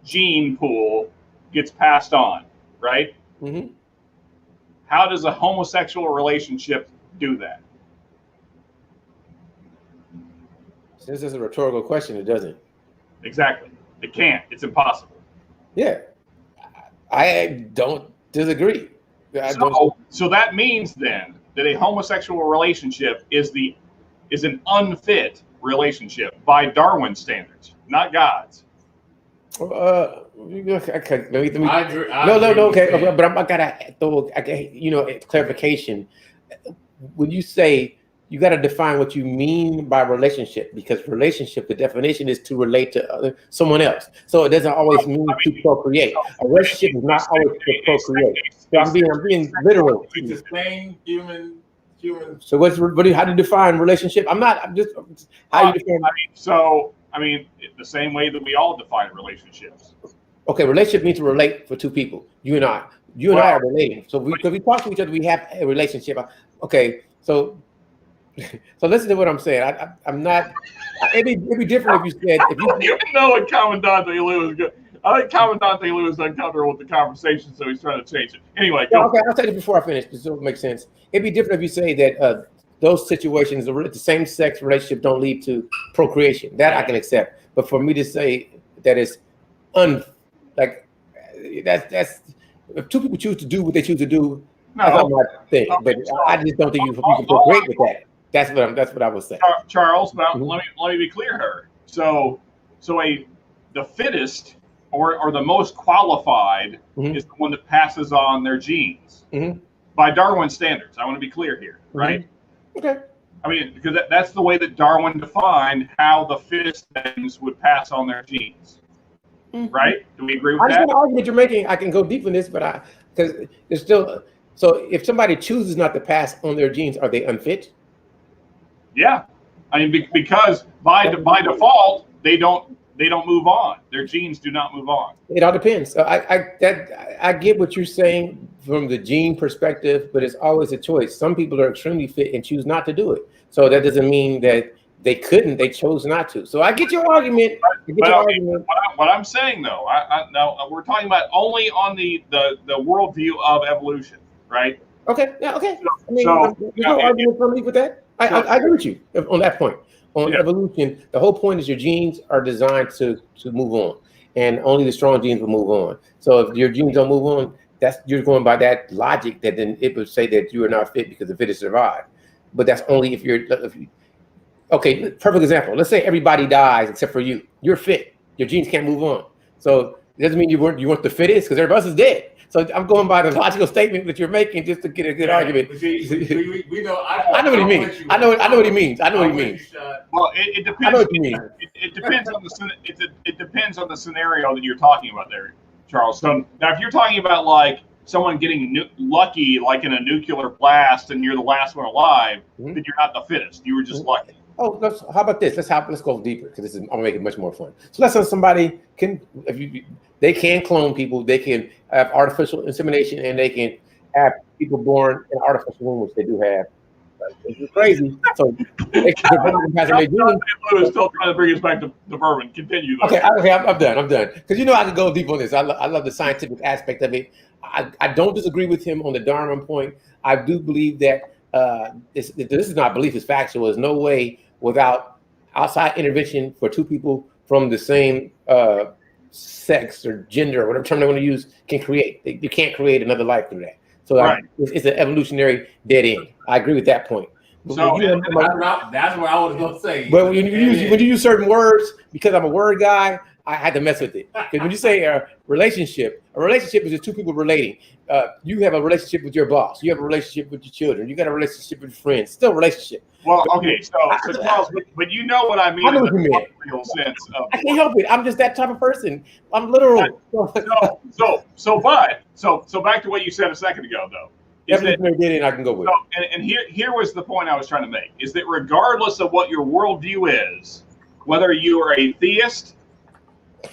gene pool gets passed on, right? How does a homosexual relationship do that? This is a rhetorical question. It doesn't. Exactly. It can't. It's impossible. Yeah. I don't disagree. So that means then that a homosexual relationship is an unfit relationship by Darwin's standards, not God's. Okay, let me. I agree. No. Okay, but I gotta throw clarification. when you say you got to define what you mean by relationship, because relationship, the definition is to relate to someone else. So it doesn't always mean to procreate. A relationship is not always to procreate. So I'm being literal. It's the same human. So how do you define relationship? I'm just how you define. The same way that we all define relationships. Okay, relationship means to relate for two people. You and I are relating. So because we talk to each other, we have a relationship. Okay, so listen to what I'm saying. I'm not. It'd be different if you said. I don't even know what Commandante Lou is good. I think Commandante Lou is uncomfortable with the conversation, so he's trying to change it. Anyway, go. Okay, I'll say this before I finish, because it makes sense. It'd be different if you say that those situations, the same-sex relationship, don't lead to procreation. That I can accept. But for me to say that it's that's if two people choose to do what they choose to do, that's not my thing. But I just don't think you can procreate with that. That's what I would say. Charles, let me be clear here. So the fittest or the most qualified is the one that passes on their genes by Darwin standards. I want to be clear here, right? Okay. I mean, because that's the way that Darwin defined how the fittest things would pass on their genes. Right? Do we agree with that? The argument you're making, I can go deep in this, but because there's still. So if somebody chooses not to pass on their genes, are they unfit? Yeah, I mean because by default they don't move on. Their genes do not move on. It all depends. So I get what you're saying from the gene perspective, but it's always a choice. Some people are extremely fit and choose not to do it. So that doesn't mean that they couldn't. They chose not to. So I get your argument. What I'm saying though, now we're talking about only on the worldview of evolution, right? Okay. Yeah. Okay. There's no argument for me with that. I agree with you on that point. On evolution, the whole point is your genes are designed to move on, and only the strong genes will move on. So if your genes don't move on, you're going by that logic that then it would say that you are not fit because the fittest survive. But that's only if you're. Okay, perfect example. Let's say everybody dies except for you. You're fit. Your genes can't move on. So it doesn't mean you weren't the fittest because everybody else is dead. So I'm going by the logical statement that you're making just to get a good argument. We know. I know what he means. I know what he means. Well, it depends. I know what you mean. It depends on it depends on the scenario that you're talking about there, Charles. So now, if you're talking about like someone getting lucky, like in a nuclear blast, and you're the last one alive, then you're not the fittest. You were just lucky. Oh, how about this? Let's go deeper because I'm gonna make it much more fun. So let's say somebody they can clone people, they can have artificial insemination, and they can have people born in artificial womb, which they do have. It's crazy. So they can pass their genes. Lou still trying to bring us back to bourbon. Continue. Though. Okay, I'm done. Because I can go deep on this. I love the scientific aspect of it. I don't disagree with him on the Darwin point. I do believe that this is not belief; it's factual. There's no way without outside intervention for two people from the same sex or gender or whatever term they want to use can create. You can't create another life through that. So it's an evolutionary dead end. I agree with that point. So that's what I was going to say. But when you use certain words, because I'm a word guy, I had to mess with it. Because when you say a relationship is just two people relating. You have a relationship with your boss. You have a relationship with your children. You got a relationship with your friends. Still a relationship. Well, okay, so Charles, but you know what I mean. I know what you mean. Real sense of I can't help it. I'm just that type of person. I'm literal. So back to what you said a second ago, though. I can go with. And here was the point I was trying to make: is that regardless of what your worldview is, whether you are a theist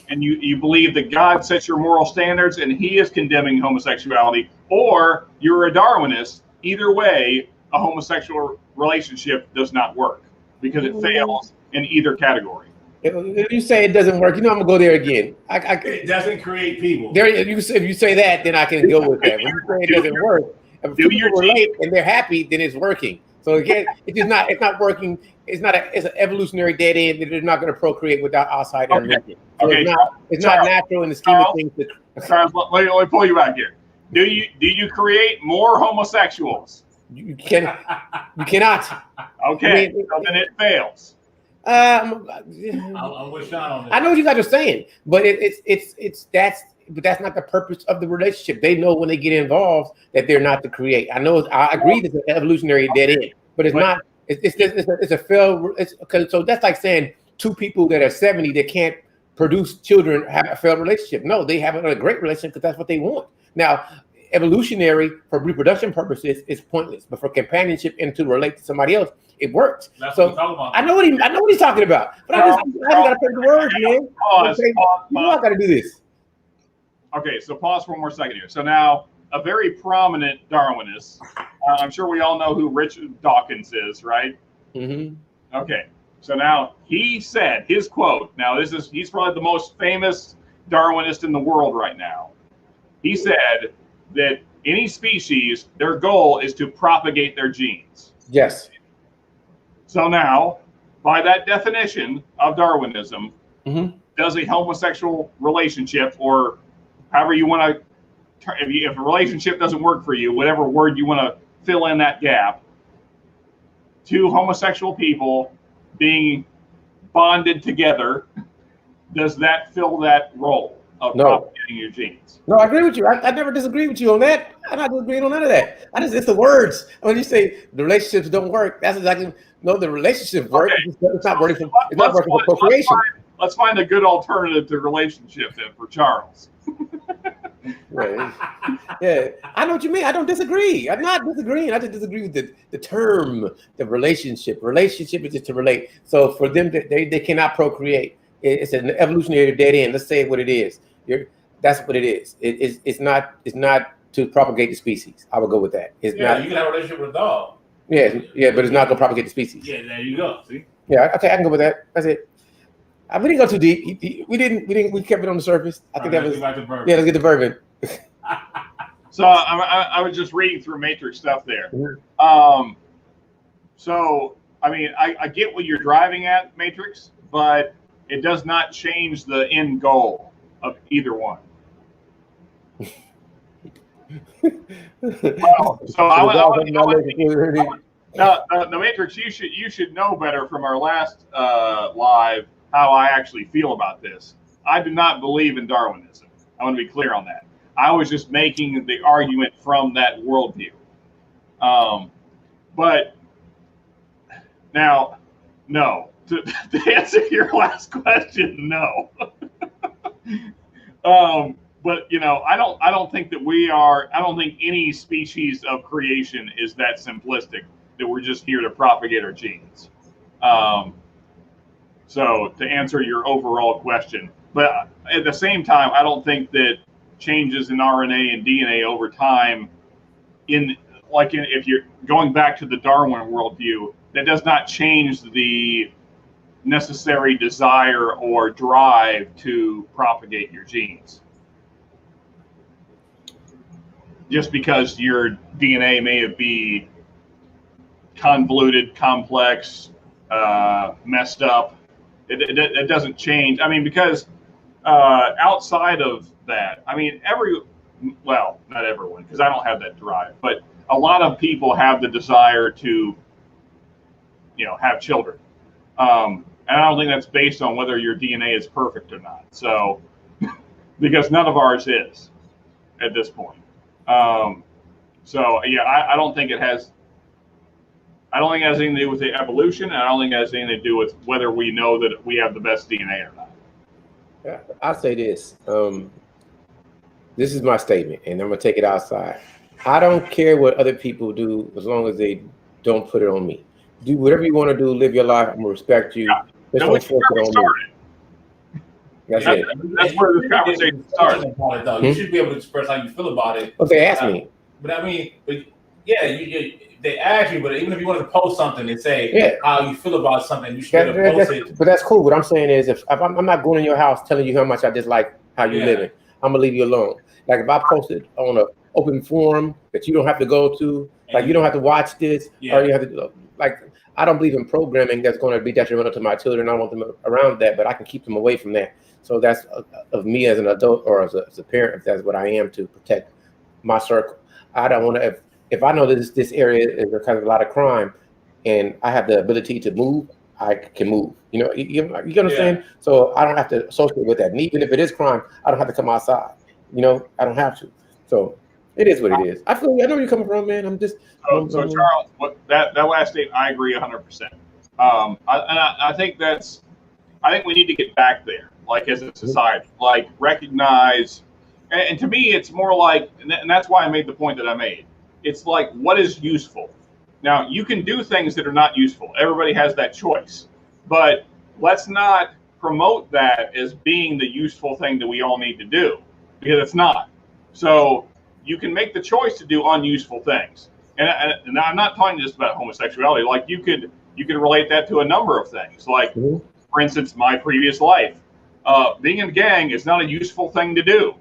and you believe that God sets your moral standards and He is condemning homosexuality, or you're a Darwinist, either way, a homosexual relationship does not work because it fails in either category. If you say it doesn't work, I'm gonna go there again. It doesn't create people. If you say that, then I can go with that. When you say it doesn't work, if people relate and they're happy, then it's working. So again, it's not working. It's an evolutionary dead end that they're not going to procreate without outside intervention. So it's not natural in the scheme of things. Charles, let me pull you out here. Do you create more homosexuals? You cannot. Okay, so then it fails. I'm with Sean on this. I know what you guys are saying, but but that's not the purpose of the relationship. They know when they get involved that they're not to create. I agree that it's an evolutionary dead end, but it's not. It's a failed. So that's like saying two people that are 70 that can't produce children have a failed relationship. No, they have a great relationship because that's what they want. Now, evolutionary for reproduction purposes is pointless, but for companionship and to relate to somebody else, it works. That's so what we're talking about. I know what he's talking about, but I haven't got to put the words, man. I got to do this. Okay, so pause for one more second here. So now, a very prominent Darwinist. I'm sure we all know who Richard Dawkins is, right? Mm-hmm. Okay. So now he said his quote. Now he's probably the most famous Darwinist in the world right now. He said that any species, their goal is to propagate their genes. Yes. So now, by that definition of Darwinism, does a homosexual relationship, or however you want to, if a relationship doesn't work for you, whatever word you want to fill in that gap, two homosexual people being bonded together, does that fill that role of propagating your genes? No, I agree with you. I never disagree with you on that. I'm not disagreeing on none of that. It's the words. When you say the relationships don't work, that's exactly the relationships work. Okay. It's not working for procreation. Let's find a good alternative to relationship then for Charles. Right. Yeah, I know what you mean. I don't disagree. I'm not disagreeing. I just disagree with the term, the relationship. Relationship is just to relate. So for them, they cannot procreate. It's an evolutionary dead end. Let's say what it is. That's what it is. It's not to propagate the species. I would go with that. It's not. You can have a relationship with a dog. Yeah, but it's not going to propagate the species. Yeah, there you go. See. Yeah, okay, I can go with that. That's it. We didn't go too deep. We kept it on the surface. I think that was. Let's get the bourbon. So I was just reading through Matrix stuff there. So I mean, I get what you're driving at, Matrix, but it does not change the end goal of either one. Well, so the Matrix, you should know better from our last live how I actually feel about this. I do not believe in Darwinism. I want to be clear on that. I was just making the argument from that worldview. But now, no. To answer your last question, no. But I don't think that we are. I don't think any species of creation is that simplistic that we're just here to propagate our genes. So to answer your overall question, but at the same time, I don't think that changes in RNA and DNA over time, if you're going back to the Darwin worldview, that does not change the necessary desire or drive to propagate your genes. Just because your DNA may be convoluted, complex, messed up, it doesn't change. I mean, because outside of that, I mean, not everyone, because I don't have that drive, but a lot of people have the desire to, have children. And I don't think that's based on whether your DNA is perfect or not. So, because none of ours is at this point. So yeah, I don't think it has. I don't think it has anything to do with the evolution, and I don't think it has anything to do with whether we know that we have the best DNA or not. Yeah, I'll say this. This is my statement, and I'm gonna take it outside. I don't care what other people do as long as they don't put it on me. Do whatever you want to do. Live your life. I'm gonna respect you. Yeah. That's it. That's where the conversation started. You should be able to express how you feel about it. Okay, ask me. But I mean, they ask you, but even if you want to post something and say how you feel about something, you should be able to post it. But that's cool. What I'm saying is, if I'm not going in your house telling you how much I dislike how you living, I'm gonna leave you alone. Like if I posted on an open forum that you don't have to go to, like you don't have to watch this, or you have to I don't believe in programming that's going to be detrimental to my children. I want them around that, but I can keep them away from that. So that's of me as an adult or as a parent, if that's what I am, to protect my circle. I don't want to, if I know that this area is kind of a lot of crime and I have the ability to move, I can move. You understand? So I don't have to associate with that. And even if it is crime, I don't have to come outside. I don't have to. So it is what it is. I know where you're coming from, man. I'm just. So Charles, that last statement, I agree 100%. I think I think we need to get back there, like as a society, like recognize. And to me, it's more like, and that's why I made the point that I made. It's like, what is useful? Now, you can do things that are not useful. Everybody has that choice. But let's not promote that as being the useful thing that we all need to do, because it's not. So you can make the choice to do unuseful things. And I'm not talking just about homosexuality. Like you could relate that to a number of things. Like, for instance, my previous life. Being in a gang is not a useful thing to do.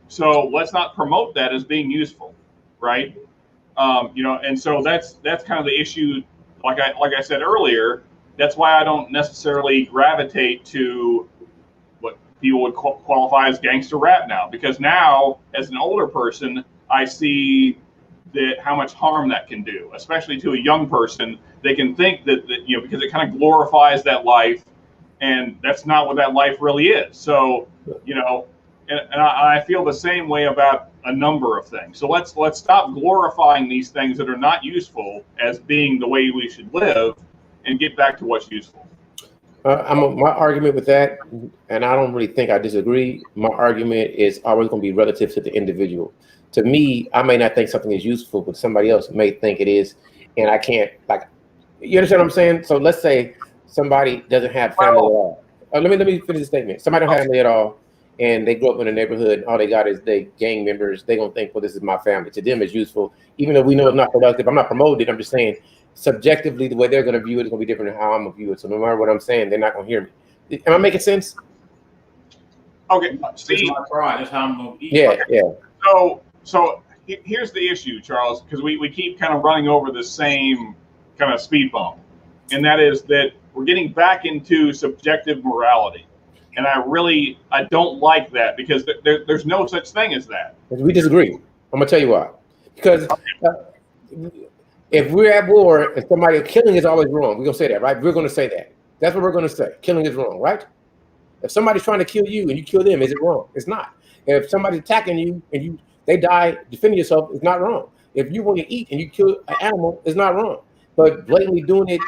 So let's not promote that as being useful, right? And so that's kind of the issue. Like I said earlier, that's why I don't necessarily gravitate to what people would qualify as gangster rap now, because now, as an older person, I see that how much harm that can do, especially to a young person. They can think that because it kind of glorifies that life, and that's not what that life really is. So, and I feel the same way about a number of things. So let's stop glorifying these things that are not useful as being the way we should live, and get back to what's useful. My argument with that, and I don't really think I disagree. My argument is always going to be relative to the individual. To me, I may not think something is useful, but somebody else may think it is, and I can't You understand what I'm saying? So let's say somebody doesn't have family at all. Let me finish the statement. Somebody don't have family at all, and they grew up in a neighborhood. All they got is they gang members. They gonna think, well, this is my family. To them, it's useful, even though we know it's not productive. I'm not promoting it. I'm just saying, subjectively, the way they're gonna view it is gonna be different than how I'm gonna view it. So no matter what I'm saying, they're not gonna hear me. Am I making sense? Okay. See, my pride. That's how I'm gonna eat. Yeah. So here's the issue, Charles, because we keep kind of running over the same kind of speed bump, and that is that we're getting back into subjective morality, and I don't like that, because there's no such thing as that. We disagree. I'm gonna tell you why. Because if we're at war and somebody killing is always wrong, we're gonna say that, right? We're gonna say that. That's what we're gonna say. Killing is wrong, right? If somebody's trying to kill you and you kill them, is it wrong? It's not. If somebody's attacking you and they die defending yourself, it's not wrong. If you want to eat and you kill an animal, it's not wrong. But blatantly doing it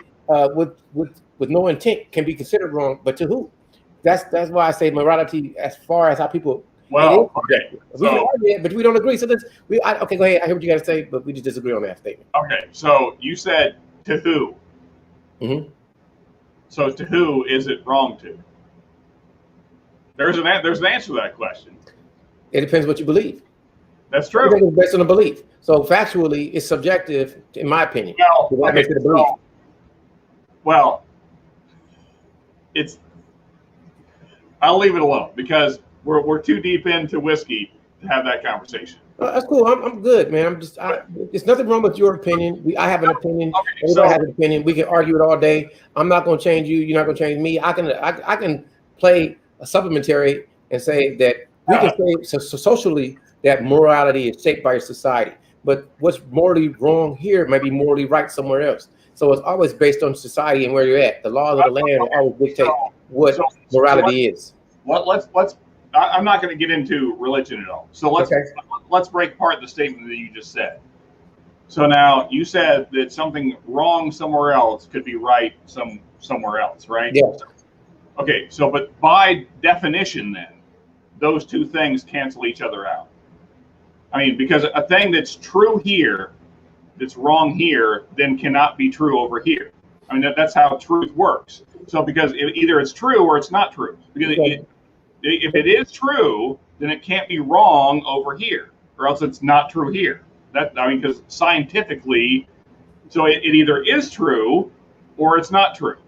with no intent can be considered wrong. But to who? That's why I say morality, as far as how people. Well, okay. But we don't agree. So okay, go ahead. I hear what you got to say, but we just disagree on that statement. Okay, so you said to who? Mm-hmm. So to who is it wrong to? There's an answer to that question. It depends what you believe. That's true. Everything is based on a belief. So factually, it's subjective, in my opinion. Well, makes it a belief. Well, I'll leave it alone, because we're too deep into whiskey to have that conversation. That's cool. I'm good, man. It's nothing wrong with your opinion. I have an opinion. Okay, Everybody has an opinion. We can argue it all day. I'm not going to change you. You're not going to change me. I can play a supplementary and say that we can say socially that morality is shaped by your society. But what's morally wrong here may be morally right somewhere else. So it's always based on society and where you're at. The laws of the land will always dictate what morality is. I'm not going to get into religion at all. So let's break apart the statement that you just said. So now you said that something wrong somewhere else could be right somewhere else, right? Yeah. Okay. So, but by definition, then those two things cancel each other out. I mean, because a thing that's true here, that's wrong here, then cannot be true over here. I mean, that's how truth works. So because either it's true or it's not true. Because if it is true, then it can't be wrong over here, or else it's not true here. Because scientifically, so it either is true or it's not true.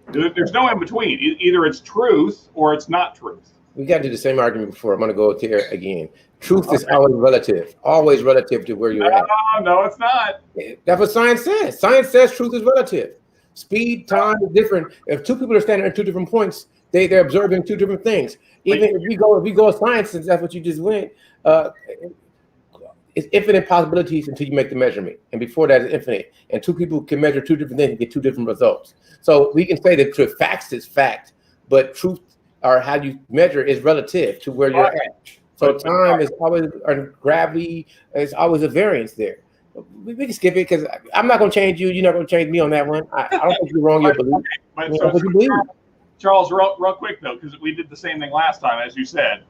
There's no in between. Either it's truth or it's not truth. We got to do the same argument before. I'm going to go there again. Truth is always relative to where you're at. No, it's not. That's what science says. Science says truth is relative. Speed, time is different. If two people are standing at two different points, they're observing two different things. Even if we go science, since that's what you just went, it's infinite possibilities until you make the measurement. And before that, it's infinite. And two people can measure two different things and get two different results. So we can say that facts is fact, but truth or how you measure is relative to where you're at. So time is always, or gravity is always a variance there. We can skip it because I'm not going to change you. You're not going to change me on that one. I don't think you're wrong. Your belief. But so what you believe. Charles, real quick though, because we did the same thing last time, as you said.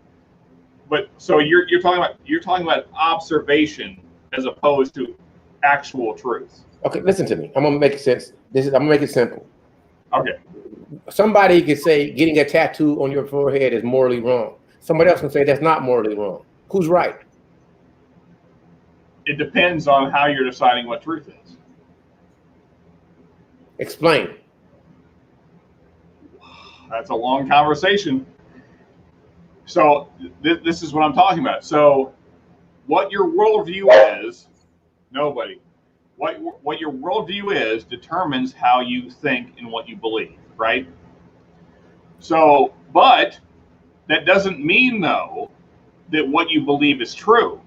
But so you're talking about observation as opposed to actual truth. Okay, listen to me. I'm gonna make sense. I'm gonna make it simple. Okay. Somebody could say getting a tattoo on your forehead is morally wrong. Somebody else can say that's not morally wrong. Who's right? It depends on how you're deciding what truth is. Explain. That's a long conversation. So this is what I'm talking about. So what your worldview is, nobody. What your worldview is determines how you think and what you believe, right? So, but that doesn't mean, though, that what you believe is true.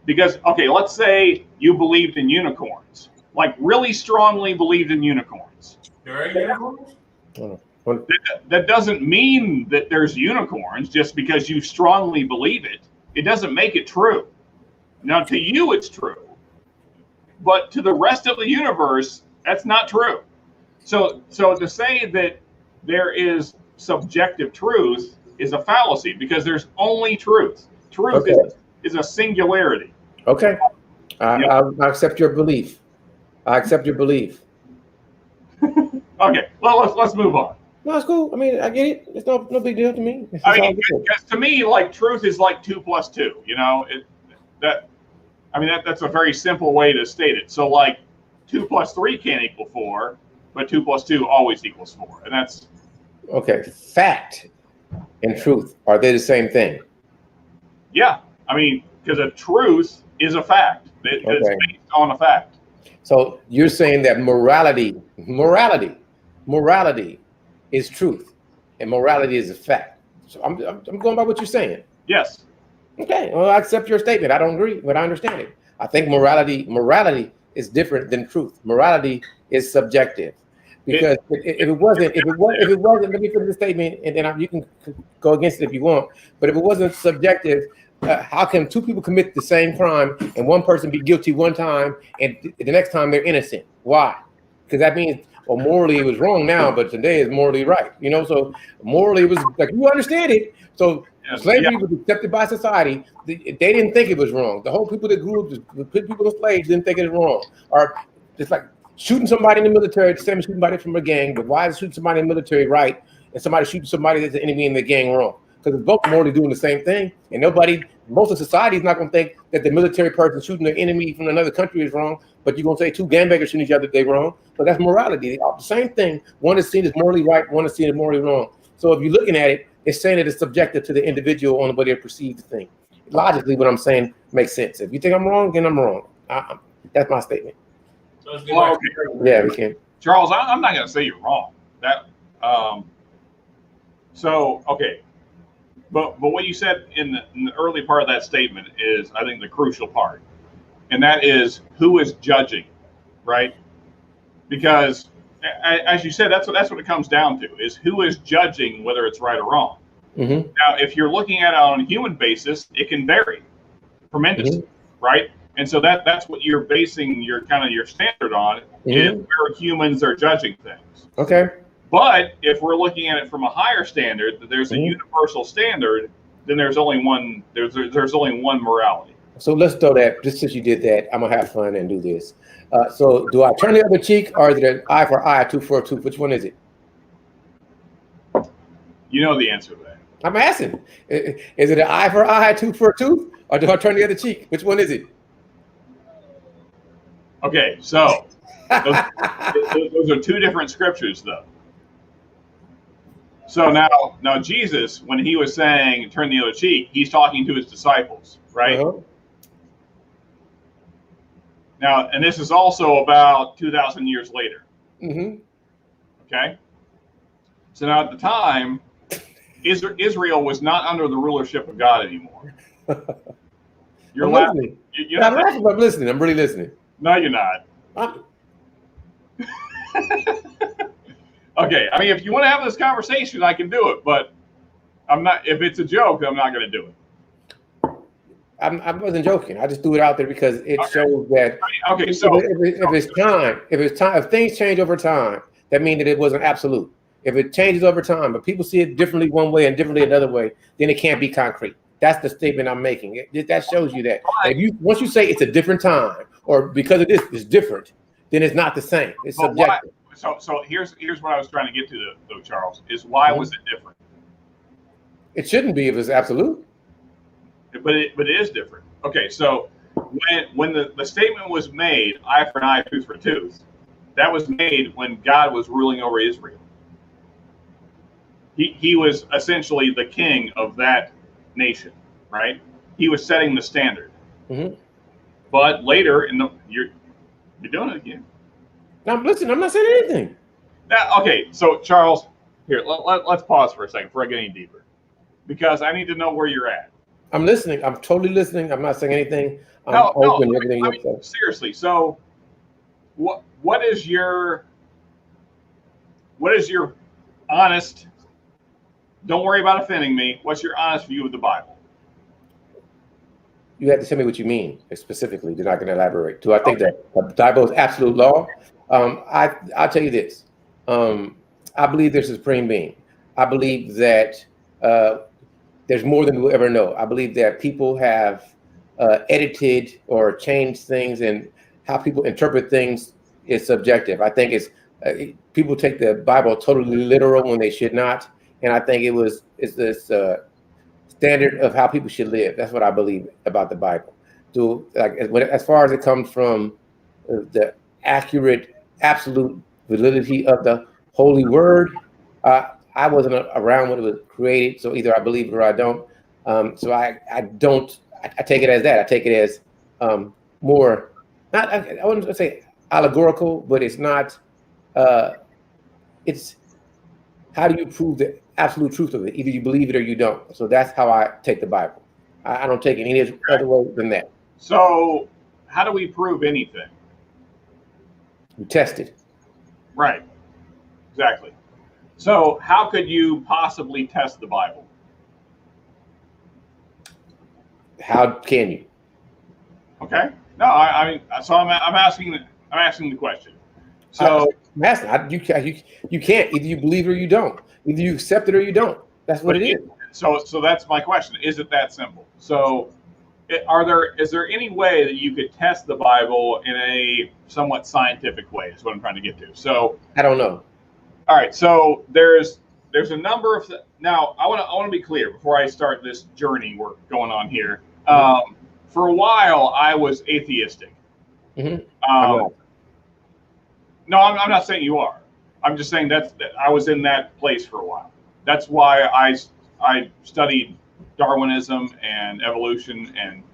Because, okay, let's say you believed in unicorns, like really strongly believed in unicorns. There are unicorns? That doesn't mean that there's unicorns just because you strongly believe it. It doesn't make it true. Now, to you, it's true. But to the rest of the universe, that's not true. So to say that there is subjective truth is a fallacy because there's only truth. Truth is a singularity. Okay. I accept your belief. I accept your belief. Okay. Well, let's move on. No, it's cool. I mean, I get it. It's no big deal to me. Because to me, like truth is like 2 + 2. You know, that's a very simple way to state it. So like 2 + 3 can't equal 4, but 2 + 2 always equals 4, and that's okay. Fact and truth, are they the same thing? Yeah, I mean, because a truth is a fact. It's based on a fact. So you're saying that morality is truth, and morality is a fact. So I'm going by what you're saying. Yes. Okay. Well, I accept your statement. I don't agree, but I understand it. I think morality is different than truth. Morality is subjective. Because if it wasn't, let me finish the statement, and then you can go against it if you want. But if it wasn't subjective, how can two people commit the same crime and one person be guilty one time and the next time they're innocent? Why? Because that means, well, morally it was wrong now, but today is morally right. You know, so morally it was like you understand it. So slavery was accepted by society. They didn't think it was wrong. The whole people that grew up, the people as slaves, didn't think it was wrong. Or it's like shooting somebody in the military, the same as shooting somebody from a gang. But why is shooting somebody in the military right and somebody shooting somebody that's an enemy in the gang wrong? Because it's both morally doing the same thing, and most of society is not going to think that the military person shooting the enemy from another country is wrong, but you're going to say two gangbangers shooting each other, they're wrong. So that's morality. They're the same thing. One is seen as morally right, one is seen as morally wrong. So if you're looking at it, it's saying that it's subjective to the individual on the way they perceive the thing. Logically, what I'm saying makes sense. If you think I'm wrong, then I'm wrong. That's my statement. Well, yeah, we can. Charles, I'm not going to say you're wrong. Okay. But what you said in the early part of that statement is, I think, the crucial part, and that is who is judging, right? Because, as you said, that's what it comes down to, is who is judging whether it's right or wrong. Mm-hmm. Now, if you're looking at it on a human basis, it can vary tremendously, right? And so that's what you're basing your standard on, is where humans are judging things. Okay. But if we're looking at it from a higher standard, that there's a universal standard, then there's only one. There's only one morality. So let's throw that. Just since you did that, I'm gonna have fun and do this. So do I turn the other cheek, or is it an eye for eye, tooth for a tooth? Which one is it? You know the answer to that. I'm asking. Is it an eye for eye, tooth for a tooth, or do I turn the other cheek? Which one is it? Okay, so those are two different scriptures, though. So now Jesus, when he was saying turn the other cheek, he's talking to his disciples, right? Uh-huh. Now, and this is also about 2,000 years later. Mm-hmm. Okay. So now at the time, Israel was not under the rulership of God anymore. You're laughing. I'm laughing, but I'm listening. I'm really listening. No, you're not. Okay, I mean, if you want to have this conversation, I can do it, but I'm not. If it's a joke, I'm not going to do it. I wasn't joking. I just threw it out there because it shows that. Okay, so if things change over time, that means that it wasn't absolute. If it changes over time, but people see it differently one way and differently another way, then it can't be concrete. That's the statement I'm making. That shows you that. If once you say it's a different time, or because of this it's different, then it's not the same. It's subjective. So here's what I was trying to get to, though, Charles. Is why was it different? It shouldn't be if it's absolute. But it is different. Okay, so when the statement was made, eye for an eye, tooth for a tooth, that was made when God was ruling over Israel. He was essentially the king of that nation, right? He was setting the standard. Mm-hmm. But later, you're doing it again. Now, listen, I'm not saying anything. Now, okay, so Charles, here, let's pause for a second before I get any deeper, because I need to know where you're at. I'm listening. I'm totally listening. I'm not saying anything. I'm open to everything you're saying. Seriously. So, what is your honest? Don't worry about offending me. What's your honest view of the Bible? You have to tell me what you mean specifically. You're not going to elaborate. Do I think that the Bible is absolute law? I'll tell you this. I believe there's a supreme being. I believe that there's more than we'll ever know. I believe that people have edited or changed things, and how people interpret things is subjective. I think it's people take the Bible totally literal when they should not, and I think it's this standard of how people should live. That's what I believe about the Bible. As far as it comes from the accurate, absolute validity of the Holy Word, I wasn't around when it was created, so either I believe it or I don't. So I take it as that. I take it as more, not, I wouldn't say allegorical, but it's not, it's how do you prove the absolute truth of it? Either you believe it or you don't. So that's how I take the Bible. I don't take it any other way than that. So how do we prove anything? You test it. Right. Exactly. So how could you possibly test the Bible? How can you? Okay. No, I mean, so I'm asking the question. So I'm asking, you can't. Either you believe it or you don't. Either you accept it or you don't. That's what it is. So that's my question. Is it that simple? So is there any way that you could test the Bible in a somewhat scientific way? Is what I'm trying to get to. So I don't know. All right. So there's a number of now I want to be clear before I start this journey we're going on here. For a while I was atheistic. Mm-hmm. No, I'm not saying you are. I'm just saying that I was in that place for a while. That's why I studied Darwinism and evolution, and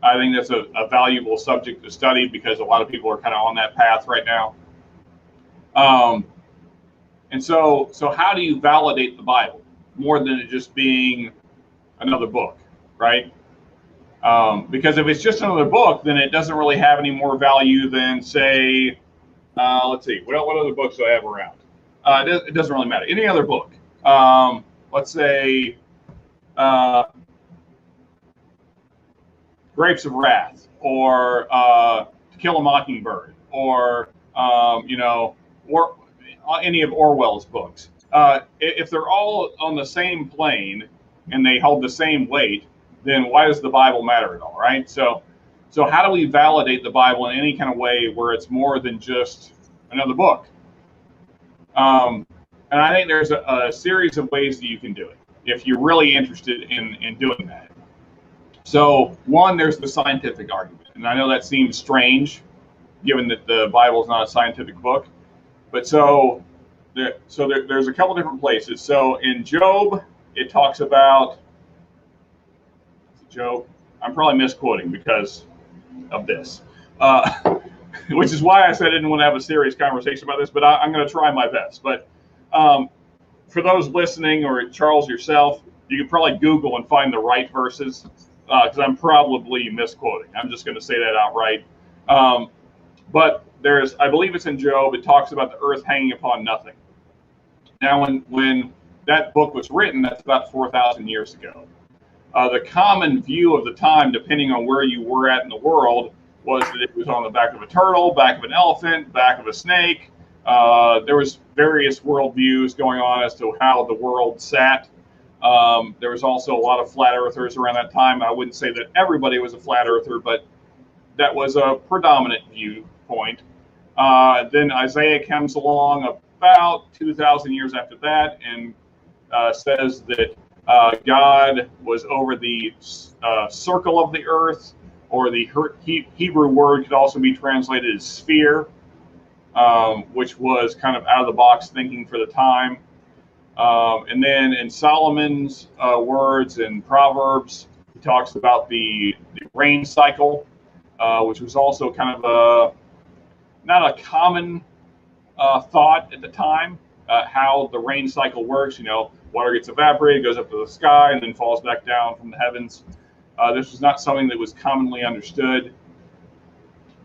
I think that's a valuable subject to study because a lot of people are kind of on that path right now. And so how do you validate the Bible more than it just being another book, right? Because if it's just another book, then it doesn't really have any more value than, say, let's see, what other books do I have around? It doesn't really matter. Any other book. Let's say Grapes of Wrath, or To Kill a Mockingbird, or or any of Orwell's books. If they're all on the same plane and they hold the same weight, then why does the Bible matter at all, right? So how do we validate the Bible in any kind of way where it's more than just another book? And I think there's a series of ways that you can do it if you're really interested in doing that. So one, there's the scientific argument. And I know that seems strange, given that the Bible is not a scientific book. But there's a couple different places. So in Job, it talks about Job. I'm probably misquoting because of this, which is why I said I didn't want to have a serious conversation about this. But I'm going to try my best. But for those listening, or Charles yourself, you could probably Google and find the right verses because I'm probably misquoting. I'm just going to say that outright. But I believe it's in Job, it talks about the earth hanging upon nothing. Now, when that book was written, that's about 4,000 years ago. The common view of the time, depending on where you were at in the world, was that it was on the back of a turtle, back of an elephant, back of a snake. There was various worldviews going on as to how the world sat. There was also a lot of flat earthers around that time. I wouldn't say that everybody was a flat earther, but that was a predominant viewpoint. Then Isaiah comes along about 2,000 years after that and says that God was over the circle of the earth, or the Hebrew word could also be translated as sphere, which was kind of out of the box thinking for the time. And then in Solomon's words and Proverbs, he talks about the rain cycle, which was also kind of not a common thought at the time, how the rain cycle works. You know, water gets evaporated, goes up to the sky, and then falls back down from the heavens. This was not something that was commonly understood.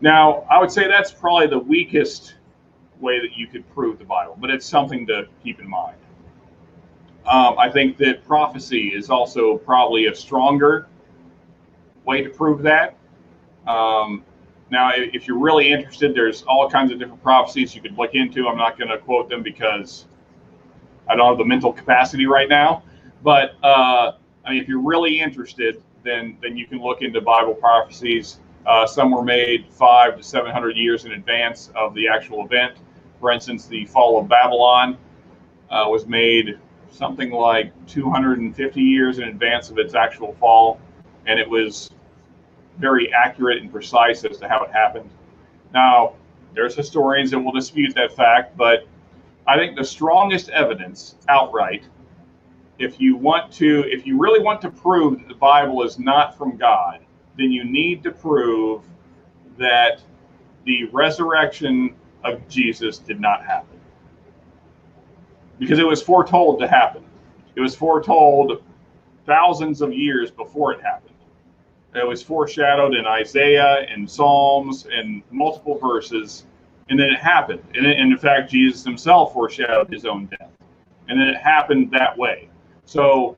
Now, I would say that's probably the weakest way that you could prove the Bible, but it's something to keep in mind. I think that prophecy is also probably a stronger way to prove that. Now, if you're really interested, there's all kinds of different prophecies you could look into. I'm not going to quote them because I don't have the mental capacity right now. But I mean, if you're really interested, then you can look into Bible prophecies. Some were made 500 to 700 years in advance of the actual event. For instance, the fall of Babylon was made something like 250 years in advance of its actual fall, and it was very accurate and precise as to how it happened. Now, there's historians that will dispute that fact, but I think the strongest evidence outright, if you really want to prove that the Bible is not from God, then you need to prove that the resurrection of Jesus did not happen. Because it was foretold to happen. It was foretold thousands of years before it happened. It was foreshadowed in Isaiah and Psalms and multiple verses, and then it happened. And in fact, Jesus himself foreshadowed his own death. And then it happened that way. So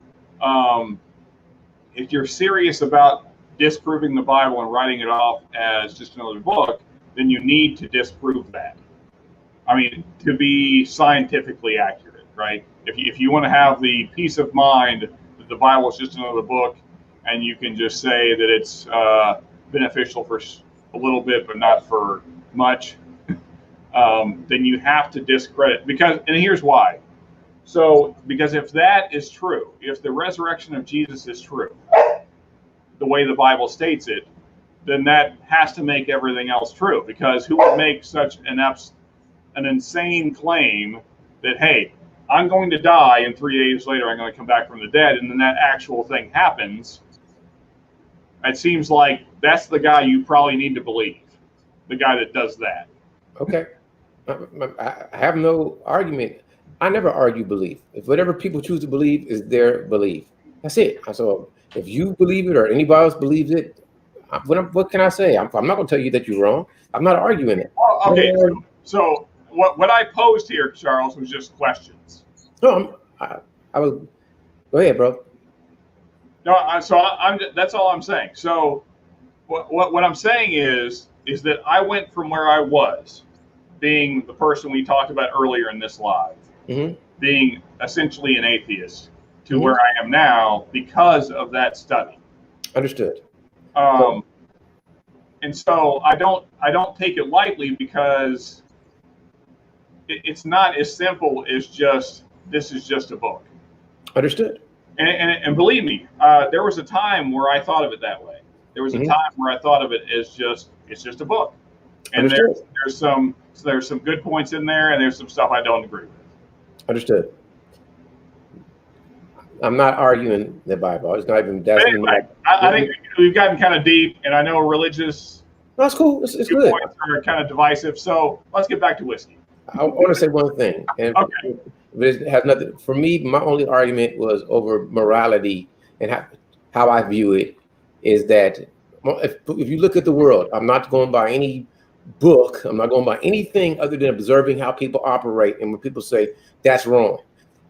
if you're serious about disproving the Bible and writing it off as just another book, then you need to disprove that. I mean, to be scientifically accurate, right? If you want to have the peace of mind that the Bible is just another book, and you can just say that it's beneficial for a little bit, but not for much, then you have to discredit. And here's why. So, because if that is true, if the resurrection of Jesus is true, the way the Bible states it, then that has to make everything else true. Because who would make such an insane claim that, hey, I'm going to die and 3 days later I'm going to come back from the dead, and then that actual thing happens? It seems like that's the guy you probably need to believe, the guy that does that. Okay. I have no argument. I never argue belief. If whatever people choose to believe is their belief, that's it. So if you believe it or anybody else believes it, what can I say? I'm not going to tell you that you're wrong. I'm not arguing it. Okay, so what I posed here, Charles, was just questions. No, I was. Go ahead, bro. No, that's all I'm saying. So what I'm saying is that I went from where I was, being the person we talked about earlier in this live, being essentially an atheist, to where I am now because of that study. Understood. And so I don't take it lightly, because it's not as simple as just, this is just a book. Understood. And believe me, there was a time where I thought of it that way. There was a time where I thought of it as it's just a book. And there's some good points in there, and there's some stuff I don't agree with. Understood. I'm not arguing the Bible. It's not even. Anyway, I think we've gotten kind of deep, and I know religious. No, it's cool. It's good. Points are kind of divisive. So let's get back to whiskey. I want to say one thing, and okay. It has nothing. For me, my only argument was over morality, and how I view it is that if you look at the world, I'm not going by any book. I'm not going by anything other than observing how people operate, and when people say that's wrong.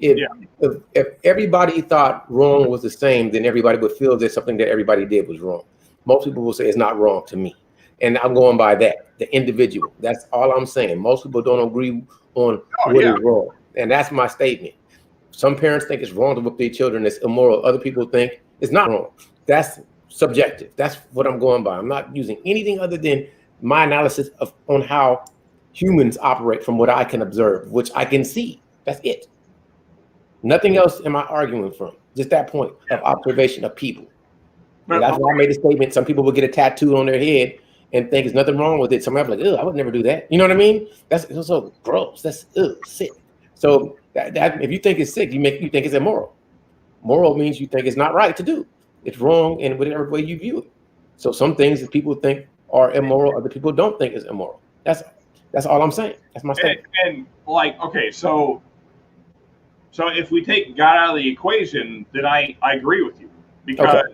If everybody thought wrong was the same, then everybody would feel that something that everybody did was wrong. Most people will say it's not wrong to me. And I'm going by that, the individual. That's all I'm saying. Most people don't agree on what is wrong. And that's my statement. Some parents think it's wrong to whip their children. It's immoral. Other people think it's not wrong. That's subjective. That's what I'm going by. I'm not using anything other than my analysis on how humans operate from what I can observe, which I can see. That's it. Nothing else am I arguing from. Just that point of observation of people. And that's why I made a statement. Some people will get a tattoo on their head and think there's nothing wrong with it. Some people are like, "Ugh, I would never do that." You know what I mean? That's so gross. That's sick. So that if you think it's sick, you think it's immoral. Moral means you think it's not right to do. It's wrong in whatever way you view it. So some things that people think are immoral, other people don't think is immoral. That's all I'm saying. That's my statement. And like, okay, so if we take God out of the equation, then I agree with you because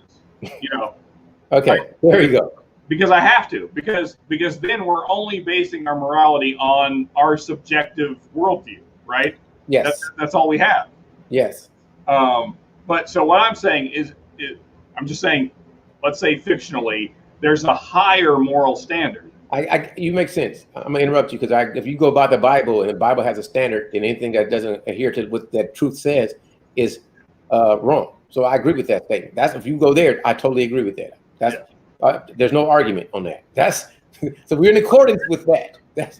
Okay, there you go. Because I have to, because then we're only basing our morality on our subjective worldview, right? Yes. That's all we have. Yes. But so what I'm saying is I'm just saying, let's say fictionally, there's a higher moral standard. You make sense. I'm gonna interrupt you because if you go by the Bible and the Bible has a standard, and anything that doesn't adhere to what that truth says is wrong. So I agree with that statement. That's if you go there, I totally agree with that. There's no argument on that. So we're in accordance with that. That's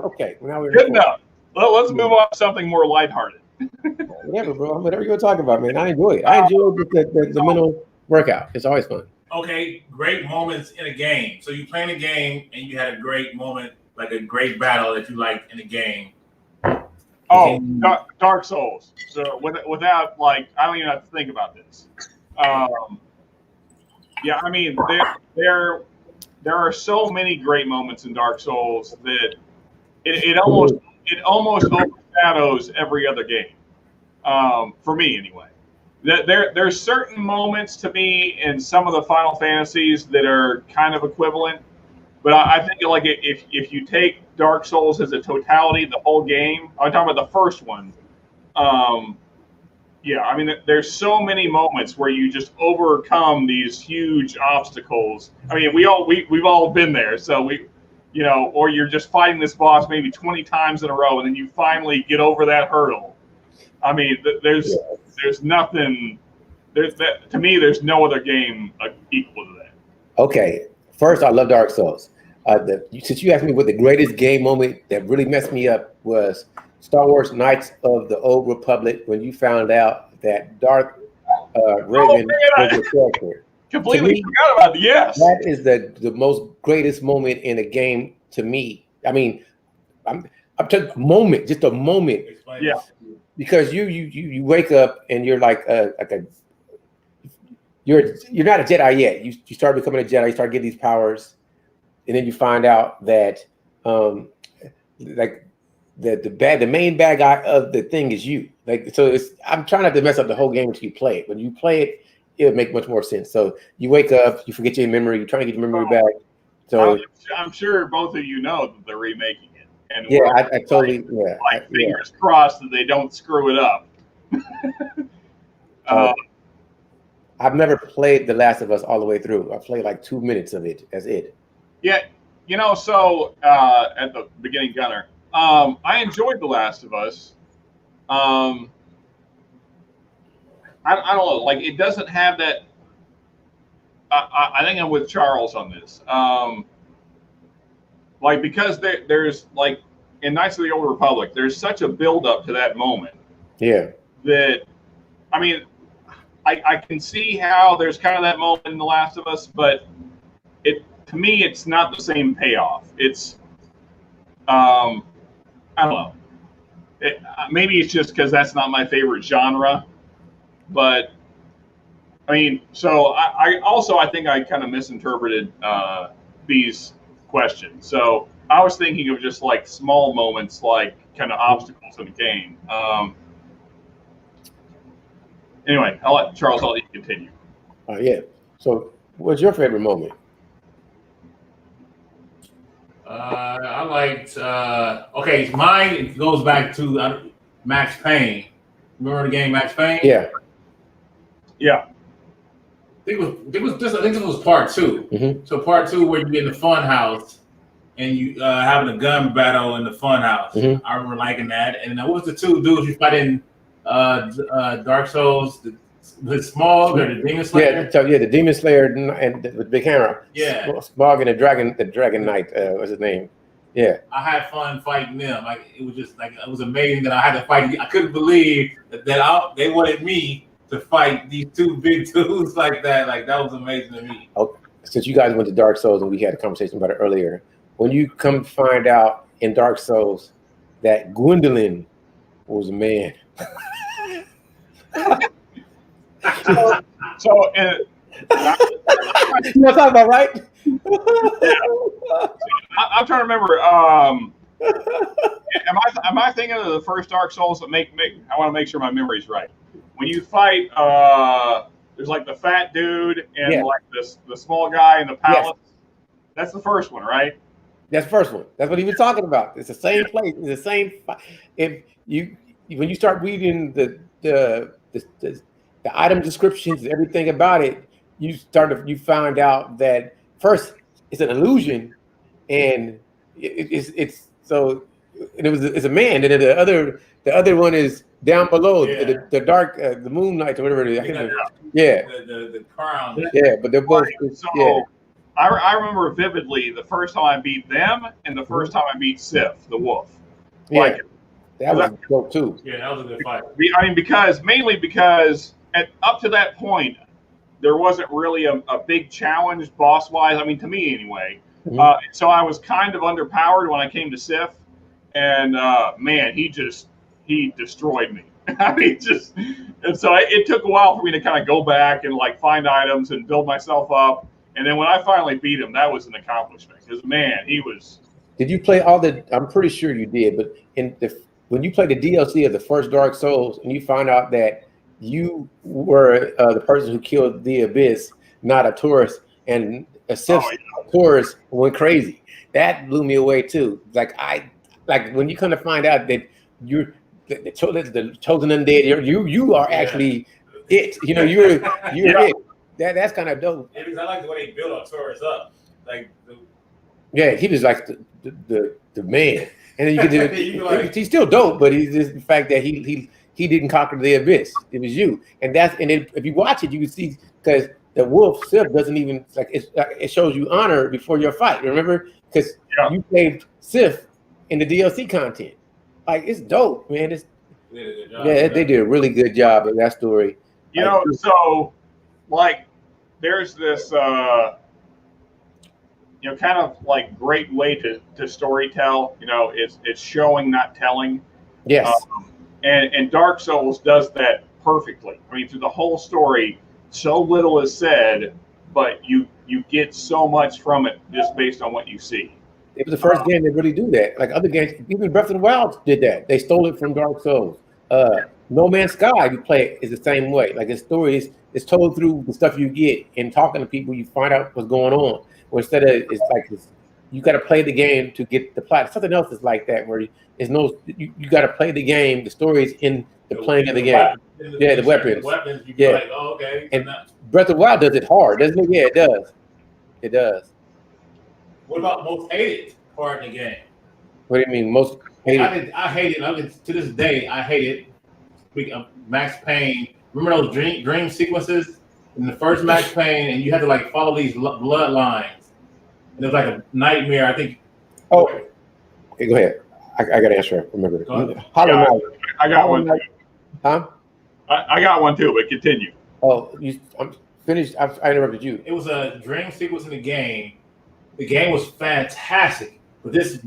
okay. Now we're good enough. Well, let's move on to something more lighthearted. Whatever, bro. Whatever you're talking about, man. I enjoy it. I enjoy the mental workout. It's always fun. Okay, great moments in a game. So you playing a game and you had a great moment, like a great battle that you liked in a game. Oh, Dark Souls. So without like, I don't even have to think about this. Yeah, I mean, there are so many great moments in Dark Souls that it almost overshadows every other game. For me, anyway. There's certain moments to me in some of the Final Fantasies that are kind of equivalent, but I think like if you take Dark Souls as a totality, the whole game, I'm talking about the first one. Yeah, I mean, there's so many moments where you just overcome these huge obstacles. I mean, we've all been there. So or you're just fighting this boss maybe 20 times in a row, and then you finally get over that hurdle. I mean, there's nothing. To me, there's no other game equal to that. Okay, first, I love Dark Souls. Since you asked me what the greatest game moment that really messed me up was Star Wars Knights of the Old Republic, when you found out that Darth Revan was a character. Completely forgot about it. Yes, that is the most greatest moment in a game to me. I mean, I'm just a moment. Yeah. Because you wake up and you're you're not a Jedi yet. You start becoming a Jedi. You start getting these powers, and then you find out that the main bad guy of the thing is you. I'm trying not to mess up the whole game until you play it. When you play it, it'll make much more sense. So you wake up, you forget your memory, you're trying to get your memory back. So I'm sure both of you know that they're remaking it. And yeah, I totally fingers crossed that they don't screw it up. I've never played The Last of Us all the way through. I played like 2 minutes of it. That's it. Yeah, so at the beginning, Gunner, I enjoyed The Last of Us. I don't know, like it doesn't have that. I think I'm with Charles on this. Like because there's like in Knights of the Old Republic, there's such a build up to that moment. Yeah. That I mean, I can see how there's kind of that moment in The Last of Us, but to me it's not the same payoff. It's I don't know. Maybe it's just because that's not my favorite genre, but I mean, so I think I kind of misinterpreted B's question. So I was thinking of just like small moments, like kind of obstacles in the game. Anyway, Charles, I'll let you continue. Yeah. So what's your favorite moment? I liked. Okay, mine goes back to Max Payne. Remember the game Max Payne? Yeah. Yeah. I think this was part 2. Mm-hmm. So part 2 where you get in the fun house and you having a gun battle in the fun house. Mm-hmm. I remember liking that. And what was the 2 dudes you fight in Dark Souls? The Smog or the Demon Slayer? Yeah, the Demon Slayer and the big hammer. Yeah. Smog and the Dragon Knight, what's his name? Yeah. I had fun fighting them. Like it was just like it was amazing that I had to fight. I couldn't believe that they wanted me to fight these 2 big dudes like that. Like that was amazing to me. Okay. Since you guys went to Dark Souls and we had a conversation about it earlier, when you come to find out in Dark Souls that Gwendolyn was a man. So you know what I'm talking about, right? I'm trying to remember. Am I thinking of the first Dark Souls that make? I want to make sure my memory's right. When you fight, there's like the fat dude and like the small guy in the palace. Yes. That's the first one, right? That's the first one. That's what he was talking about. It's the same place. It's the same. If when you start reading the item descriptions, everything about it, you find out that first it's an illusion, and it's a man, and then the other one is down below, the dark the moon knight or whatever it is. The crown. Yeah, but they're both. I remember vividly the first time I beat them and the first time I beat Sif, the wolf. Yeah, that was dope too. Yeah, that was a good fight. I mean, mainly because up to that point, there wasn't really a big challenge boss-wise. I mean, to me anyway. Mm-hmm. So I was kind of underpowered when I came to Sif, and man, he destroyed me. I mean, and so it took a while for me to kind of go back and like find items and build myself up. And then when I finally beat him, that was an accomplishment. Because man, he was. Did you play all the? I'm pretty sure you did, but when you played the DLC of the first Dark Souls, and you found out that you were the person who killed the Abyss, not a tourist, and a tourist went crazy. That blew me away too. Like when you kind of find out that you're the chosen undead, you are actually it. You know, you're it. That's kind of dope. Yeah, because I like the way they build Arturus up. Like he was like the man, and then you get to he's still dope, but he's just the fact that he didn't conquer the Abyss. It was you, and if you watch it, you can see because the wolf Sif doesn't even it shows you honor before your fight. Remember, because you played Sif in the DLC content. Like it's dope, man. They did a really good job of that story. You know, so like there's this kind of like great way to storytell. You know, it's showing, not telling. Yes. And Dark Souls does that perfectly. I mean, through the whole story, so little is said, but you get so much from it just based on what you see. It was the first game that really do that. Like other games, even Breath of the Wild did that. They stole it from Dark Souls. No Man's Sky, you play is the same way. Like the story is told through the stuff you get and talking to people. You find out what's going on. Or instead of you got to play the game to get the plot. Something else is like that where you got to play the game. The story is in the playing of the game. The weapons. You be like, oh, okay. And Breath of the Wild does it hard, doesn't it? Yeah, it does. It does. What about most hated part in the game? What do you mean most hated? I hate it. To this day, I hate it. Speaking of Max Payne, remember those dream sequences in the first Max Payne, and you had to like follow these bloodlines. And it was like a nightmare. I think. Oh, okay, go ahead. I got to answer. Remember. I got one. Huh? I got one too, but continue. Oh, I'm finished. I interrupted you. It was a dream sequence in the game. The game was fantastic, but this,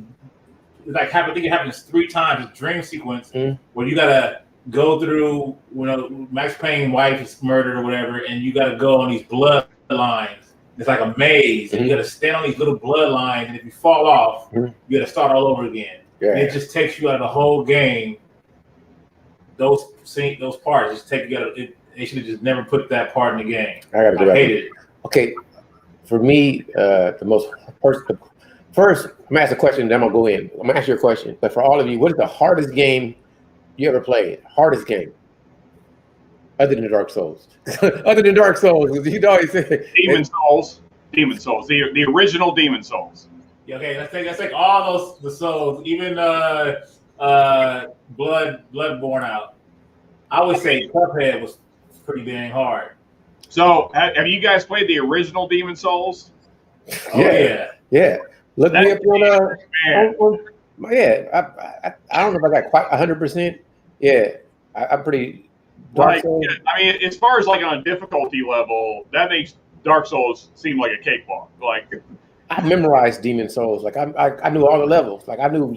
I think it happens 3 times. A dream sequence where you gotta go through, Max Payne's wife is murdered or whatever, and you gotta go on these bloodlines. It's like a maze, and you gotta stand on these little bloodlines, and if you fall off, you gotta start all over again. Yeah. And it just takes you out of the whole game. Those parts just take you out of it. They should have just never put that part in the game. I hate it. Okay, for me, first, I'm gonna ask a question, then I'm gonna go in. I'm gonna ask you a question. But for all of you, what is the hardest game you ever played? Hardest game, other than Dark Souls. Other than Dark Souls, you know, Demon Souls. Demon Souls. The original Demon Souls. Yeah, okay, let's take all the souls, even Bloodborne out. I would say Cuphead was pretty dang hard. So, have you guys played the original Demon Souls? Yeah. Look me up on Man. I don't know if I got quite 100%. Yeah, I'm pretty Dark Souls. I mean, as far as like on a difficulty level, that makes Dark Souls seem like a cakewalk. Like, I memorized Demon Souls. Like I knew all the levels. Like I knew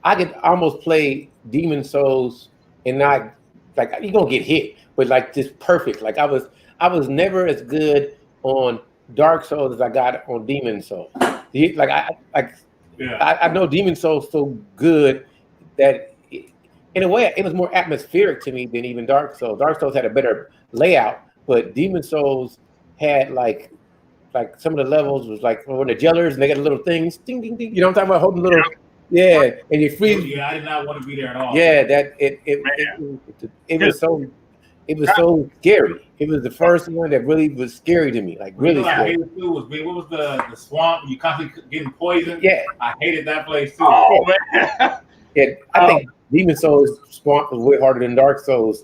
I could almost play Demon Souls and not like you're gonna get hit, but like just perfect. Like I was never as good on Dark Souls as I got on Demon Souls. Like I know Demon Souls so good that in a way it was more atmospheric to me than even Dark Souls. Dark Souls had a better layout, but Demon Souls had like some of the levels was like when the jellers and they got the little things, ding ding ding. You know what I'm talking about? Holding little, and you freeze. Yeah, I did not want to be there at all. Yeah, that it was so scary. It was the first one that really was scary to me, like really scary. I hated too what was the swamp? You constantly getting poisoned. Yeah, I hated that place too. Oh man. Yeah, I think Demon Souls Swamp was way harder than Dark Souls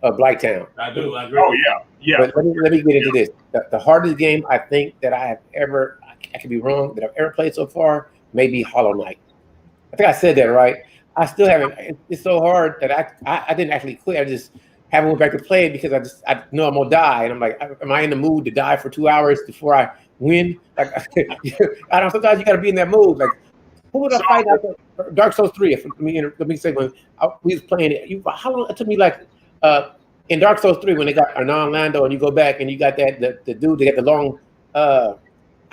Blighttown. I do. I agree. Oh yeah. But let me get into this. The hardest game I think that I have ever, I could be wrong, that I've ever played so far, may be Hollow Knight. I think I said that right. I still haven't. It's so hard that I didn't actually quit. I just haven't went back to play it because I know I'm gonna die, and I'm like, am I in the mood to die for 2 hours before I win? Like I don't. Sometimes you got to be in that mood. Like who would I fight after Dark Souls 3? Let me say when we was playing it. How long it took me? Like in Dark Souls 3 when they got Arnon Lando and you go back and you got that the dude that got the long I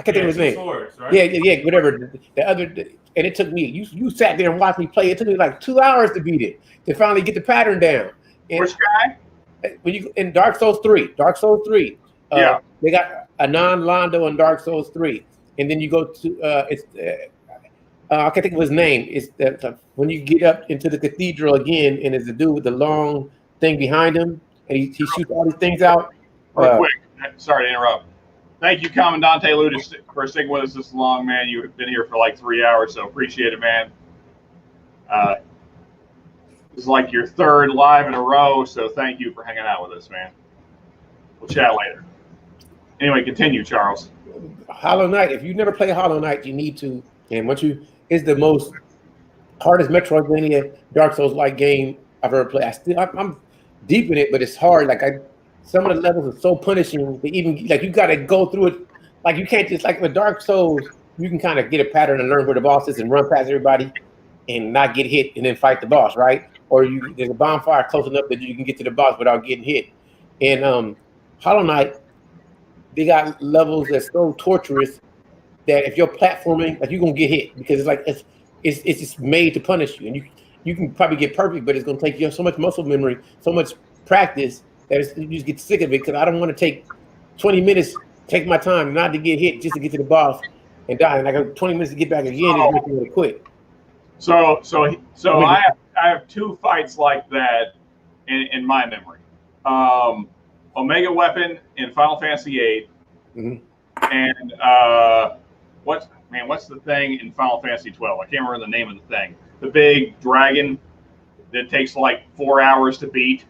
can't think of his name. Swords, right? Yeah, whatever. The other, and it took me. You sat there and watched me play. It took me like 2 hours to beat it, to finally get the pattern down. And which guy? When you in Dark Souls 3, they got Anand Lando in Dark Souls 3, and then you go to I can't think of his name. It's when you get up into the cathedral again, and it's the dude with the long thing behind him, and he shoots all these things out. Real quick, sorry to interrupt. Thank you, Commandante Ludus, for sticking with us this long, man. You've been here for like 3 hours, so appreciate it, man. This is like your third live in a row, so thank you for hanging out with us, man. We'll chat later. Anyway, continue, Charles. Hollow Knight. If you never play Hollow Knight, you need to. And it's the most hardest Metroidvania Dark Souls-like game I've ever played. I'm deep in it, but it's hard. Like some of the levels are so punishing that even like you got to go through it. Like you can't just like with Dark Souls, you can kind of get a pattern and learn where the boss is and run past everybody and not get hit and then fight the boss, right? Or there's a bonfire close enough that you can get to the boss without getting hit. And Hollow Knight, they got levels that's so torturous that if you're platforming, like you're gonna get hit because it's like it's just made to punish you, and you can probably get perfect, but it's gonna take you so much muscle memory, so much practice that you just get sick of it. Because I don't want to take 20 minutes, take my time not to get hit just to get to the boss and die, and I got 20 minutes to get back again and make me quit. So I have two fights like that in my memory. Omega Weapon in Final Fantasy VIII, and what's the thing in Final Fantasy 12? I can't remember the name of the thing. The big dragon that takes like 4 hours to beat,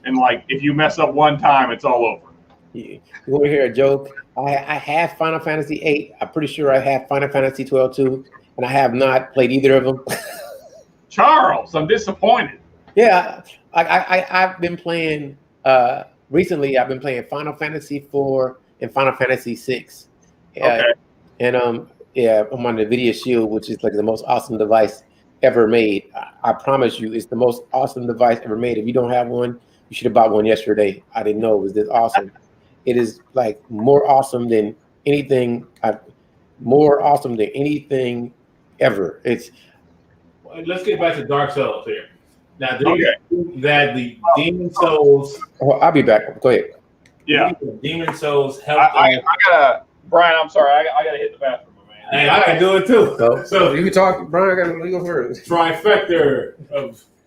and like if you mess up one time, it's all over. You want to hear a joke? I have Final Fantasy VIII. I'm pretty sure I have Final Fantasy 12 too, and I have not played either of them. Charles, I'm disappointed. Yeah, I've been playing recently. I've been playing Final Fantasy 4 and Final Fantasy 6. Okay. And I'm on the Nvidia Shield, which is like the most awesome device ever made. I promise you, it's the most awesome device ever made. If you don't have one, you should have bought one yesterday. I didn't know it was this awesome. It is like more awesome than anything. More awesome than anything ever. Let's get back to Dark Souls here. Now, do you think that the Demon Souls? Oh, I'll be back. Go ahead. Yeah. Demon Souls help. I gotta, Brian. I'm sorry. I gotta hit the bathroom, man. Hey, I gotta do it too. So you can talk, Brian. I gotta go first. Trifecta of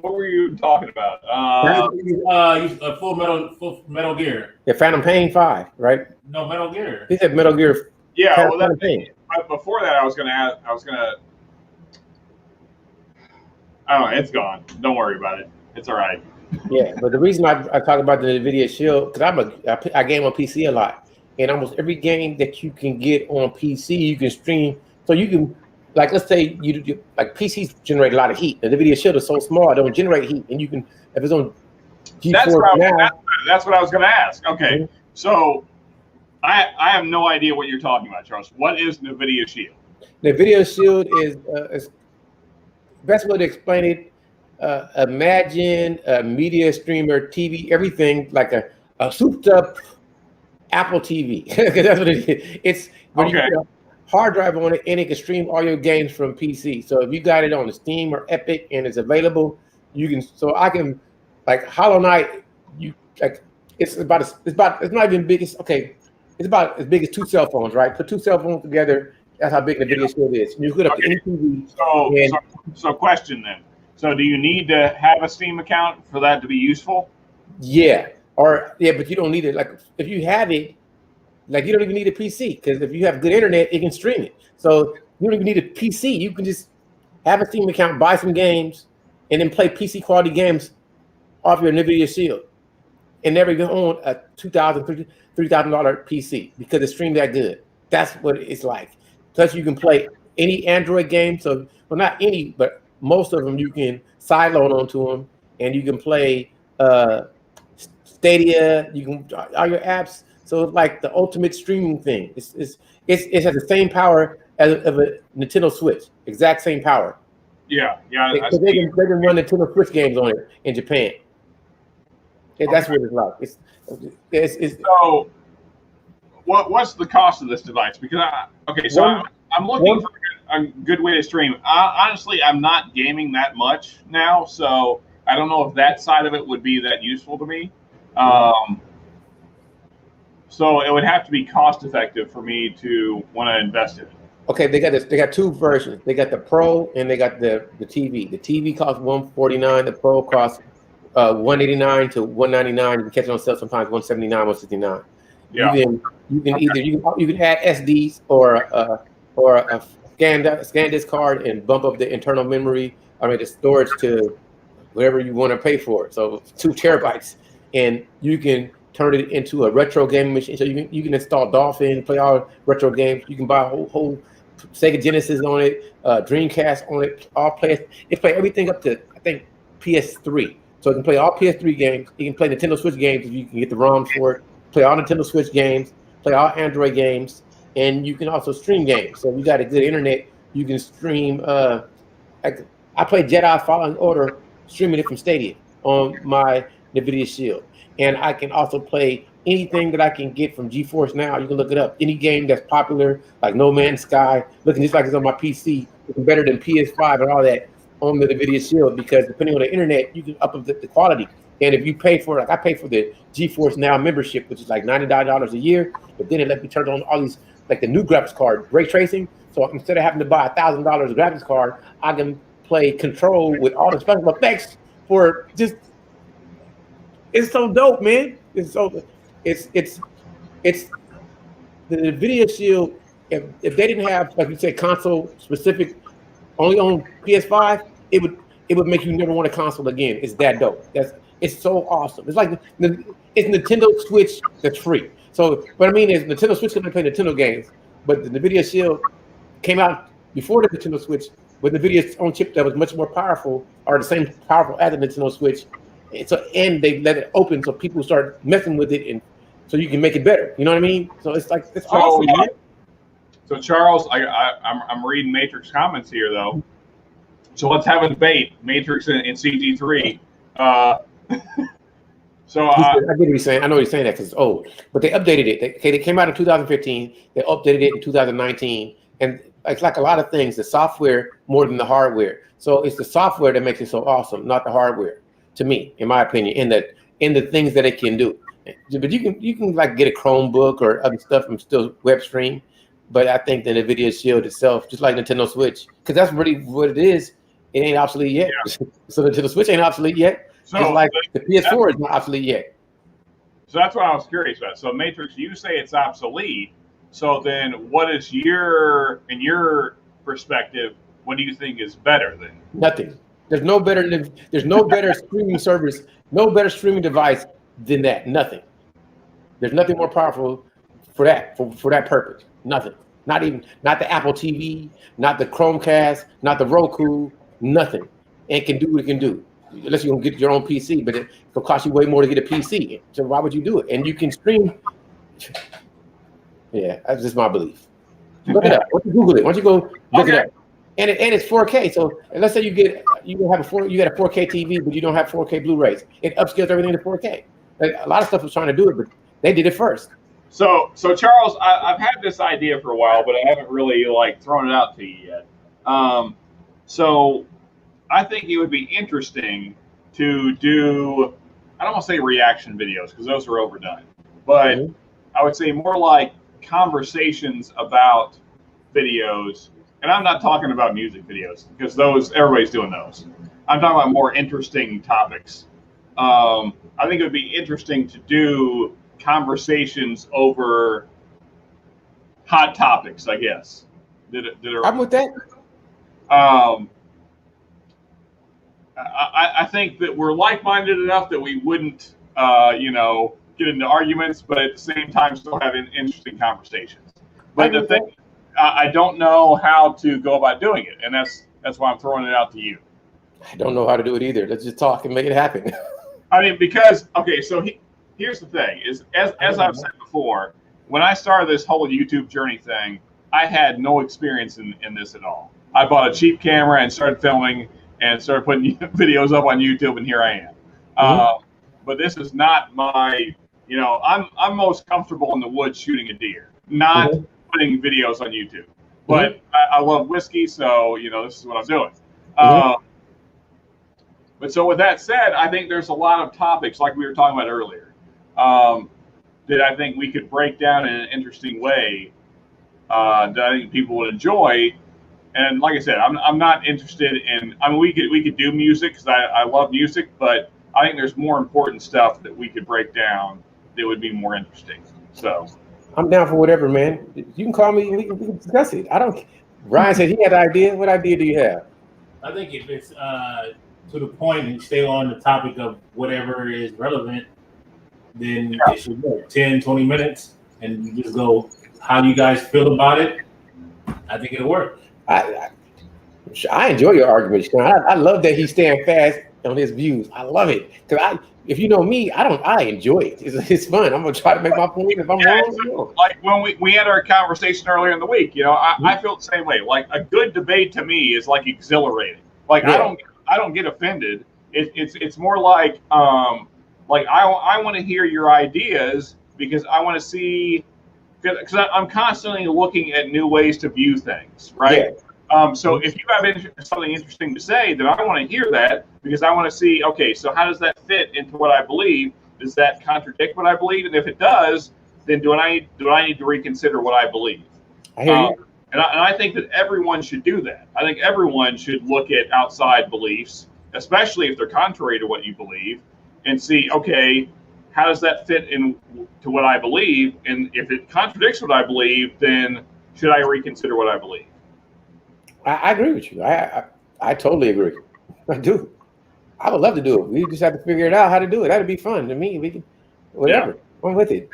What were you talking about? Full Metal Gear. Yeah, Phantom Pain 5, right? No, Metal Gear. He said Metal Gear. Yeah, well, Phantom Pain. before that, I was gonna. I don't know. It's gone. Don't worry about it. It's all right. Yeah, but the reason I talk about the NVIDIA Shield, because I game on PC a lot, and almost every game that you can get on PC, you can stream. So you can, like, let's say you like PCs generate a lot of heat. The NVIDIA Shield is so small, it don't generate heat, and you can, if it's on GeForce that's what I was going to ask. Okay, mm-hmm. So I have no idea what you're talking about, Charles. What is NVIDIA Shield? NVIDIA Shield is best way to explain it. Imagine a media streamer, TV, everything like a souped up Apple TV. That's what it is. It's when you put a hard drive on it, and it can stream all your games from PC. So if you got it on the Steam or Epic and it's available, you can. So I can, like Hollow Knight. You like it's not even big. It's about as big as 2 cell phones, right? Put 2 cell phones together. That's how big the NVIDIA Shield is. You hook it up to any TV. So question then. So do you need to have a Steam account for that to be useful? Yeah, but you don't need it. Like if you have it, like you don't even need a PC, because if you have good internet, it can stream it. So you don't even need a PC. You can just have a Steam account, buy some games, and then play PC quality games off your NVIDIA Shield, and never even own a $2,000, $3,000 PC because it's streamed that good. That's what it's like. Plus, you can play any Android game. So, well, not any, but most of them you can sideload onto them, and you can play Stadia. You can all your apps. So it's like the ultimate streaming thing. It has the same power as a Nintendo Switch. Exact same power. Yeah. They can run Nintendo Switch games on it in Japan. That's what it's like. It's so. What's the cost of this device? Because I'm looking for a good way to stream. Honestly, I'm not gaming that much now, so I don't know if that side of it would be that useful to me. So it would have to be cost effective for me to want to invest in it. Okay, they got 2 versions. They got the Pro and they got the TV. The TV costs $149. The Pro costs $189 to $199. You can catch it on sale sometimes $179, $169. Yeah. You can either you can add SDs or a scan this card and bump up the internal memory. The storage to whatever you want to pay for it. So 2 terabytes, and you can turn it into a retro gaming machine. So you can install Dolphin, play all retro games. You can buy a whole Sega Genesis on it, Dreamcast on it. It play everything up to I think PS3. So you can play all PS3 games. You can play Nintendo Switch games if you can get the ROMs for it. Play all Nintendo Switch games, play all Android games, and you can also stream games. So if you got a good internet, you can stream. I play Jedi Fallen Order, streaming it from Stadia on my NVIDIA Shield. And I can also play anything that I can get from GeForce Now. You can look it up. Any game that's popular, like No Man's Sky, looking just like it's on my PC, looking better than PS5 and all that on the NVIDIA Shield, because depending on the internet, you can up the quality. And if you pay for, like I pay for the GeForce Now membership, which is like $99 a year, but then it let me turn on all these, like the new graphics card, ray tracing. So instead of having to buy $1,000 graphics card, I can play Control with all the special effects for just, it's so dope, man. It's the NVIDIA Shield. If they didn't have, like you said, console specific, only on PS5, it would make you never want a console again. It's that dope. It's so awesome. It's like it's Nintendo Switch that's free. So what I mean is Nintendo Switch can play Nintendo games, but the NVIDIA Shield came out before the Nintendo Switch with NVIDIA's own chip that was much more powerful, or the same powerful as the Nintendo Switch. And they let it open so people start messing with it, and so you can make it better. You know what I mean? So it's awesome, man. So Charles, I'm reading Matrix comments here though. So let's have a debate: Matrix and CG3. So I get what he's saying. I know he's saying that because it's old, but they updated it. They came out in 2015. They updated it in 2019, and it's like a lot of things. The software more than the hardware. So it's the software that makes it so awesome, not the hardware. To me, in my opinion, in the things that it can do. But you can like get a Chromebook or other stuff and still web stream. But I think that the NVIDIA Shield itself, just like Nintendo Switch, because that's really what it is. It ain't obsolete yet. Yeah. So the Switch ain't obsolete yet. So it's like the PS4 is not obsolete yet. So that's what I was curious about. So Matrix, you say it's obsolete. So then what is in your perspective, what do you think is better then? Nothing. There's no better streaming service, no better streaming device than that. Nothing. There's nothing more powerful for that purpose. Nothing. Not the Apple TV, not the Chromecast, not the Roku, nothing. It can do what it can do. Unless you can get your own PC, but it'll cost you way more to get a PC. So why would you do it? And you can stream. Yeah, that's just my belief. Look it up. Why don't you Google it? Why don't you go look it up? And it's 4K. So let's say you got a 4K TV, but you don't have 4K Blu-rays. It upscales everything to 4K. Like, a lot of stuff was trying to do it, but they did it first. So Charles, I've had this idea for a while, but I haven't really thrown it out to you yet. So I think it would be interesting to do, I don't want to say reaction videos because those are overdone, but I would say more like conversations about videos. And I'm not talking about music videos because those, everybody's doing those. I'm talking about more interesting topics. I think it would be interesting to do conversations over hot topics, I guess. I'm with that. I think that we're like-minded enough that we wouldn't, get into arguments, but at the same time still have interesting conversations. But the thing, I don't know how to go about doing it, and that's why I'm throwing it out to you. I don't know how to do it either. Let's just talk and make it happen. I mean, because so here's the thing: is as I've said before, when I started this whole YouTube journey thing, I had no experience in this at all. I bought a cheap camera and started filming and started putting videos up on YouTube, and here I am. But this is not my, I'm most comfortable in the woods shooting a deer, not putting videos on YouTube. But I love whiskey, so this is what I'm doing. But so with that said, I think there's a lot of topics like we were talking about earlier that I think we could break down in an interesting way that I think people would enjoy. And like I said, I'm not interested in. I mean, we could do music because I love music, but I think there's more important stuff that we could break down that would be more interesting. So I'm down for whatever, man. You can call me. We can discuss it. I don't. Ryan said he had an idea. What idea do you have? I think if it's to the point and stay on the topic of whatever is relevant, then it should go 10, 20 minutes, and you just go, how do you guys feel about it? I think it'll work. I enjoy your arguments. I love that he's staying fast on his views. I love it because if you know me, I enjoy it. It's fun. I'm gonna try to make my point. If I'm wrong, like when we had our conversation earlier in the week, I feel the same way. Like a good debate to me is like exhilarating. Like I don't get offended. It's more like I want to hear your ideas because I want to see. Because I'm constantly looking at new ways to view things, right? Yeah. So if you have something interesting to say, then I want to hear that because I want to see, okay, so how does that fit into what I believe? Does that contradict what I believe? And if it does, then do I need to reconsider what I believe? I hear you. And I think that everyone should do that. I think everyone should look at outside beliefs, especially if they're contrary to what you believe, and see, okay, how does that fit into what I believe? And if it contradicts what I believe, then should I reconsider what I believe? I agree with you. I totally agree. I do. I would love to do it. We just have to figure it out how to do it. That'd be fun to me. We can, whatever. Yeah. I'm with it.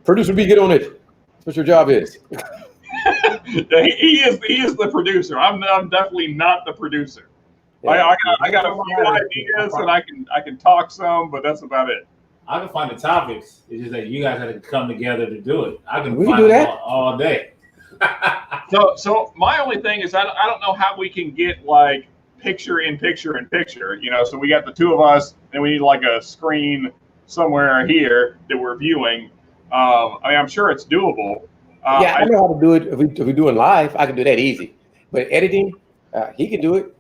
Producer B, get on it. That's what your job is. He is the producer. I'm definitely not the producer. Yeah. I got a few ideas and I can talk some, but that's about it. I can find the topics. It's just that you guys have to come together to do it. I can find them all day. So my only thing is I don't know how we can get like picture in picture in picture. So we got the two of us, and we need like a screen somewhere here that we're viewing. I'm sure it's doable. I know how to do it. If we're doing live, I can do that easy. But editing, he can do it.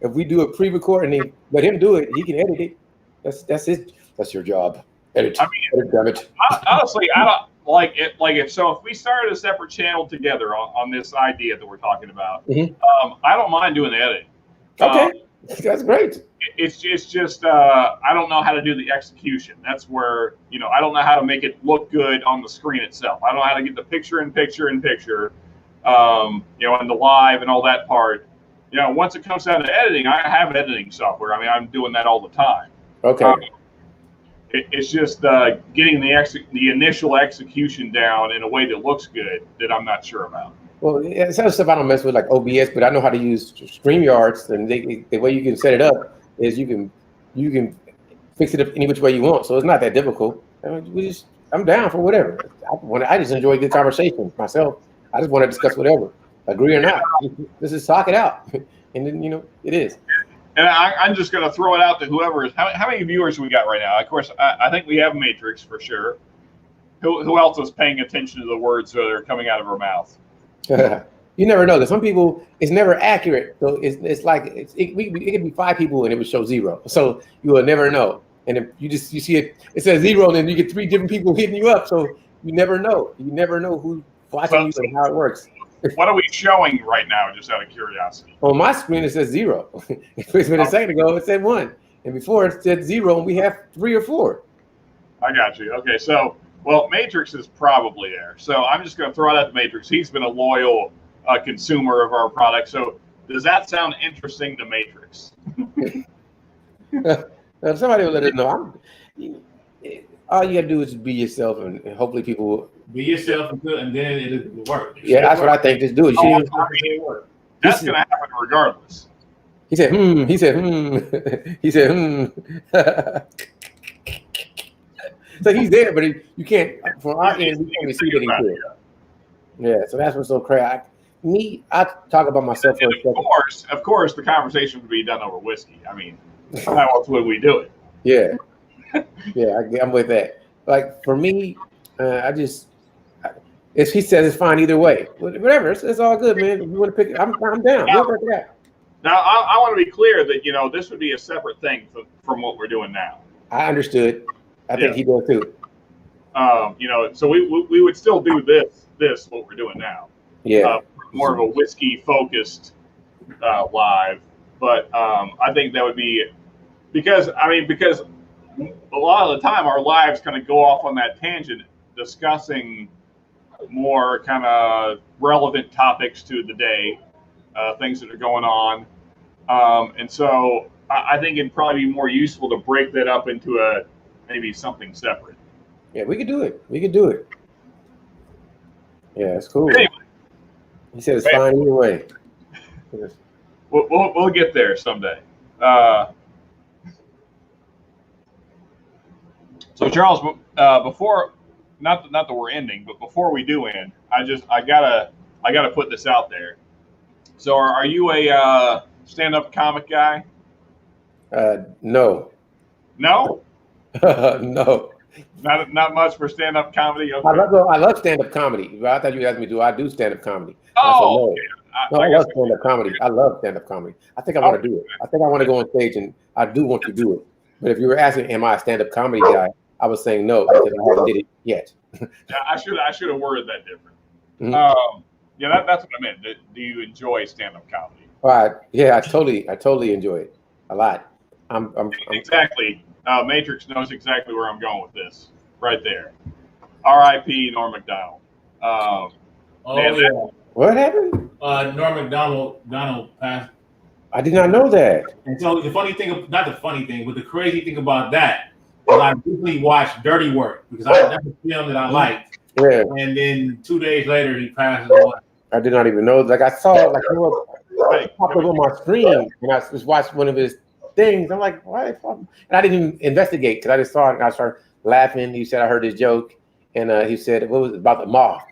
If we do a pre-record and then let him do it, he can edit it. That's it. That's your job. Edit. Edit, damn it. Honestly, I don't if we started a separate channel together on this idea that we're talking about, I don't mind doing the editing. Okay, that's great. It's just I don't know how to do the execution. That's where I don't know how to make it look good on the screen itself. I don't know how to get the picture in picture, and the live and all that part. Once it comes down to editing, I have editing software. I mean, I'm doing that all the time. Okay. It's just getting the initial execution down in a way that looks good that I'm not sure about. Well, yeah, some stuff I don't mess with, like OBS, but I know how to use StreamYards, and the way you can set it up is you can fix it any which way you want. So it's not that difficult. I'm down for whatever. I just enjoy good conversation myself. I just want to discuss whatever, agree or not. This is talk it out, and then it is. And I'm just going to throw it out to whoever is. How many viewers we got right now? Of course, I think we have Matrix for sure. Who else is paying attention to the words that are coming out of her mouth? You never know. Some people, it's never accurate. So it's like it could be 5 people and it would show 0. So you will never know. And if you see it says 0, and then you get 3 different people hitting you up. So you never know. You never know who's watching you and how it works. What are we showing right now, just out of curiosity? On my screen, it says 0. A second ago, it said 1. And before, it said 0, and we have 3 or 4. I got you. Okay, so, Matrix is probably there. So I'm just going to throw it at Matrix. He's been a loyal consumer of our product. So does that sound interesting to Matrix? Somebody will let us know. All you got to do is be yourself, and hopefully people will. Be yourself, and then it'll work. Yeah, that's what I think. Just do it. That's going to happen regardless. He said, He said, He said, So he's there, but you can't. From our end, we can't see that he's there. Yeah, so that's what's so crazy. I talk about myself for a second. Of course, the conversation would be done over whiskey. I mean, how else would we do it? Yeah, yeah, I'm with that. Like for me, if he says it's fine either way, whatever, it's all good, man. If you want to pick it, I'm down. We'll work it out. Now, I want to be clear that this would be a separate thing from what we're doing now. I understood. I think he does too. So we would still do this what we're doing now. Yeah. More of a whiskey focused live, but I think that would be because a lot of the time our lives kind of go off on that tangent discussing more kind of relevant topics to the day, things that are going on, and so I think it'd probably be more useful to break that up into maybe something separate. Yeah, we could do it. Yeah, it's cool. Anyway, he said it's fine either way. We'll get there someday. So Charles, before not that we're ending, but before we do end, I gotta put this out there. So are you a stand-up comic guy? No. No? No. Not much for stand-up comedy. Okay. I love stand-up comedy. I thought you asked me, do I do stand-up comedy? Oh, no, I love stand-up comedy. I love stand-up comedy. I think I want to do it. I think I want to go on stage, and I do want to do it. But if you were asking, am I a stand-up comedy guy? I was saying no because I haven't did it yet. Yeah, I should have worded that different. Mm-hmm. Yeah, that's what I meant. Do you enjoy stand-up comedy? All right. Yeah, I totally enjoy it a lot. I'm exactly. Matrix knows exactly where I'm going with this. Right there. R.I.P. Norm Macdonald. Yeah. What happened? Norm Macdonald passed. I did not know that. And so the funny thing, not the funny thing, but the crazy thing about that is I recently watched Dirty Work because that's a film that I liked. Yeah. And then 2 days later, he passes away. I did not even know. Like I saw, it popped up on my screen, and I just watched one of his things. I'm like, why? And I didn't even investigate because I just saw it and I started laughing. He said I heard his joke, and he said what was it about the moth?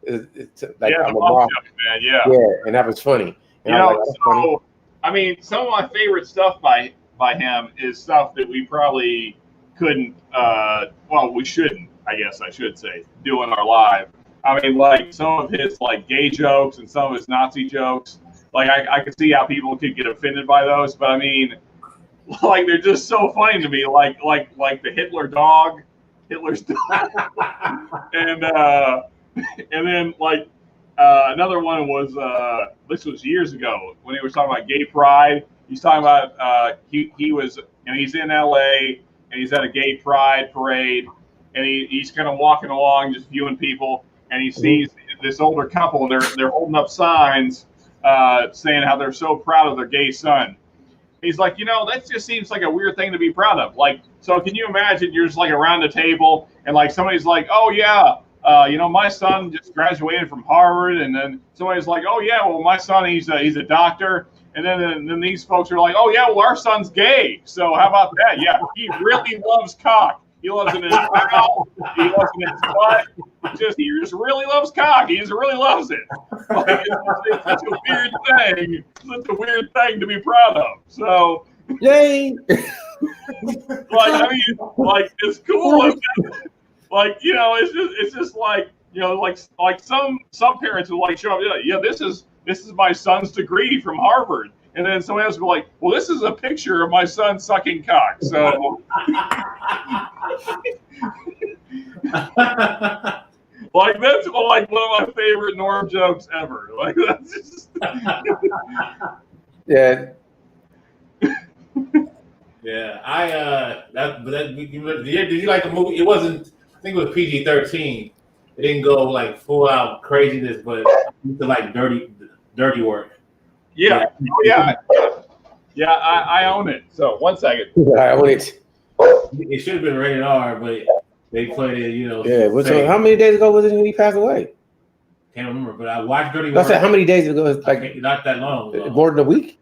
It's like yeah, I'm a moth. Man, yeah, and that was funny. And funny. I mean, some of my favorite stuff by him is stuff that we probably couldn't. We shouldn't. I guess I should say do in our live. I mean, like some of his like gay jokes and some of his Nazi jokes. Like I could see how people could get offended by those, but I mean, like they're just so funny to me. Like the Hitler dog Hitler's daughter. And then like another one was this was years ago when he was talking about gay pride. He's talking about he was he's in LA and he's at a gay pride parade and he's kind of walking along just viewing people and he sees this older couple and they're holding up signs saying how they're so proud of their gay son. He's like, that just seems like a weird thing to be proud of. Like, so can you imagine you're just like around the table and like somebody's like, oh yeah, my son just graduated from Harvard, and then somebody's like, oh yeah, well my son he's a doctor, and then these folks are like, oh yeah, well our son's gay. So how about that? Yeah, he really loves cock. He loves it in his mouth. He loves it in his butt. He just really loves cock. He just really loves it. Like, it's such a weird thing. Such a weird thing to be proud of. So, yay! It's cool. Like, it's just like, like some parents will like show up. Yeah, this is my son's degree from Harvard. And then somebody else will be like, well, this is a picture of my son sucking cock. So, like, that's like one of my favorite Norm jokes ever. Like, that's just. Yeah. Yeah, did you like the movie? It wasn't. I think it was PG-13. It didn't go like full out craziness, but it was like dirty work. Yeah. Oh, yeah. Yeah, I own it. So 1 second. I own it. It should have been rated R, but they played it, Yeah. So how many days ago was it when he passed away? Can't remember, but I watched Dirty Work. I said how many days ago? Like not that long ago. More than a week.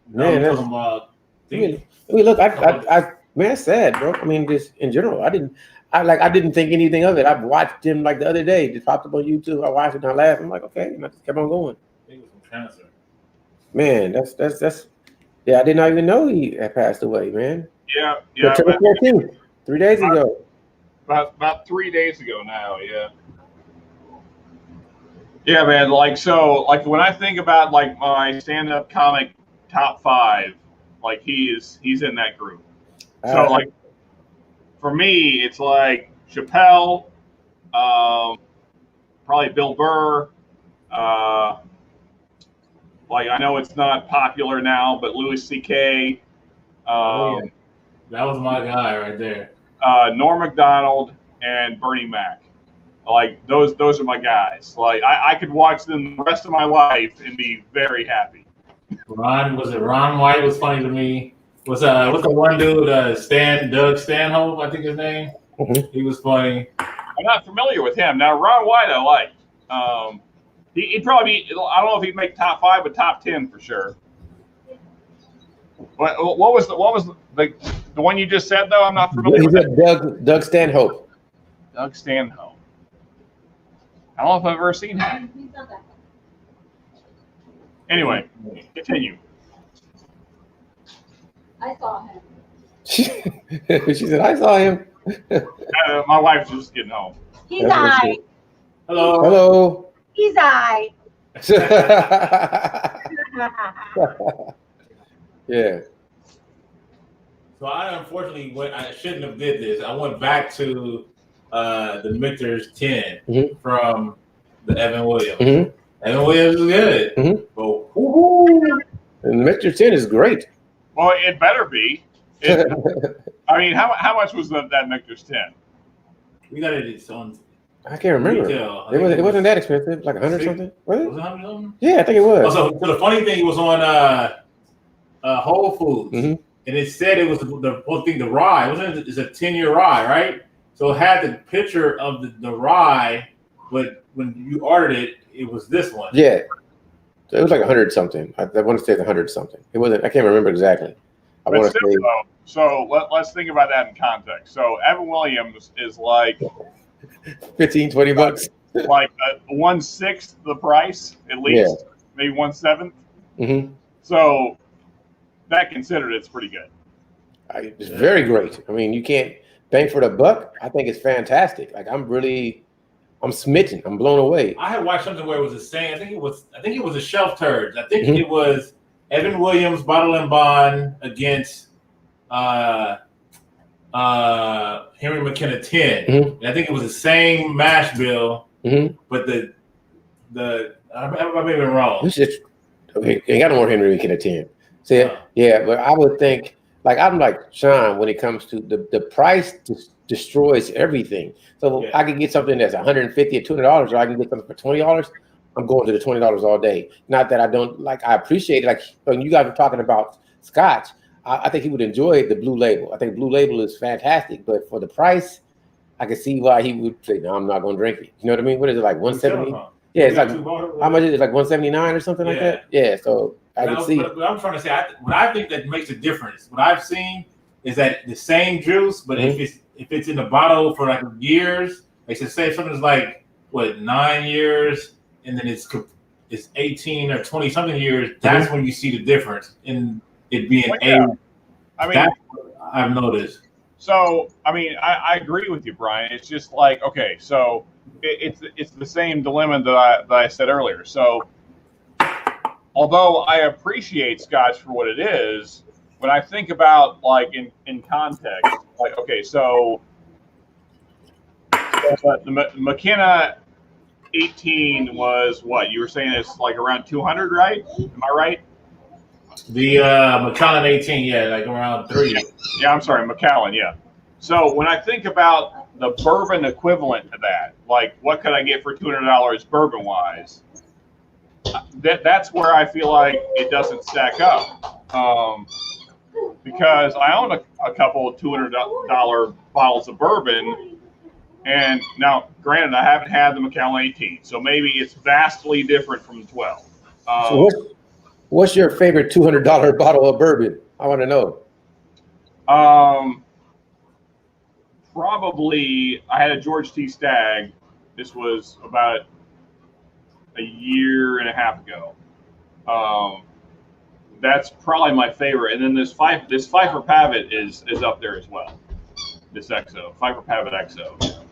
Man, I'm talking about. I mean, look, I man, it's sad, bro. I mean, just in general, I didn't think anything of it. I watched him like the other day. It just popped up on YouTube. I watched it and I laughed. I'm like, okay, and I just kept on going. I think it was from cancer. Man, that's yeah. I did not even know he had passed away, man. Yeah. September 14th, 3 days ago. About 3 days ago now. Yeah. Yeah, man. Like when I think about like my stand-up comic top 5, like he's in that group. So like for me, it's like Chappelle, probably Bill Burr. Like I know it's not popular now, but Louis C.K. That was my guy right there. Norm Macdonald and Bernie Mac. Like those are my guys. Like I could watch them the rest of my life and be very happy. Ron White was funny to me. What's the one dude? Doug Stanhope, I think his name. Mm-hmm. He was funny. I'm not familiar with him. Now Ron White I like. He'd probably be. I don't know if he'd make top 5, but top 10 for sure. What was the one you just said though? I'm not familiar with that. Doug Stanhope. Doug Stanhope. I don't know if I've ever seen him. Anyway, continue. I saw him. She said, I saw him. My wife's just getting home. He's I. Hello. He's I. Yeah. So I unfortunately I shouldn't have did this. I went back to the Michter's 10 from the Evan Williams. Mm-hmm. Evan Williams is good. Mm-hmm. But and the Michter's 10 is great. Well, it better be. I mean, how much was that Michter's 10? We got it on. I can't remember. Retail. It wasn't that expensive, like 100 something. Was it? Was it 100 something? Yeah, I think it was. So the funny thing was on Whole Foods, and it said it was the whole thing. The rye it's a 10-year rye, right? So it had the picture of the rye, but when you ordered it, it was this one. Yeah, so it was like 100 something. I want to say 100 something. It wasn't. I can't remember exactly. I want to say. So let's think about that in context. So Evan Williams is like $15-20, like 1/6 the price at least, maybe 1/7. Mm-hmm. So that considered, it's pretty good. It's very great. I mean, you can't bang for the buck. I think it's fantastic. Like I'm smitten. I'm blown away. I had watched something where it was the same. I think it was a shelf turd. I think it was Evan Williams Bottle and Bond against Henry McKenna 10. Mhm. And I think it was the same mash bill, Mhm. but I may be wrong. This is okay. Ain't got no more Henry McKenna 10. See, No. yeah, but I would think like I'm like Sean when it comes to the price destroys everything. So Yeah. I can get something that's $150 or $200, or I can get something for $20. I'm going to the $20 all day. Not that I don't like. I appreciate it. Like when you guys were talking about Scotch, I think he would enjoy the Blue Label. I think Blue Label is fantastic, but for the price, I can see why he would say, "No, I'm not going to drink it." You know what I mean? What is it like 170? Yeah, it's like how much is it? Like 179 or something like that. Yeah, so I can see. But I'm trying to say, what I think that makes a difference, what I've seen is that the same juice, but if it's in the bottle for like years, they should say something's like what 9 years, and then it's 18 or 20 something years. That's when you see the difference in it being aged. I mean, that's what I've noticed. So, I mean, I agree with you, Brian. It's just like, okay, so it's the same dilemma that I said earlier. So, although I appreciate Scotch for what it is, when I think about like in context, like, okay, so the McKenna 18 was what you were saying is like around 200, right? Am I right? The Macallan 18, yeah, like around 3. Yeah, I'm sorry, Macallan, yeah. So when I think about the bourbon equivalent to that, like what could I get for $200 bourbon-wise? That's where I feel like it doesn't stack up. Because I own a couple of $200 bottles of bourbon, and now, granted, I haven't had the Macallan 18, so maybe it's vastly different from the 12. So what's your favorite $200 bottle of bourbon? I want to know. Probably, I had a George T. Stagg. This was about a year and a half ago. That's probably my favorite. And then this Pfeiffer Pavitt is up there as well. This XO, Pfeiffer Pavitt XO.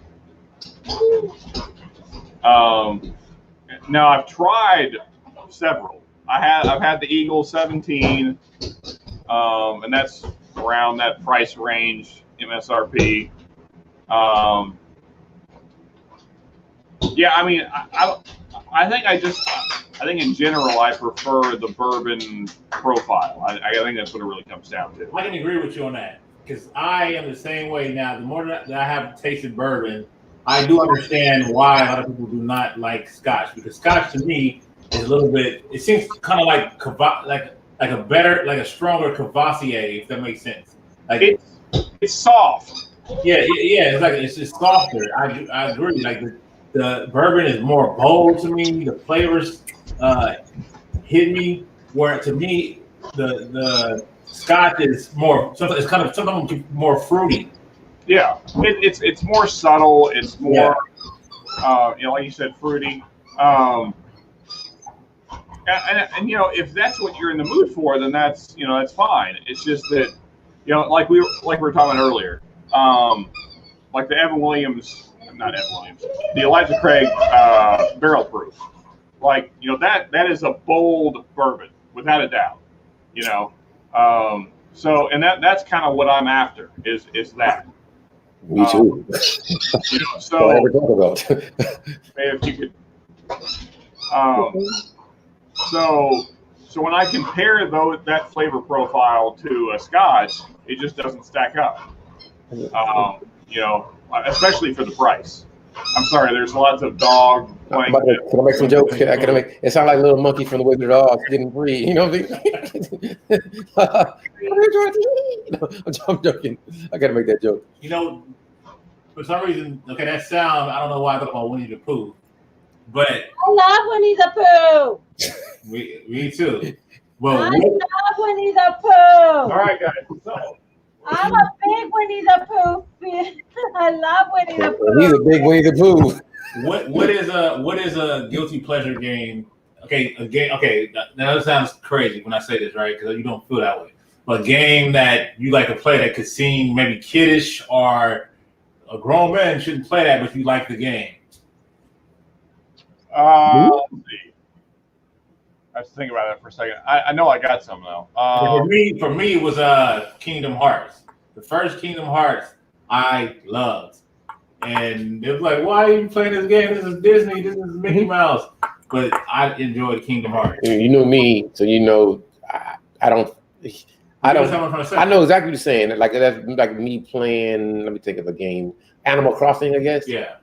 Now I've tried several. I've had the Eagle 17, and that's around that price range, MSRP. Yeah, I mean, I think in general I prefer the bourbon profile. I think that's what it really comes down to. I can agree with you on that because I am the same way now. The more that I have tasted bourbon, I do understand why a lot of people do not like Scotch, because Scotch to me is a little bit. It seems kind of like a stronger Cavassier, if that makes sense. Like it's soft. Yeah, it's just softer. I agree. Like the bourbon is more bold to me. The flavors hit me. Where to me the Scotch is more. It's kind of something more fruity. Yeah, it's more subtle. It's more, like you said, fruity. And if that's what you're in the mood for, then that's fine. It's just that, like we were talking earlier, like the the Elijah Craig barrel proof, like that is a bold bourbon without a doubt. So and that's kind of what I'm after is that. Me too. So I never thought about. if you could. So when I compare that flavor profile to a Scotch, it just doesn't stack up. Especially for the price. I'm sorry, there's lots of dog playing. Can I make some jokes? Can I make it sound like Little Monkey from the Way of the Dog getting free? You know what I mean? I'm joking. I gotta make that joke. For some reason, okay, that sound, I don't know why I thought about Winnie the Pooh, but I love Winnie the Pooh. Me too. Well, I love Winnie the Pooh. All right, guys. So I'm a big Winnie the Pooh fan. I love Winnie the Pooh. He's a big Winnie the Pooh. What is a guilty pleasure game? Okay, a game. Okay, now that sounds crazy when I say this, right? Because you don't feel that way. But a game that you like to play that could seem maybe kiddish or a grown man shouldn't play that, but you like the game. Let's see. I have to think about that for a second. I know I got some though. For me, it was Kingdom Hearts. the first Kingdom Hearts I loved. And it was like, why are you playing this game? This is Disney, this is Mickey Mouse. But I enjoyed Kingdom Hearts. You know me, so you know I don't. I know exactly what you're saying. Like that's like me playing. Let me think of a game, Animal Crossing, I guess. Yeah.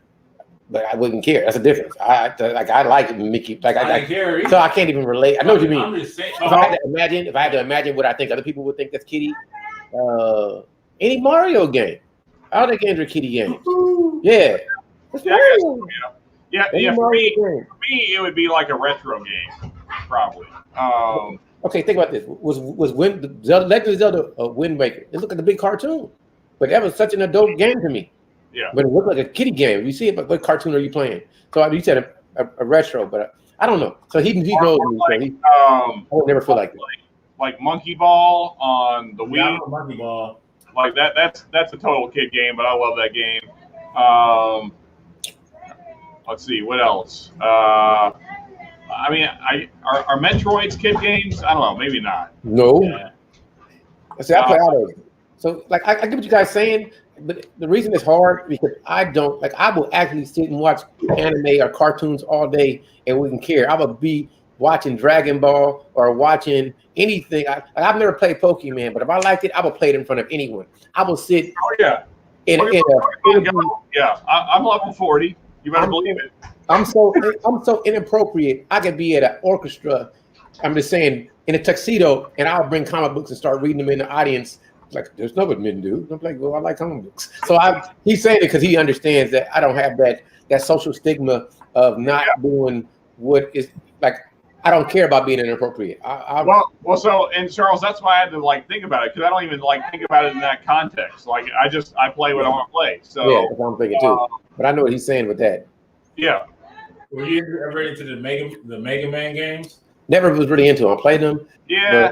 But I wouldn't care. That's a difference. I like Mickey. Like I care either. So I can't even relate. I know what you mean. I'm just saying. If I had to imagine what I think other people would think that's kiddie, any Mario game. All the games are kiddie games. Yeah. Yeah. For me, it would be like a retro game, probably. Okay, think about this. Was Legend of Zelda a Wind Waker? It looked like a big cartoon, but that was such an adult game to me. Yeah. But it looked like a kiddie game. You see it, but what cartoon are you playing? So you said a retro, but I don't know. So he knows me. So I would never feel like that. Like Monkey Ball on the Wii. Yeah, Monkey Ball. Like that's a total kid game, but I love that game. Let's see what else. I mean, are Metroids kid games? I don't know, maybe not. No. Yeah. See, I play all those. So, like, I get what you guys saying, but the reason it's hard because I don't like. I will actually sit and watch anime or cartoons all day and wouldn't care. I would be watching Dragon Ball or watching anything. I've never played Pokemon, but if I liked it, I would play it in front of anyone. I will sit. Oh yeah. I'm level 40. You better believe it. I'm so inappropriate. I could be at an orchestra. I'm just saying in a tuxedo, and I'll bring comic books and start reading them in the audience. Like there's no what men do. I'm like, well, I like comic books. So he's saying it because he understands that I don't have that social stigma of not doing what is like. I don't care about being inappropriate. So Charles, that's why I had to like think about it because I don't even like think about it in that context. Like I play what I want to play. So yeah, that's what I'm thinking too. But I know what he's saying with that. Yeah. Were you ever into the Mega Man games? Never was really into them. I played them. Yeah.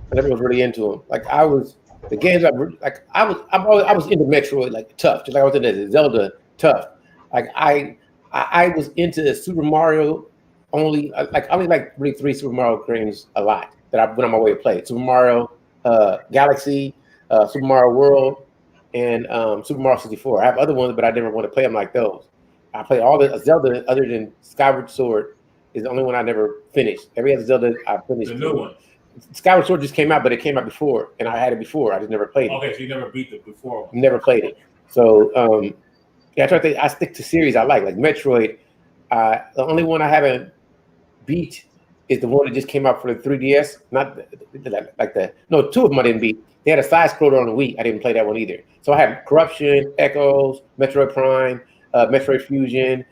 But I never was really into them. Like I was the games I was into Metroid like tough, just like I was into Zelda tough. Like I was into Super Mario only like really 3 Super Mario games a lot that I went on my way to play. Super Mario Galaxy, Super Mario World, and Super Mario 64. I have other ones, but I never want to play them like those. I play all the Zelda other than Skyward Sword is the only one I never finished. Every other Zelda I finished. The new one. Skyward Sword just came out, but it came out before, and I had it before. I just never played it. Okay, so you never beat the before one. Never played it. So I try to think. I stick to series I like Metroid. The only one I haven't beat is the one that just came out for the 3DS. Not like that. No, 2 of them I didn't beat. They had a side scroller on the Wii. I didn't play that one either. So I have Corruption, Echoes, Metroid Prime, Metroid Fusion,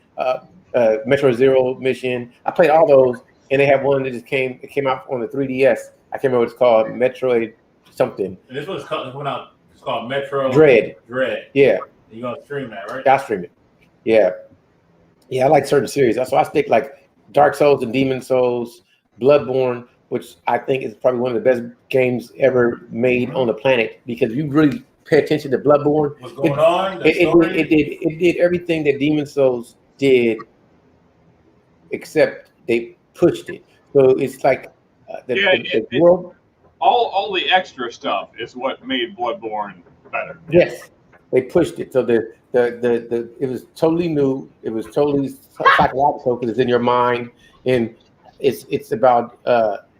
Metroid Zero Mission. I played all those, and they have one that just came out on the 3DS. I can't remember what it's called. Metroid something. And this one's coming out. It's called Metro Dread. Yeah. You're gonna stream that, right? I'll stream it. Yeah. Yeah, I like certain series. So I stick like Dark Souls and Demon Souls, Bloodborne, which I think is probably one of the best games ever made on the planet because you really pay attention to Bloodborne. What's going on? It did everything that Demon Souls did, except they pushed it. So it's like the world. All the extra stuff is what made Bloodborne better. Yes, they pushed it. So the it was totally new. It was totally psychological because it's in your mind, and it's about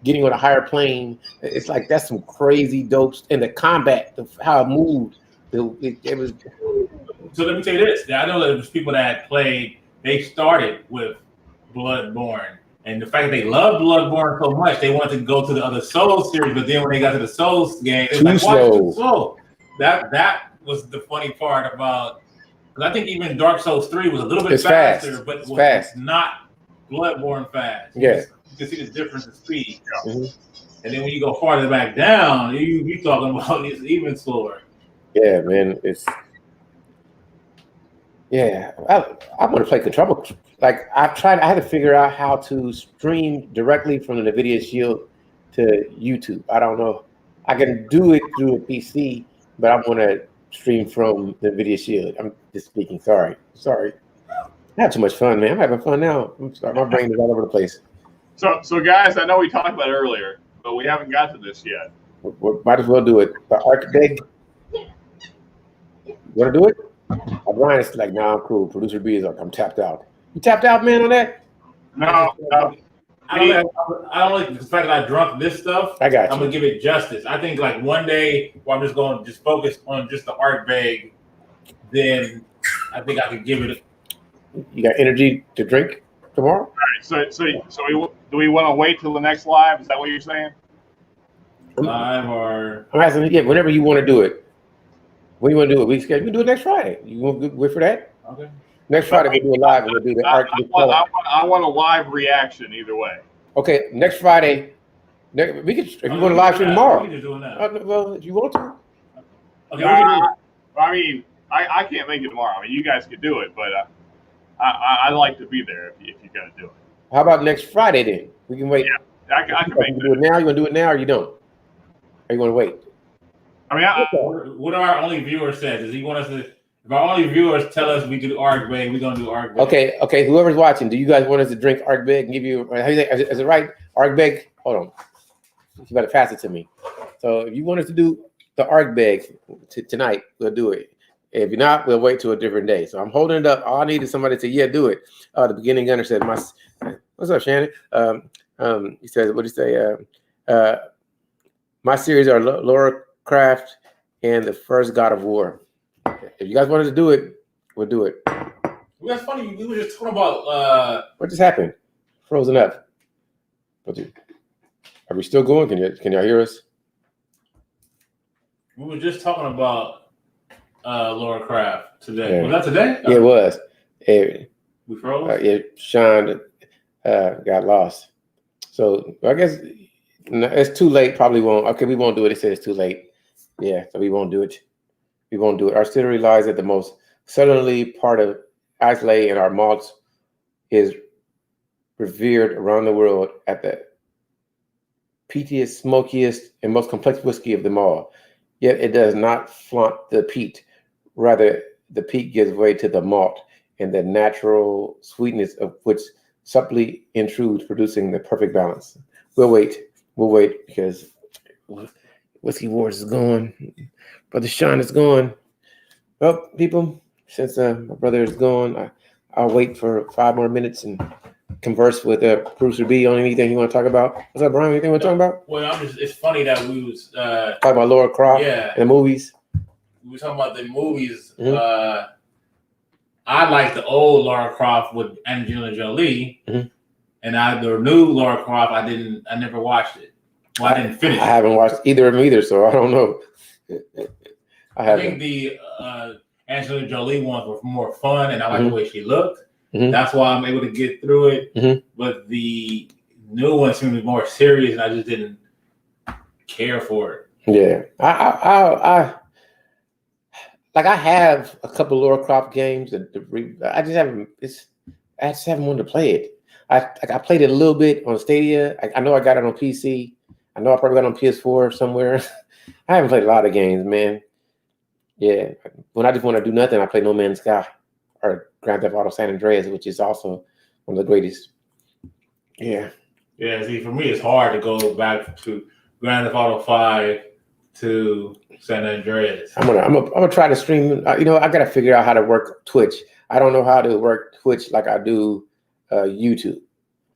getting on a higher plane. It's like that's some crazy dope, and the combat, how it moved. It was. So let me tell you this. I know that there was people that played. They started with Bloodborne, and the fact that they loved Bloodborne so much, they wanted to go to the other Souls series. But then when they got to the Souls game, it was like, why slow? That was the funny part about. Because I think even Dark Souls 3 was a little bit faster, but it was not Bloodborne fast. Yeah. You can see the difference in speed. Mm-hmm. And then when you go farther back down, you talking about it's even slower. Yeah, man. I want to play control. Like I had to figure out how to stream directly from the NVIDIA Shield to YouTube. I don't know. I can do it through a PC, but I want to stream from the NVIDIA Shield. I'm just speaking. Sorry. I had too much fun, man. I'm having fun now. I'm sorry. My brain is all over the place. So guys, I know we talked about it earlier, but we haven't got to this yet. We might as well do it. The Architect. You want to do it? Brian is like, nah, I'm cool. Producer B is like, I'm tapped out. You tapped out, man, on that? No. I don't like the fact that I drunk this stuff. I got you. I'm gonna give it justice. I think like one day where I'm just going to just focus on just the art bag, then I think I could give it. You got energy to drink tomorrow? All right. So do we want to wait till the next live? Is that what you're saying? Live or I'm asking, yeah, whenever you want to do it. When you want to do it? We can do it next Friday. You want to wait for that? Okay. Next Friday we'll do it live and we'll do the art. I want a live reaction either way. Okay, next Friday. We could, if you want to live stream tomorrow. We can do it now. Well, if you want to. Okay. I mean, I can't make it tomorrow. I mean, you guys could do it, but I'd like to be there if you're gonna do it. How about next Friday then? We can wait. Yeah, I can make it. Do it now. You want to do it now, or you don't? Or you want to wait? I mean, what our only viewer says is he want us to. If our only viewers tell us we do Arc Bag, we're gonna do Arc Bag. Okay. Whoever's watching, do you guys want us to drink Arc Bag and give you? How do you think? Is it right? Arc Bag. Hold on. You better pass it to me. So if you want us to do the Arc Bag tonight, we'll do it. If you're not, we'll wait till a different day. So I'm holding it up. All I need is somebody to say, yeah, do it. The beginning gunner said, what's up, Shannon? He says, what did he say? My series are Laura Craft and the first God of War. If you guys wanted to do it, we'll do it. Well, that's funny. We were just talking about what just happened? Frozen up. Are we still going? Can y'all hear us? We were just talking about Laura Craft today. Yeah. Was that today? Yeah, it was. We froze? Yeah, Sean got lost. So I guess it's too late. Probably won't. Okay, we won't do it. It says it's too late. Yeah, so we won't do it. We won't do it. Our distillery lies at the most southerly part of Islay, and our malts is revered around the world at the peatiest, smokiest, and most complex whiskey of them all. Yet it does not flaunt the peat. Rather, the peat gives way to the malt and the natural sweetness of which subtly intrudes, producing the perfect balance. We'll wait because Whiskey Wars is gone. Brother Sean is gone. Well, people, since my brother is gone, I'll wait for 5 more minutes and converse with Producer B on anything you want to talk about. What's up, Brian? Anything you want to talk about? Well, it's funny that we was talking about Laura Croft and the movies. We were talking about the movies. Mm-hmm. I like the old Laura Croft with Angelina Jolie, mm-hmm. and the new Laura Croft. I never watched it. Well, I didn't finish. I haven't watched either of them either, so I don't know. I think the Angelina Jolie ones were more fun, and I like mm-hmm. the way she looked. Mm-hmm. That's why I'm able to get through it. Mm-hmm. But the new one seemed to be more serious, and I just didn't care for it. Yeah, I have a couple Laura Croft games that I just haven't wanted to play it. I played it a little bit on Stadia. I know I got it on PC. I know I probably got it on PS4 somewhere. I haven't played a lot of games, man. Yeah, when I just want to do nothing, I play No Man's Sky or Grand Theft Auto San Andreas, which is also one of the greatest. Yeah. Yeah, see, for me, it's hard to go back to Grand Theft Auto 5 to San Andreas. I'm gonna try to stream. I gotta figure out how to work Twitch. I don't know how to work Twitch like I do YouTube.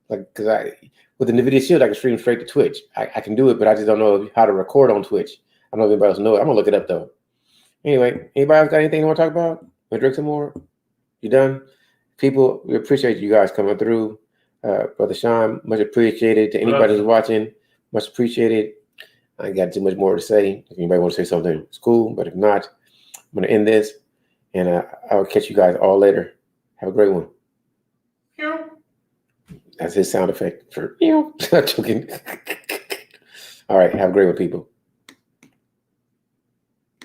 Like, because with the NVIDIA Shield, I can stream straight to Twitch. I can do it, but I just don't know how to record on Twitch. I don't know if anybody else knows. I'm gonna look it up though. Anyway, anybody else got anything you want to talk about? Want to drink some more? You done? People, we appreciate you guys coming through. Brother Sean, much appreciated. To anybody who's watching, much appreciated. I ain't got too much more to say. If anybody wants to say something, it's cool. But if not, I'm going to end this. And I'll catch you guys all later. Have a great one. Yeah. That's his sound effect for, not joking. All right. Have a great one, people.